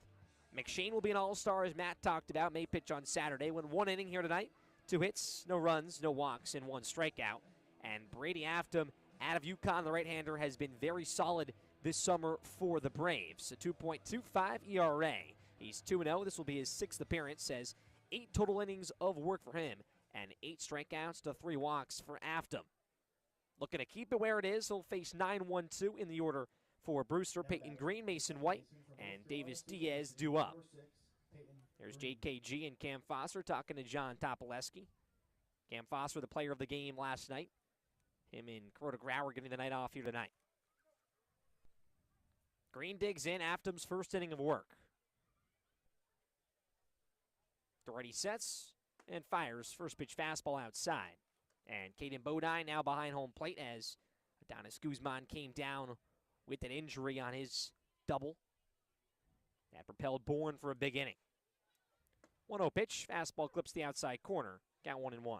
McShane will be an all-star, as Matt talked about. May pitch on Saturday. Went 1 inning here tonight. 2 hits, no runs, no walks, and 1 strikeout. And Brady Afton, out of UConn, the right-hander, has been very solid this summer for the Braves. A 2.25 ERA. He's 2-0. This will be his 6th appearance. Says 8 total innings of work for him and 8 strikeouts to 3 walks for Afton. Looking to keep it where it is. He'll face 9-1-2 in the order for Brewster, Peyton Green, Mason White, and Davis Diaz due up. There's JKG and Cam Foster talking to John Topoleski. Cam Foster, the player of the game last night. Him and Corota Grauer getting the night off here tonight. Green digs in Afton's first inning of work. Already sets and fires. First pitch fastball outside. And Caden Bodine now behind home plate as Adonis Guzman came down with an injury on his double. That propelled Bourne for a big inning. 1-0 pitch. Fastball clips the outside corner. Count 1-1.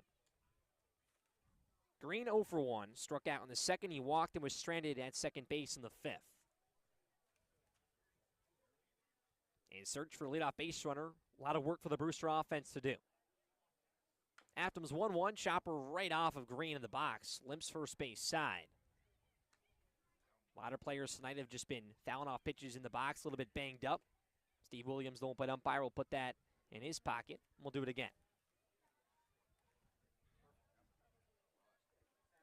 Green 0 for 1, struck out in the second. He walked and was stranded at second base in the fifth. In search for a leadoff base runner. A lot of work for the Brewster offense to do. Aftam's 1-1, chopper right off of Green in the box. Limps first base side. A lot of players tonight have just been fouling off pitches in the box, a little bit banged up. Steve Williams, the home-plate umpire, will put that in his pocket. We'll do it again.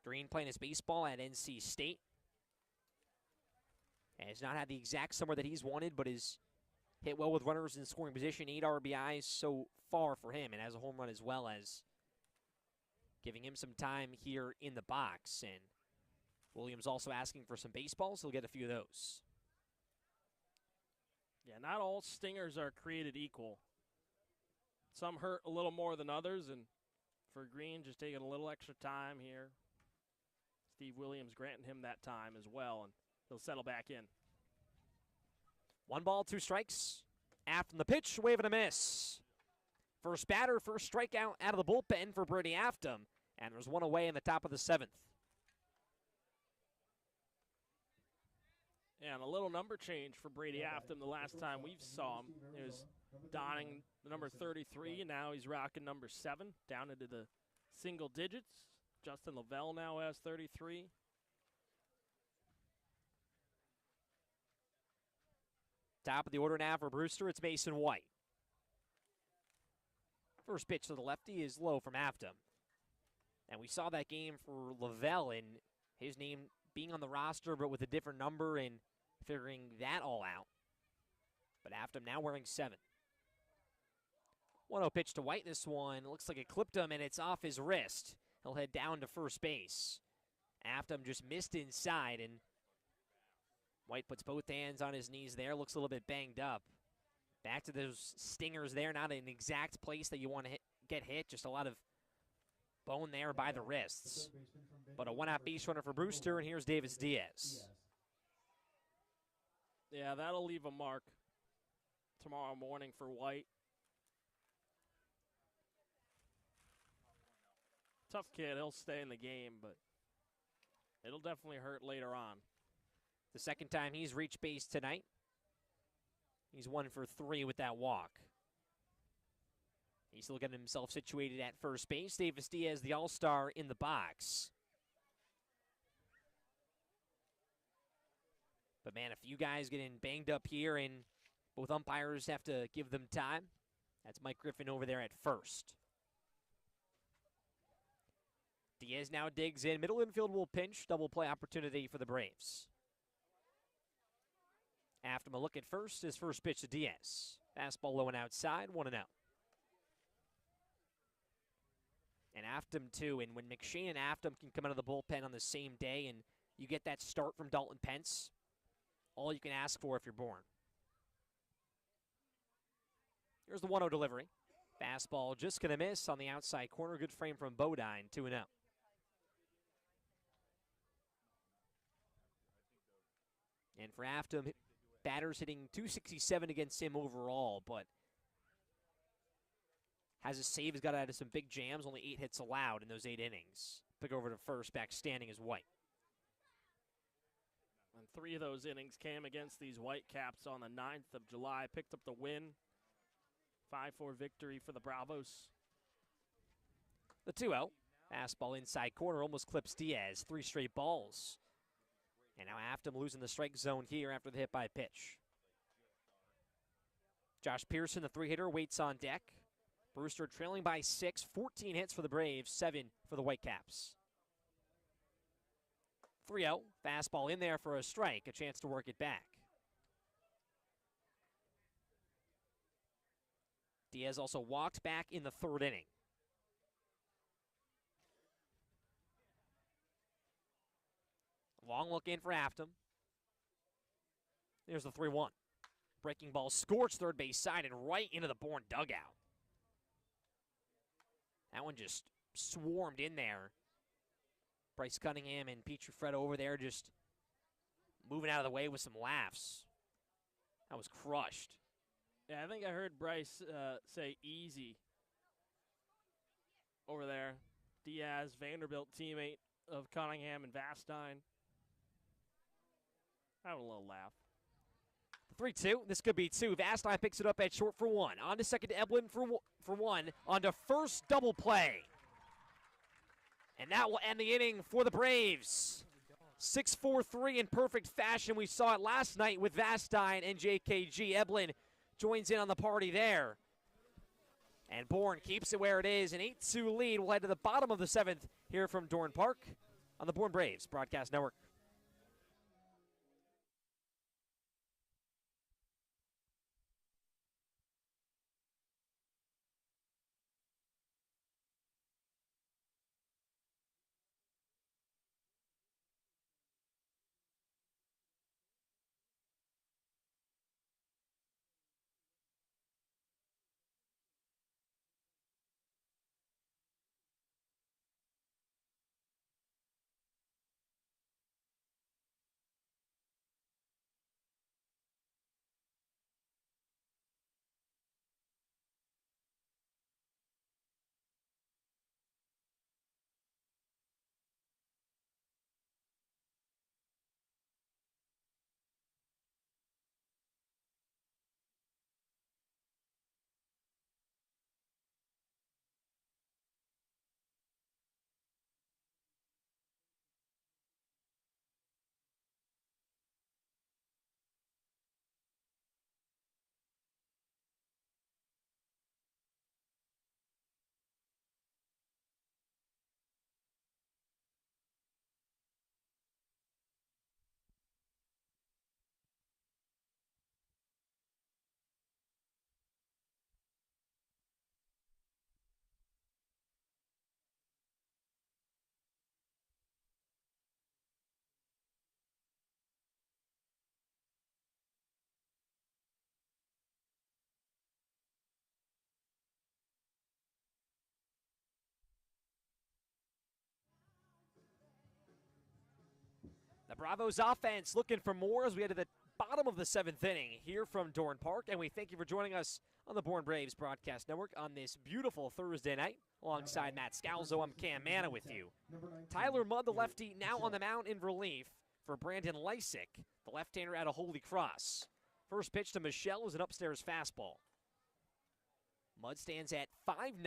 Green playing his baseball at NC State. Has not had the exact summer that he's wanted, but is hit well with runners in scoring position. 8 RBIs so far for him, and has a home run as well, as giving him some time here in the box. And Williams also asking for some baseballs. He'll get a few of those. Yeah, not all stingers are created equal. Some hurt a little more than others, and for Green, just taking a little extra time here. Steve Williams granting him that time as well, and he'll settle back in. 1 ball, 2 strikes. After the pitch, wave and a miss. First batter, first strikeout out of the bullpen for Brady Aftam, and there's 1 away in the top of the 7th. And a little number change for Brady Aftam the last time we saw him. He was donning the number 33, and now he's rocking number 7, down into the single digits. Justin Lavelle now has 33. Top of the order now for Brewster, it's Mason White. First pitch to the lefty is low from Aftam. And we saw that game for Lavelle, and his name being on the roster but with a different number and figuring that all out. But Aftam now wearing 7. 1-0 pitch to White. This one looks like it clipped him, and it's off his wrist. He'll head down to first base. Aftam just missed inside, and White puts both hands on his knees there. Looks a little bit banged up. Back to those stingers there. Not an exact place that you want to get hit. Just a lot of bone there by the wrists. But a 1-out base runner for Brewster, and here's Davis Diaz. Yeah, that'll leave a mark tomorrow morning for White. Tough kid. He'll stay in the game, but it'll definitely hurt later on. The second time he's reached base tonight. He's 1 for 3 with that walk. He's still getting himself situated at first base. Davis Diaz, the all-star, in the box. But, man, a few guys getting banged up here, and both umpires have to give them time. That's Mike Griffin over there at first. Diaz now digs in. Middle infield will pinch. Double play opportunity for the Braves. After a look at first, his first pitch to Diaz. Fastball low and outside, 1-0. And Aftam, too. And when McShane and Aftam can come out of the bullpen on the same day and you get that start from Dalton Pence, all you can ask for if you're born. Here's the 1-0 delivery. Fastball just going to miss on the outside corner. Good frame from Bodine, 2-0. And for Aftam, batters hitting .267 against him overall, but has a save. He's got out of some big jams, only 8 hits allowed in those 8 innings. Pick over to first, back standing is White. And 3 of those innings came against these Whitecaps on the 9th of July. Picked up the win. 5-4 victory for the Bravos. The 2-0. Fastball inside corner almost clips Diaz. 3 straight balls. And now Aftam losing the strike zone here after the hit by pitch. Josh Pearson, the 3-hitter, waits on deck. Brewster trailing by 6. 14 hits for the Braves, 7 for the Whitecaps. 3-0. Fastball in there for a strike. A chance to work it back. Diaz also walked back in the 3rd inning. Long look in for Aftam. There's the 3-1. Breaking ball scorched third base side and right into the Bourne dugout. That one just swarmed in there. Bryce Cunningham and Pete Truffretto over there just moving out of the way with some laughs. That was crushed. Yeah, I think I heard Bryce say easy over there. Diaz, Vanderbilt teammate, of Cunningham and Vastine. Having a little laugh. 3-2. This could be two. Vastine picks it up at short for one. On to second to Eblin for one. On to first double play. And that will end the inning for the Braves. 6-4-3 in perfect fashion. We saw it last night with Vastine and JKG. Eblin joins in on the party there. And Bourne keeps it where it is. An 8-2 lead. We'll head to the bottom of the seventh here from Dorn Park on the Bourne Braves Broadcast Network. The Bravos offense looking for more as we head to the bottom of the seventh inning here from Dorn Park. And we thank you for joining us on the Bourne Braves Broadcast Network on this beautiful Thursday night. Alongside Matt Scalzo, I'm Cam Manna with you. Tyler Mudd, the lefty, now on the mound in relief for Brandon Lysick, the left-hander out of Holy Cross. First pitch to Michelle is an upstairs fastball. Mudd stands at 5'9".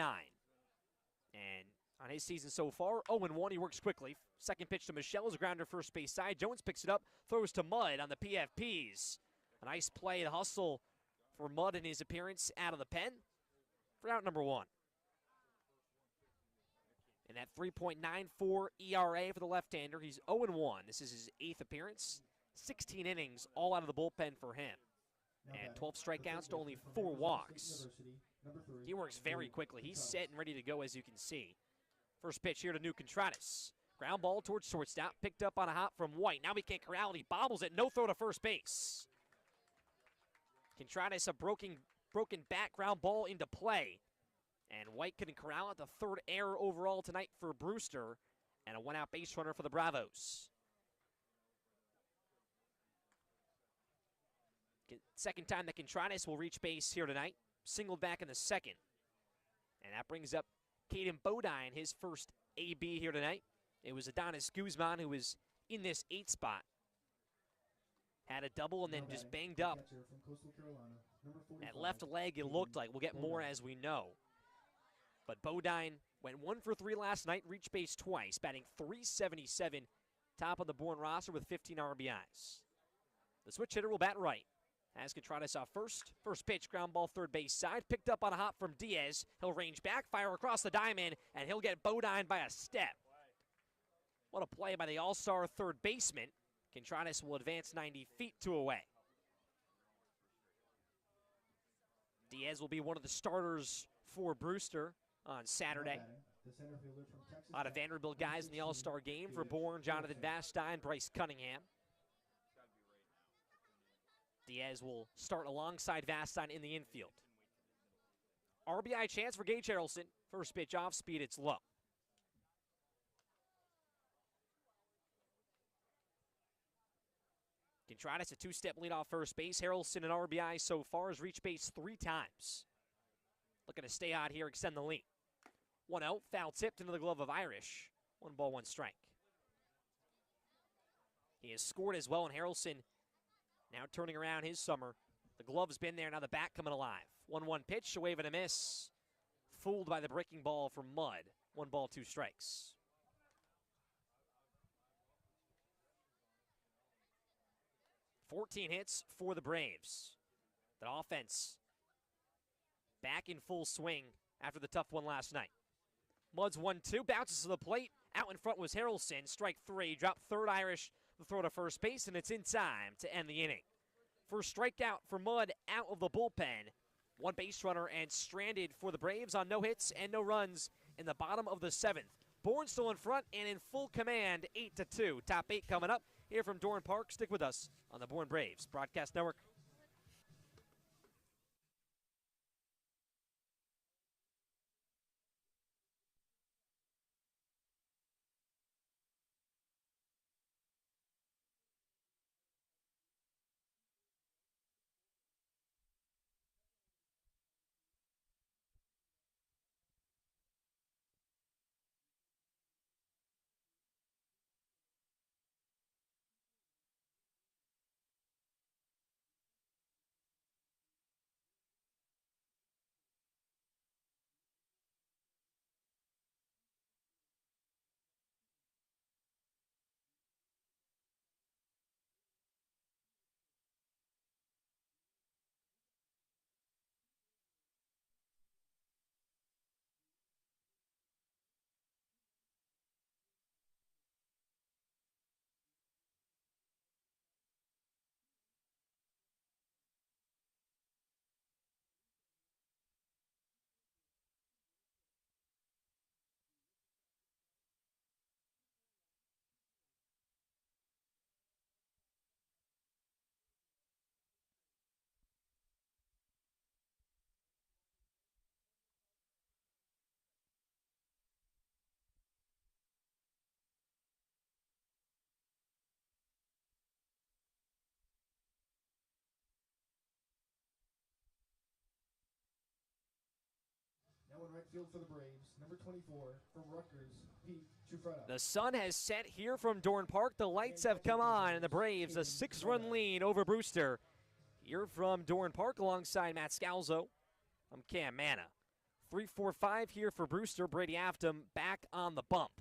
And on his season so far, 0-1, he works quickly. Second pitch to Michelle is a grounder first base side. Jones picks it up, throws to Mudd on the PFPs. A nice play, the hustle for Mudd in his appearance out of the pen for out number one. And that 3.94 ERA for the left-hander. He's 0-1. This is his 8th appearance. 16 innings, all out of the bullpen for him. And 12 strikeouts to only 4 walks. He works very quickly. He's set and ready to go, as you can see. First pitch here to New Contreras. Ground ball towards shortstop. Picked up on a hop from White. Now he can't corral it. He bobbles it. No throw to first base. Contreras, a broken back ground ball into play. And White couldn't corral it. The third error overall tonight for Brewster. And a one-out base runner for the Bravos. Second time that Contreras will reach base here tonight. Singled back in the second. And that brings up Caden Bodine, his first AB here tonight. It was Adonis Guzman who was in this 8 spot. Had a double and then just banged up. That left leg, it looked like. We'll get more as we know. But Bodine went 1 for 3 last night, reached base twice, batting .377, top of the Bourne roster with 15 RBIs. The switch hitter will bat right. As Contreras off first. First pitch, ground ball third base side. Picked up on a hop from Diaz. He'll range back, fire across the diamond, and he'll get Bodine by a step. What a play by the all-star third baseman. Contreras will advance 90 feet to away. Diaz will be one of the starters for Brewster on Saturday. A lot of Vanderbilt guys in the all-star game for Bourne, Jonathan Vastine, Bryce Cunningham. Diaz will start alongside Vastine in the infield. RBI chance for Gage Harrelson. First pitch off speed, it's low. Contreras a 2-step lead off first base. Harrelson an RBI so far has reached base 3 times. Looking to stay hot here, extend the lead. 1-0, foul tipped into the glove of Irish. 1 ball, 1 strike. He has scored as well, and Harrelson now turning around his summer. The glove's been there, now the bat coming alive. 1-1 pitch, a wave and a miss. Fooled by the breaking ball from Mudd. 1 ball, 2 strikes. "14 hits for the Braves. The offense back in full swing after the tough one last night. Mudd's 1-2, bounces to the plate. Out in front was Harrelson. Strike 3, drop third Irish, the throw to first base, and it's in time to end the inning. First strikeout for Mudd out of the bullpen. 1 base runner and stranded for the Braves on no hits and no runs in the bottom of the 7th. Bourne still in front and in full command, 8-2. Top 8 coming up here from Dorn Park. Stick with us on the Bourne Braves Broadcast Network. Now in right field for the Braves, number 24 from Rutgers, Pete Ciuffreda. The sun has set here from Dorn Park. The lights have come on, and the Braves a 6-run lead over Brewster. Here from Dorn Park alongside Matt Scalzo. I'm Cam Manna. 3-4-5 here for Brewster. Brady Afton back on the bump.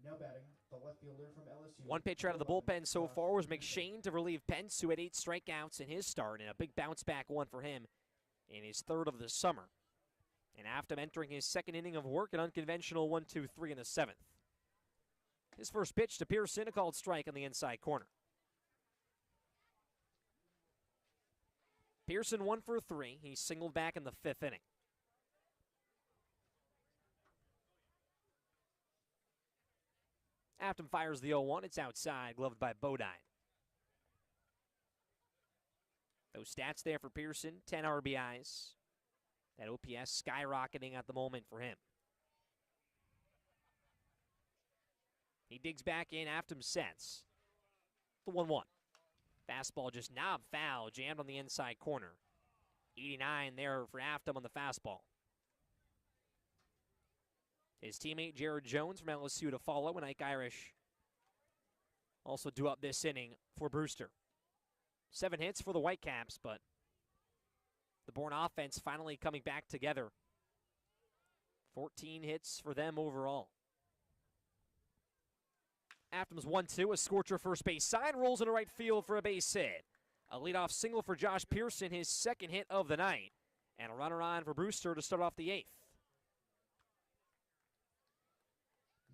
Now batting, the left fielder from LSU. 1 pitcher out of the bullpen so far was McShane to relieve Pence, who had 8 strikeouts in his start, and a big bounce-back one for him in his 3rd of the summer. And Afton entering his 2nd inning of work, an unconventional 1-2-3 in the 7th. His first pitch to Pearson, a called strike on the inside corner. Pearson 1 for 3. He singled back in the 5th inning. Afton fires the 0-1. It's outside, gloved by Bodine. Those stats there for Pearson, 10 RBIs. That OPS skyrocketing at the moment for him. He digs back in, Afton sets. The 1-1. Fastball just knob foul, jammed on the inside corner. 89 there for Afton on the fastball. His teammate Jared Jones from LSU to follow, and Ike Irish also due up this inning for Brewster. 7 hits for the Whitecaps, but the Bourne offense finally coming back together. 14 hits for them overall. Afton's 1-2, a scorcher first base side, rolls into right field for a base hit. A leadoff single for Josh Pearson, his 2nd hit of the night. And a runner on for Brewster to start off the 8th.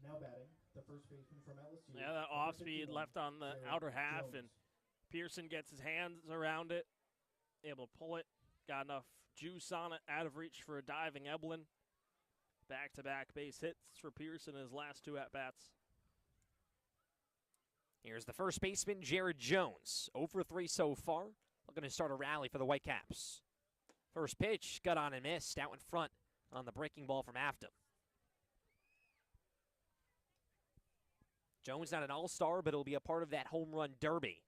Now batting, the first baseman from LSU. Yeah, that off-speed left on the outer half, and Pearson gets his hands around it, able to pull it. Got enough juice on it, out of reach for a diving Eblin. Back-to-back base hits for Pearson in his last 2 at-bats. Here's the first baseman, Jared Jones. 0 for 3 so far. Looking to start a rally for the Whitecaps. First pitch, got on and missed. Out in front on the breaking ball from Afton. Jones not an all-star, but he'll be a part of that home run derby.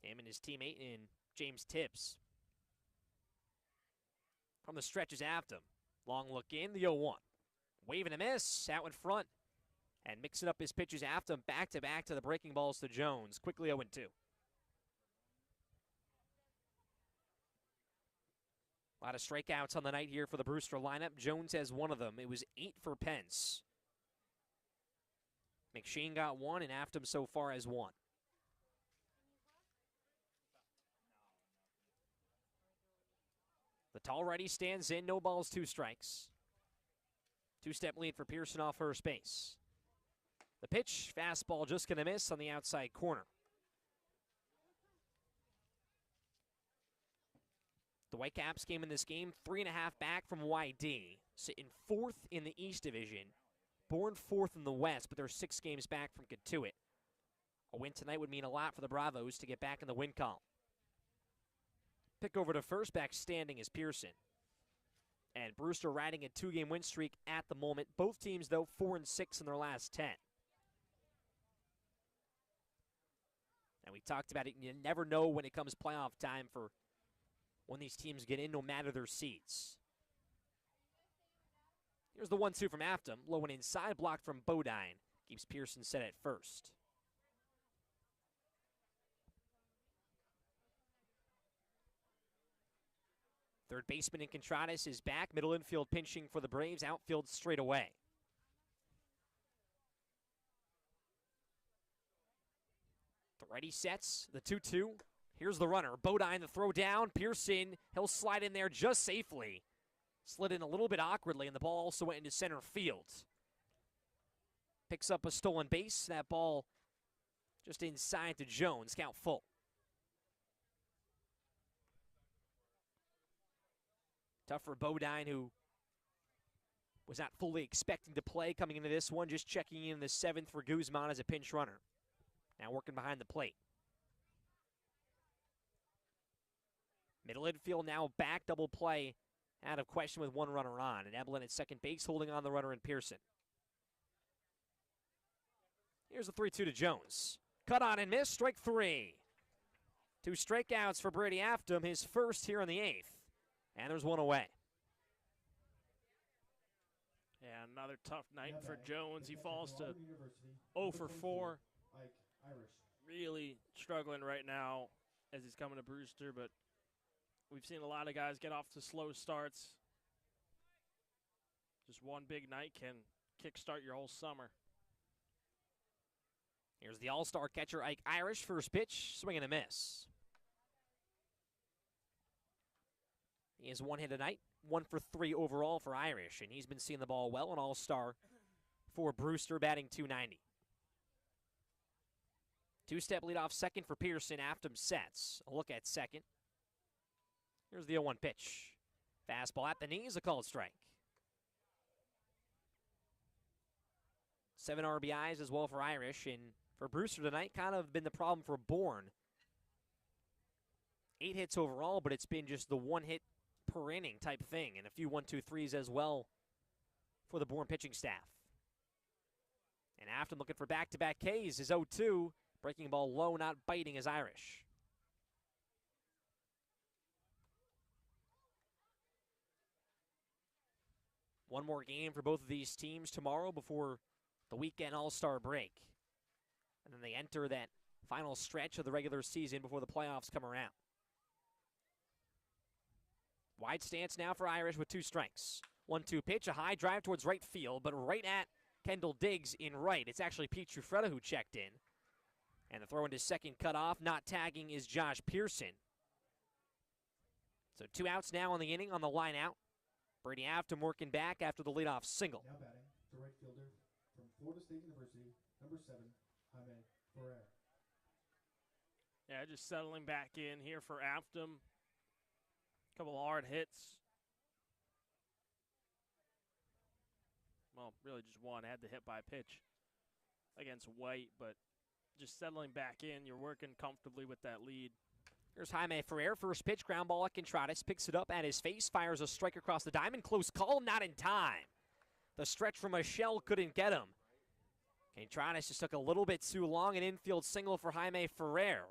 Him and his teammate in James Tibbs. From the stretch is Afton. Long look in, the 0-1. Wave and a miss, out in front And mixing up his pitches after him, back-to-back to the breaking balls to Jones. Quickly 0-2. A lot of strikeouts on the night here for the Brewster lineup. Jones has one of them. It was 8 for Pence. McShane got 1, and Afton so far has 1. The tall righty stands in. No balls, 2 strikes. 2-step lead for Pearson off first base. The pitch, fastball just going to miss on the outside corner. The Whitecaps came in this game 3.5 back from YD, sitting 4th in the East Division. Bourne 4th in the West, but they're 6 games back from Katuitt. A win tonight would mean a lot for the Bravos to get back in the win column. Pick over to first, back standing is Pearson. And Brewster riding a 2-game win streak at the moment. Both teams, though, 4-6 in their last 10. And we talked about it, you never know when it comes playoff time for when these teams get in, no matter their seeds. Here's the 1-2 from Afton. Low and inside, blocked from Bodine. Keeps Pearson set at first. Third baseman in Contradas is back. Middle infield pinching for the Braves. Outfield straight away. The righty sets. The 2-2. Here's the runner. Bodine, the throw down. Pearson, he'll slide in there just safely. Slid in a little bit awkwardly, and the ball also went into center field. Picks up a stolen base. That ball just inside to Jones. Count full. Tough for Bodine, who was not fully expecting to play coming into this one, just checking in the 7th for Guzman as a pinch runner. Now working behind the plate. Middle infield now back, double play out of question with 1 runner on. And Eblin at second base holding on the runner in Pearson. Here's the 3-2 to Jones. Cut on and miss, strike 3. 2 strikeouts for Brady Afton, his first here in the 8th. And there's 1 away. Yeah, another tough night for Jones. He falls to 0 for 4. Really struggling right now as he's coming to Brewster, but we've seen a lot of guys get off to slow starts. Just one big night can kickstart your whole summer. Here's the all-star catcher, Ike Irish. First pitch, swing and a miss. He has 1 hit tonight, 1 for 3 overall for Irish, and he's been seeing the ball well, an all-star for Brewster, batting .290. 2-step lead off second for Pearson. Afton sets. A look at second. Here's the 0-1 pitch. Fastball at the knees, a called strike. 7 RBIs as well for Irish, and for Brewster tonight, kind of been the problem for Bourne. 8 hits overall, but it's been just the 1 hit per inning type thing, and a few 1-2-3s as well for the Bourne pitching staff. And Afton looking for back-to-back Ks is 0-2. Breaking ball low, not biting as Irish. One more game for both of these teams tomorrow before the weekend all-star break. And then they enter that final stretch of the regular season before the playoffs come around. Wide stance now for Irish with 2 strikes. 1-2 pitch, a high drive towards right field, but right at Kendall Diggs in right. It's actually Pete Trufretta who checked in. And the throw into second cut off. Not tagging is Josh Pearson. So 2 outs now on the inning on the line out. Brady Afton working back after the leadoff single. Now batting, the right fielder from Florida State University, number 7, Jaime Ferrer. Yeah, just settling back in here for Afton. Couple hard hits. Well, really just one. Had to hit by a pitch against White, but just settling back in. You're working comfortably with that lead. Here's Jaime Ferrer. First pitch, ground ball at Contradas. Picks it up at his face. Fires a strike across the diamond. Close call, not in time. The stretch from Michelle couldn't get him. Contradas just took a little bit too long. An infield single for Jaime Ferrer.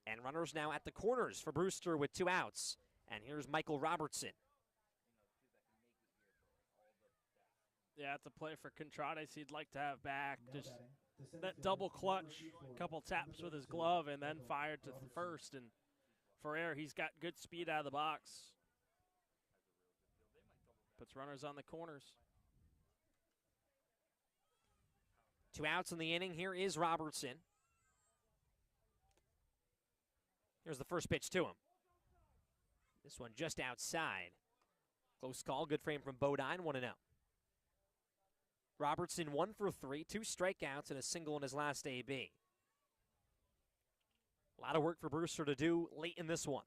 And runners now at the corners for Brewster with 2 outs. And here's Michael Robertson. Yeah, it's a play for Contrades he'd like to have back. Now Just batting, the center that fielder, double number clutch, 84, couple taps number with his 32, glove, and then Michael fired to Robertson. first. And Ferrer, he's got good speed out of the box. Puts runners on the corners. 2 outs in the inning. Here is Robertson. Here's the first pitch to him. This one just outside. Close call, good frame from Bodine, 1-0. Robertson 1 for 3, 2 strikeouts and a single in his last AB. A lot of work for Brewster to do late in this one.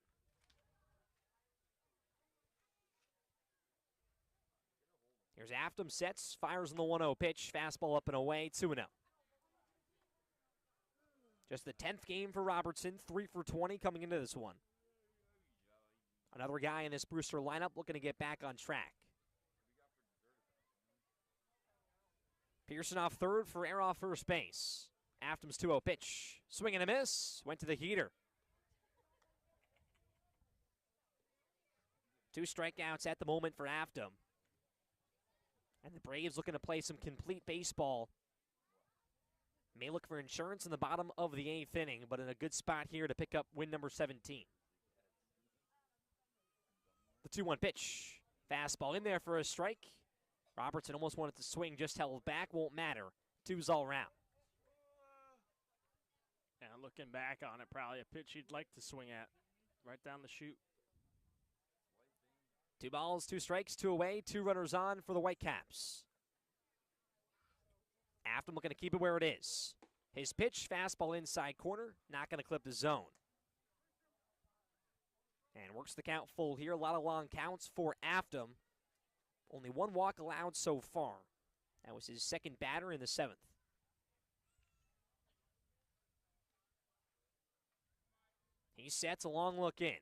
Here's Afton, sets, fires on the 1-0 pitch, fastball up and away, 2-0. Just the 10th game for Robertson, 3 for 20 coming into this one. Another guy in this Brewster lineup looking to get back on track. Pearson off third, Ferrer off first base. Afton's 2-0 pitch. Swing and a miss. Went to the heater. 2 strikeouts at the moment for Afton. And the Braves looking to play some complete baseball. May look for insurance in the bottom of the 8th inning, but in a good spot here to pick up win number 17. The 2-1 pitch. Fastball in there for a strike. Robertson almost wanted to swing, just held back. Won't matter. 2's all around. And looking back on it, probably a pitch you'd like to swing at. Right down the chute. 2 balls, 2 strikes, 2 away, 2 runners on for the Whitecaps. Afton looking to keep it where it is. His pitch, fastball inside corner, not going to clip the zone. And works the count full here. A lot of long counts for Afton. Only 1 walk allowed so far. That was his second batter in the 7th. He sets a long look in.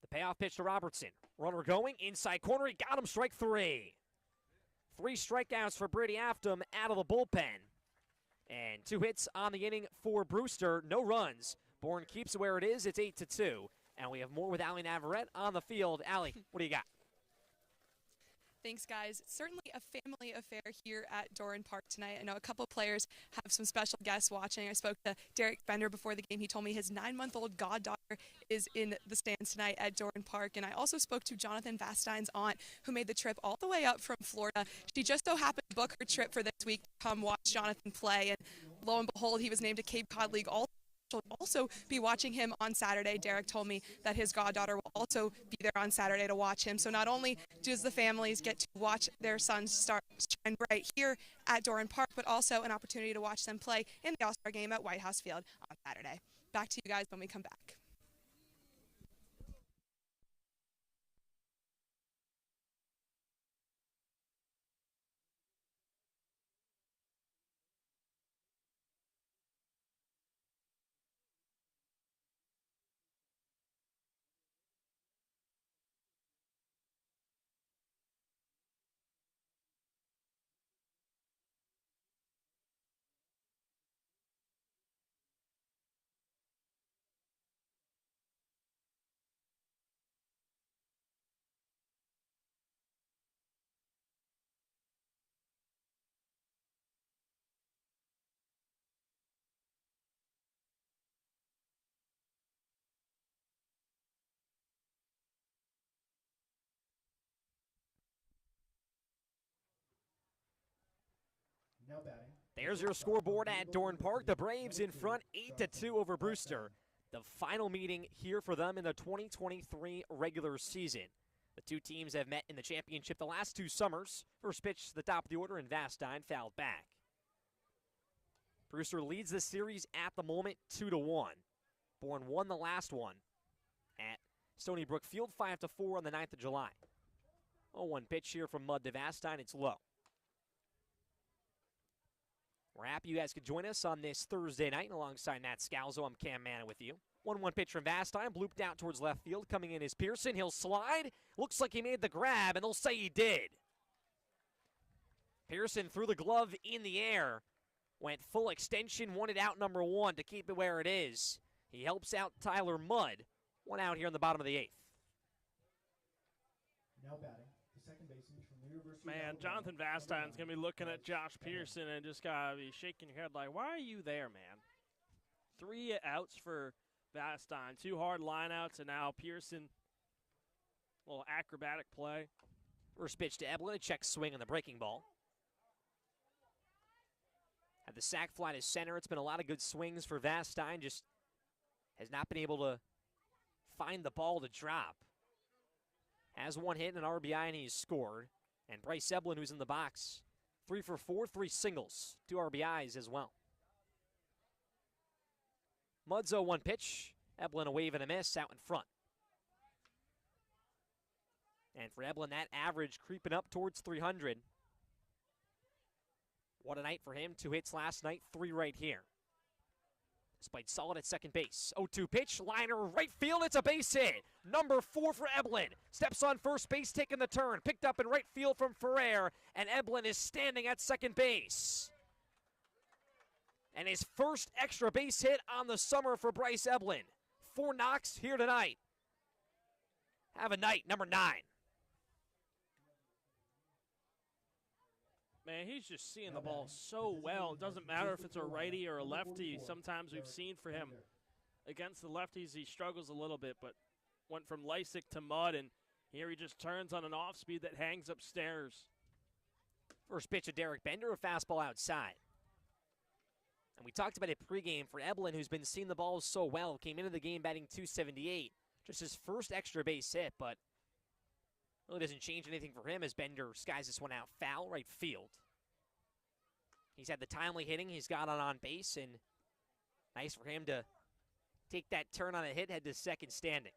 The payoff pitch to Robertson. Runner going, inside corner, he got him, strike 3. 3 strikeouts for Brady Afton out of the bullpen. And 2 hits on the inning for Brewster, no runs. Bourne keeps it where it is, it's 8-2. And we have more with Allie Navarrete on the field. Allie, what do you got? Thanks, guys. It's certainly a family affair here at Doran Park tonight. I know a couple of players have some special guests watching. I spoke to Derek Bender before the game. He told me his 9-month-old goddaughter is in the stands tonight at Doran Park. And I also spoke to Jonathan Vastine's aunt, who made the trip all the way up from Florida. She just so happened to book her trip for this week to come watch Jonathan play. And lo and behold, he was named to Cape Cod League All. She'll also be watching him on Saturday. Derek told me that his goddaughter will also be there on Saturday to watch him. So not only does the families get to watch their sons shine bright here at Doran Park, but also an opportunity to watch them play in the All-Star game at White House Field on Saturday. Back to you guys when we come back. Now batting. There's your scoreboard at Doran Park. The Braves in front, 8-2 over Brewster. The final meeting here for them in the 2023 regular season. The 2 teams have met in the championship the last 2 summers. First pitch to the top of the order, and Vastine fouled back. Brewster leads the series at the moment 2-1. Bourne won the last one at Stony Brook Field 5-4 on the 9th of July. 0-1 pitch here from Mudd to Vastine. It's low. We're happy you guys could join us on this Thursday night. Alongside Matt Scalzo, I'm Cam Manna with you. 1-1 pitch from Vastine, blooped out towards left field. Coming in is Pearson. He'll slide. Looks like he made the grab, and they'll say he did. Pearson threw the glove in the air. Went full extension, wanted out number 1 to keep it where it is. He helps out Tyler Mudd. 1 out here in the bottom of the 8th. Now batting, The second baseman from the University of Man, Alabama, Jonathan Vastine's going to be looking at Josh Bryce Pearson and just got to be shaking your head like, why are you there, man? 3 outs for Vastine. 2 hard lineouts, and now Pearson, a little acrobatic play. First pitch to Eblin, a check swing on the breaking ball. Had the sac fly to center. It's been a lot of good swings for Vastine, just has not been able to find the ball to drop. Has 1 hit and an RBI, and he's scored. And Bryce Eblin, who's in the box, 3 for 4, 3 singles, 2 RBIs as well. Mudzo 1 pitch. Eblin a wave and a miss out in front. And for Eblin, that average creeping up towards 300. What a night for him. 2 hits last night, 3 right here. Despite solid at second base. 0-2 pitch, liner, right field, it's a base hit. Number 4 for Eblin. Steps on first base, taking the turn. Picked up in right field from Ferrer, and Eblin is standing at second base. And his first extra base hit on the summer for Bryce Eblin. 4 knocks here tonight. Have a night, number 9. Man, he's just seeing the ball so well. It doesn't matter if it's a righty or a lefty. Sometimes we've seen for him against the lefties, he struggles a little bit, but went from Lysick to Mudd, and here he just turns on an off-speed that hangs upstairs. First pitch of Derek Bender, a fastball outside. And we talked about it pregame for Eblin, who's been seeing the ball so well. Came into the game batting .278. Just his first extra base hit, but really doesn't change anything for him as Bender skies this one out foul right field. He's had the timely hitting. He's got on base, and nice for him to take that turn on a hit, head to second standing.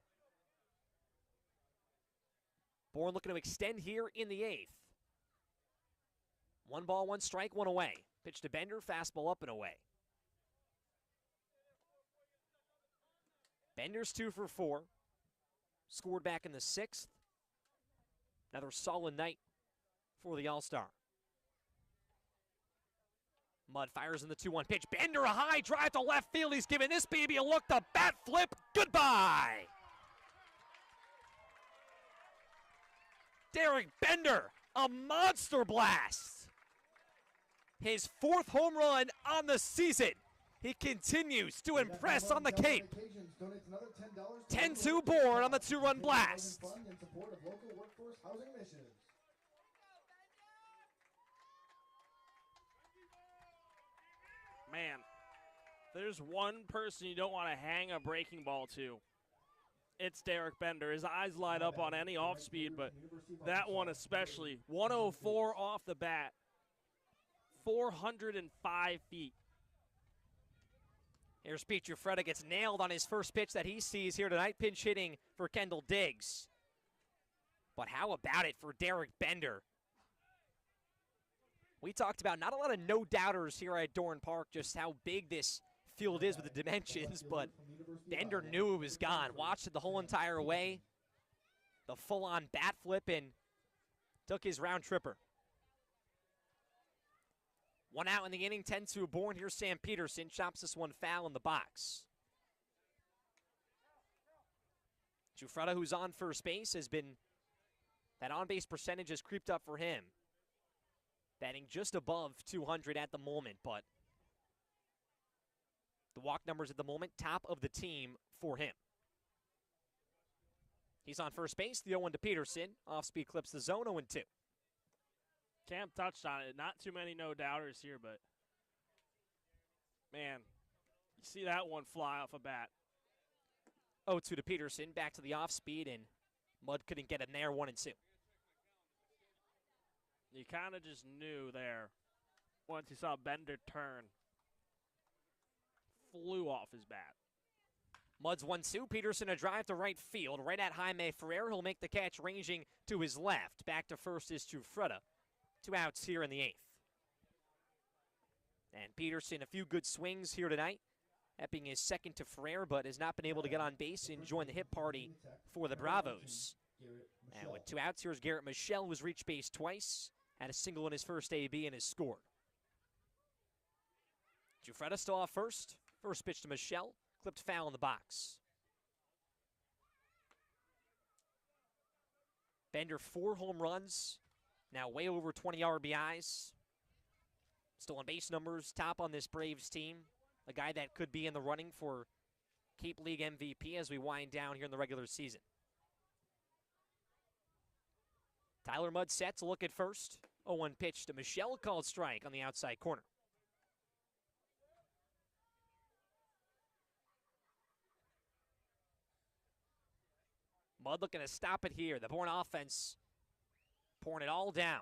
Bourne looking to extend here in the 8th. 1 ball, 1 strike, 1 away. Pitch to Bender, fastball up and away. Bender's 2 for 4. Scored back in the 6th. Another solid night for the All-Star. Mudd fires in the 2-1 pitch. Bender, a high drive to left field. He's giving this baby a look. The bat flip. Goodbye. Derek Bender, a monster blast. His 4th home run on the season. He continues to impress on the Cape. 10-2 Bourne on the 2-run blast. Man, there's one person you don't want to hang a breaking ball to. It's Derek Bender. His eyes light up on any off-speed, but that one especially. 104 off the bat. 405 feet. Here's Pete Giuffreda, gets nailed on his first pitch that he sees here tonight, pinch hitting for Kendall Diggs. But how about it for Derek Bender? We talked about not a lot of no-doubters here at Dorn Park, just how big this field is with the dimensions, but Bender knew it was gone. Watched it the whole entire way. The full-on bat flip and took his round tripper. 1 out in the inning, 10-2 Bourne. Here's Sam Peterson, chops this one foul in the box. Giuffreda, who's on first base, has been, that on-base percentage has creeped up for him. Batting just above 200 at the moment, but the walk numbers at the moment, top of the team for him. He's on first base, the 0-1 to Peterson. Off-speed clips the zone, 0-2. Cam touched on it. Not too many no-doubters here, but, man, you see that one fly off a bat. 0-2 to Peterson, back to the off-speed, and Mudd couldn't get him there, 1-2. You kind of just knew there once you saw Bender turn. Flew off his bat. Mudd's 1-2. Peterson a drive to right field, right at Jaime Ferrer. He'll make the catch ranging to his left. Back to first is Giuffreda. 2 outs here in the 8th. And Peterson, a few good swings here tonight. That being his second to Ferrer, but has not been able to get on base and join the hit party for the Bravos. And with 2 outs, here's Garrett Michelle, who's reached base twice. Had a single in his first AB and has scored. Giuffreda still off first. First pitch to Michelle. Clipped foul in the box. Bender 4 home runs, now way over 20 RBIs. Stolen base numbers, top on this Braves team. A guy that could be in the running for Cape League MVP as we wind down here in the regular season. Tyler Mudd set to look at first. 0-1 pitch to Michelle, called strike on the outside corner. Mudd looking to stop it here. The Bourne offense pouring it all down.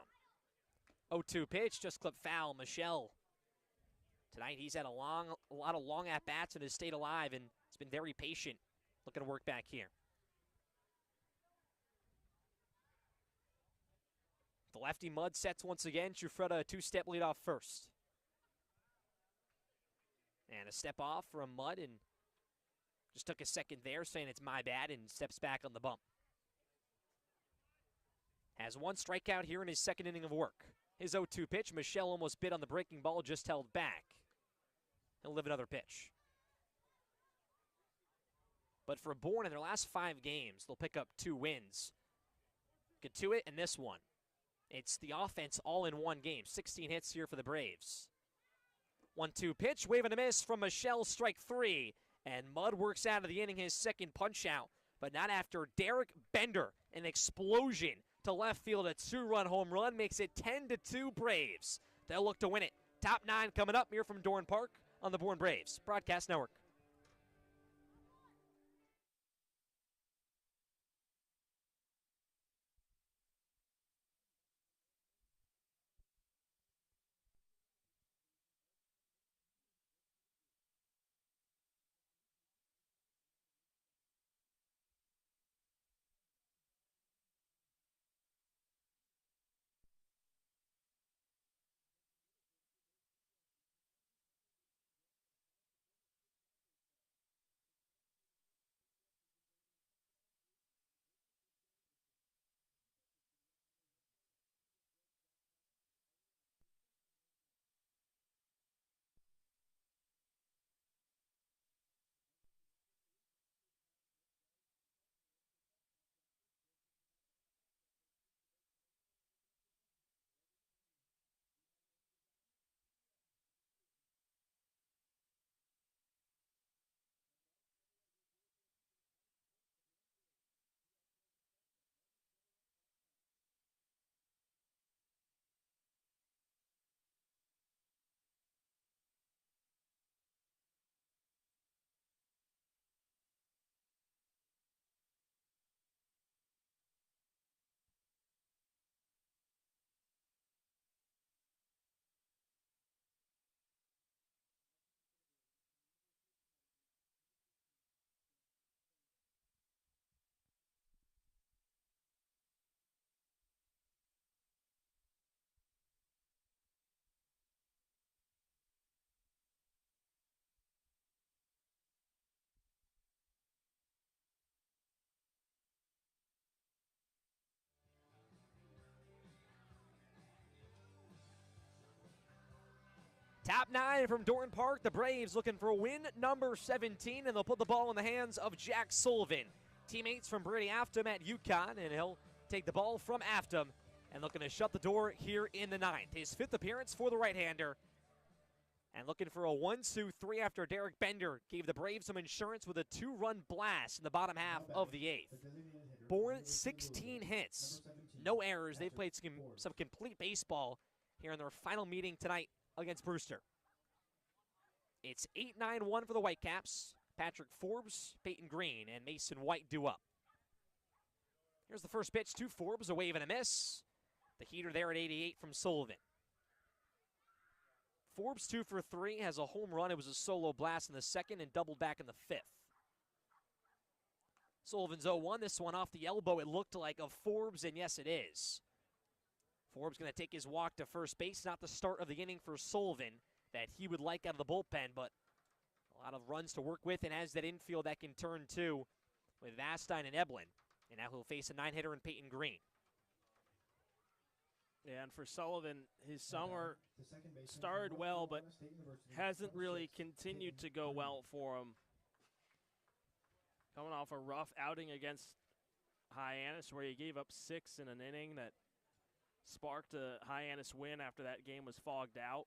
0-2 pitch, just clipped foul. Michelle. Tonight he's had a lot of long at-bats and has stayed alive and has been very patient. Looking to work back here. The lefty Mudd sets once again. Giuffreda a 2-step lead off first. And a step off from Mudd, and just took a second there, saying it's my bad, and steps back on the bump. Has 1 strikeout here in his second inning of work. His 0-2 pitch, Michelle almost bit on the breaking ball, just held back. He'll live another pitch. But for Bourne, in their last 5 games, they'll pick up 2 wins. Get to it, and this one. It's the offense all in one game. 16 hits here for the Braves. 1-2 pitch, wave and a miss from Michelle, strike 3. And Mudd works out of the inning his second punch out, but not after Derek Bender. An explosion to left field, a 2-run home run makes it 10-2 Braves. They'll look to win it. Top 9 coming up here from Dorn Park on the Bourne Braves Broadcast Network. Top 9 from Dorn Park. The Braves looking for win number 17, and they'll put the ball in the hands of Jack Sullivan. Teammates from Brady Aftam at UConn, and he'll take the ball from Aftam and looking to shut the door here in the 9th. His 5th appearance for the right-hander. And looking for a 1-2-3 after Derek Bender gave the Braves some insurance with a 2-run blast in the bottom half of the 8th. Bourne 16 hits, no errors. They've played some complete baseball here in their final meeting tonight against Brewster. It's 8-9-1 for the Whitecaps. Patrick Forbes, Peyton Green, and Mason White due up. Here's the first pitch to Forbes, a wave and a miss. The heater there at 88 from Sullivan. Forbes 2 for 3, has a home run. It was a solo blast in the 2nd and doubled back in the 5th. Sullivan's 0-1. This one off the elbow. It looked like of Forbes, and yes, it is. Forbes going to take his walk to first base. Not the start of the inning for Sullivan that he would like out of the bullpen, but a lot of runs to work with and has that infield that can turn too with Vastine and Eblin. And now he'll face a 9-hitter in Peyton Green. Yeah, and for Sullivan, his summer started well, but hasn't really continued to go well for him. Coming off a rough outing against Hyannis, where he gave up 6 in an inning that sparked a Hyannis win after that game was fogged out.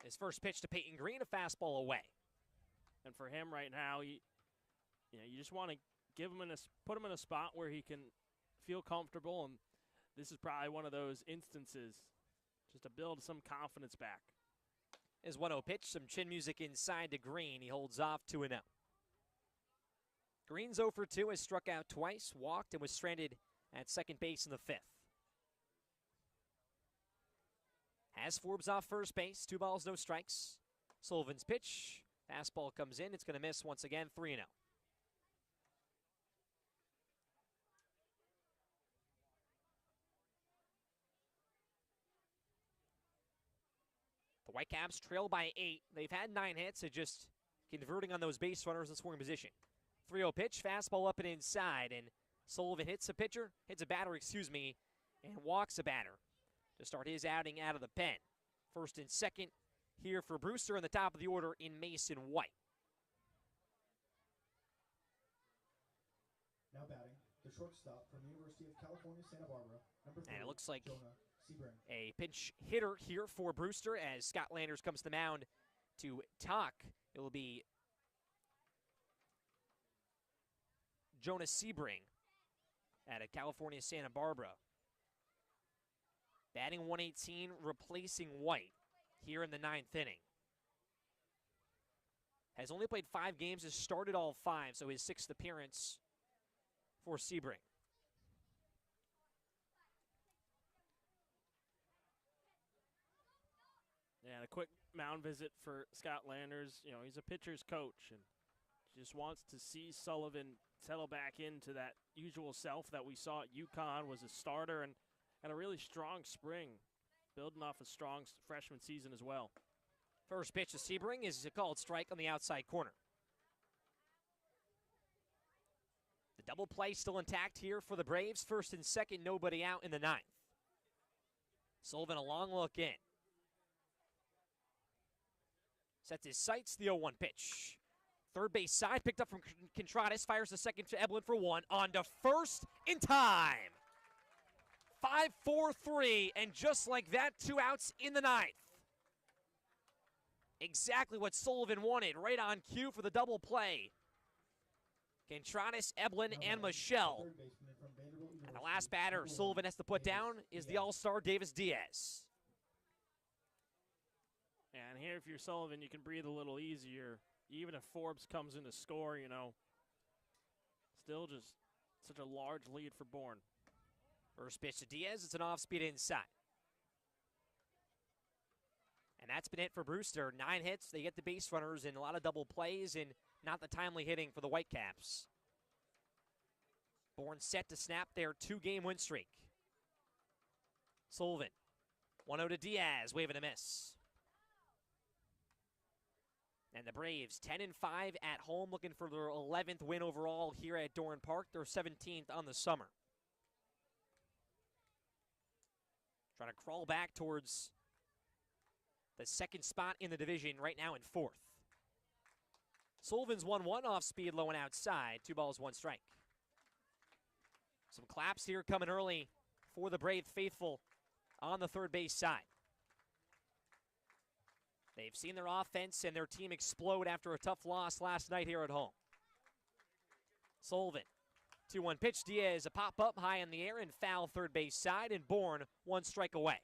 His first pitch to Peyton Green, a fastball away. And for him right now, you just want to give him put him in a spot where he can feel comfortable, and this is probably one of those instances just to build some confidence back. His 1-0 pitch, some chin music inside to Green. He holds off 2-0. Green's 0 for 2, has struck out twice, walked, and was stranded at second base in the 5th. Has Forbes off first base, 2 balls, no strikes. Sullivan's pitch, fastball comes in, it's going to miss once again, 3-0. The Whitecaps trail by 8. They've had 9 hits, they're just converting on those base runners in scoring position. 3-0 pitch, fastball up and inside, and Sullivan hits a batter, and walks a batter to start his outing out of the pen. First and second here for Brewster in the top of the order in Mason White. Now batting, the shortstop from the University of California, Santa Barbara, number 3, And it looks like Jonah Sebring. A pinch hitter here for Brewster as Scott Landers comes to the mound to talk. It will be Jonah Sebring out of California, Santa Barbara. Batting 118, replacing White here in the 9th inning. Has only played 5 games, has started all 5, so his 6th appearance for Sebring. Yeah, a quick mound visit for Scott Landers. You know, he's a pitcher's coach and just wants to see Sullivan settle back into that usual self that we saw at UConn, was a starter and had a really strong spring, building off a strong freshman season as well. First pitch to Sebring is a called strike on the outside corner. The double play still intact here for the Braves. First and second, nobody out in the 9th. Sullivan a long look in. Sets his sights, the 0-1 pitch. Third base side, picked up from Contradas, fires the second to Eblin for 1. On to first in time. 5-4-3, and just like that, 2 outs in the 9th. Exactly what Sullivan wanted, right on cue for the double play. Contradas, Eblin, and Michelle. And the last batter Sullivan has to put down is the all-star Davis Diaz. And here, if you're Sullivan, you can breathe a little easier. Even if Forbes comes in to score, you know, still just such a large lead for Bourne. First pitch to Diaz, it's an off-speed inside. And that's been it for Brewster. 9 hits, they get the base runners and a lot of double plays and not the timely hitting for the Whitecaps. Bourne set to snap their 2-game win streak. Sullivan, 1-0 to Diaz, wave and a miss. And the Braves, 10-5 at home, looking for their 11th win overall here at Doran Park. Their 17th on the summer. Trying to crawl back towards the 2nd spot in the division right now in 4th. Sullivan's 1-1 off speed, low and outside. 2 balls, 1 strike. Some claps here coming early for the Brave faithful on the third base side. They've seen their offense and their team explode after a tough loss last night here at home. Sullivan, 2-1 pitch. Diaz, a pop-up high in the air and foul third base side, and Bourne 1 strike away.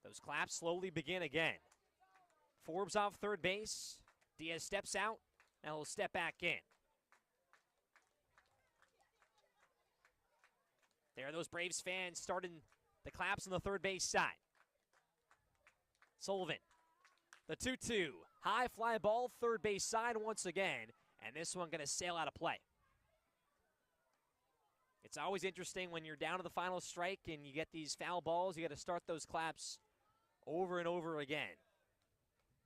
Those claps slowly begin again. Forbes off third base. Diaz steps out. Now he'll step back in. There are those Braves fans starting the claps on the third base side. Sullivan, the 2-2. High fly ball, third base side once again. And this one going to sail out of play. It's always interesting when you're down to the final strike and you get these foul balls. You got to start those claps over and over again.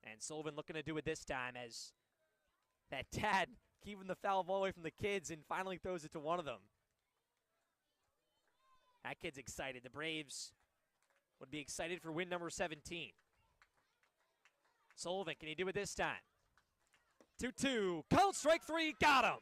And Sullivan looking to do it this time as that dad keeping the foul ball away from the kids and finally throws it to one of them. That kid's excited. The Braves would be excited for win number 17. Sullivan, can he do it this time? 2-2, called strike 3, got him.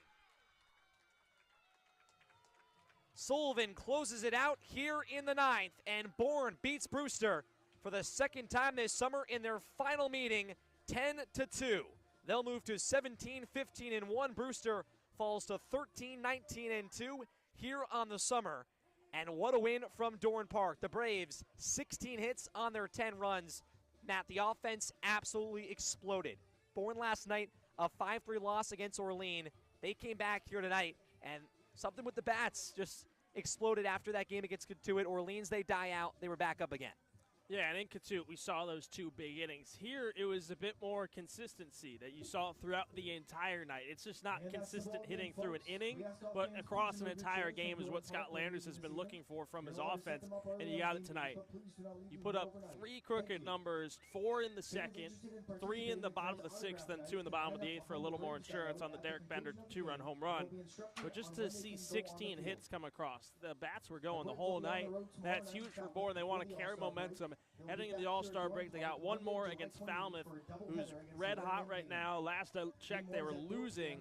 Sullivan closes it out here in the 9th, and Bourne beats Brewster for the second time this summer in their final meeting, 10-2. They'll move to 17-15-1. Brewster falls to 13-19-2 here on the summer. And what a win from Dorn Park. The Braves, 16 hits on their 10 runs. Matt, the offense absolutely exploded. Bourne last night, a 5-3 loss against Orleans. They came back here tonight, and something with the bats just exploded after that game against Katuitt. Orleans, they die out. They were back up again. Yeah, and in Katuitt, we saw those 2 big innings. Here, it was a bit more consistency that you saw throughout the entire night. It's just not consistent hitting through an inning, but across an entire game is what Scott Landers has been looking for from his offense, and you got it tonight. You put up 3 crooked numbers, 4 in the second, 3 in the bottom of the 6th, and 2 in the bottom of the 8th for a little more insurance on the Derek Bender 2-run home run. But just to see 16 hits come across, the bats were going the whole night. That's huge for Bourne. They want to carry momentum. Heading into the All-Star break, they got one more against Falmouth, who's red hot right now. Last I checked, they were losing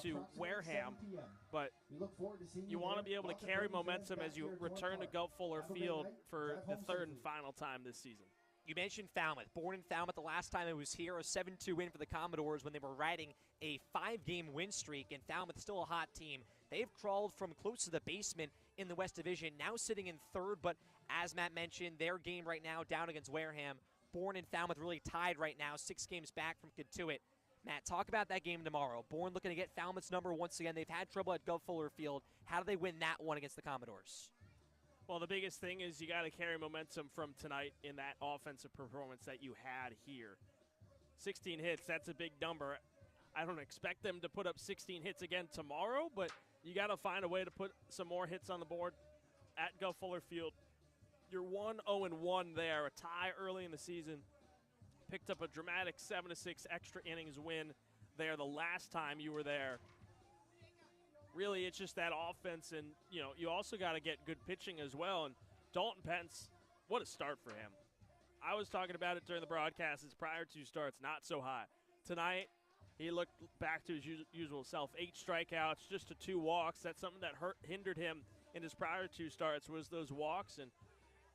to Wareham, but you want to be able to carry momentum as you return to Gulf Fuller Field for the 3rd and final time this season. You mentioned Falmouth. Born in Falmouth the last time it was here, a 7-2 win for the Commodores when they were riding a 5-game win streak, and Falmouth still a hot team. They've crawled from close to the basement in the West Division, now sitting in 3rd, but as Matt mentioned, their game right now down against Wareham. Bourne and Falmouth really tied right now, 6 games back from Katuitt. Matt, talk about that game tomorrow. Bourne looking to get Falmouth's number once again. They've had trouble at Gulf Fuller Field. How do they win that one against the Commodores? Well, the biggest thing is you got to carry momentum from tonight in that offensive performance that you had here. 16 hits, that's a big number. I don't expect them to put up 16 hits again tomorrow, but you got to find a way to put some more hits on the board at Gulf Fuller Field. You're 1-0-1 there, a tie early in the season. Picked up a dramatic 7-6 extra innings win there the last time you were there. Really, it's just that offense, and you also got to get good pitching as well. And Dalton Pence, what a start for him. I was talking about it during the broadcast. His prior 2 starts, not so hot. Tonight, he looked back to his usual self. 8 strikeouts, just to 2 walks. That's something that hindered him in his prior 2 starts was those walks. And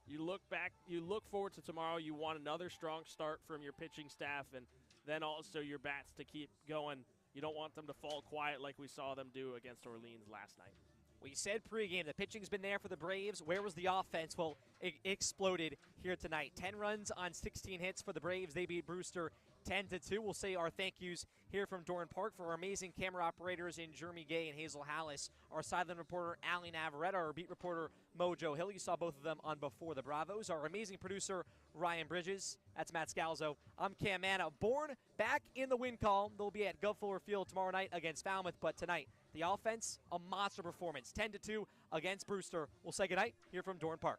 you look back, you look forward to tomorrow. You want another strong start from your pitching staff, and then also your bats to keep going. You don't want them to fall quiet like we saw them do against Orleans last night. We said pregame, the pitching's been there for the Braves. Where was the offense? Well, it exploded here tonight. 10 runs on 16 hits for the Braves. They beat Brewster 10-2. We'll say our thank yous here from Dorn Park for our amazing camera operators in Jeremy Gay and Hazel Hallis, our sideline reporter Allie Navarrete, our beat reporter Mojo Hill. You saw both of them on Before the Bravos. Our amazing producer Ryan Bridges. That's Matt Scalzo. I'm Cam Manna. Bourne back in the win column. They'll be at Gulf Fuller Field tomorrow night against Falmouth, but tonight the offense, a monster performance. 10-2 against Brewster. We'll say goodnight here from Dorn Park.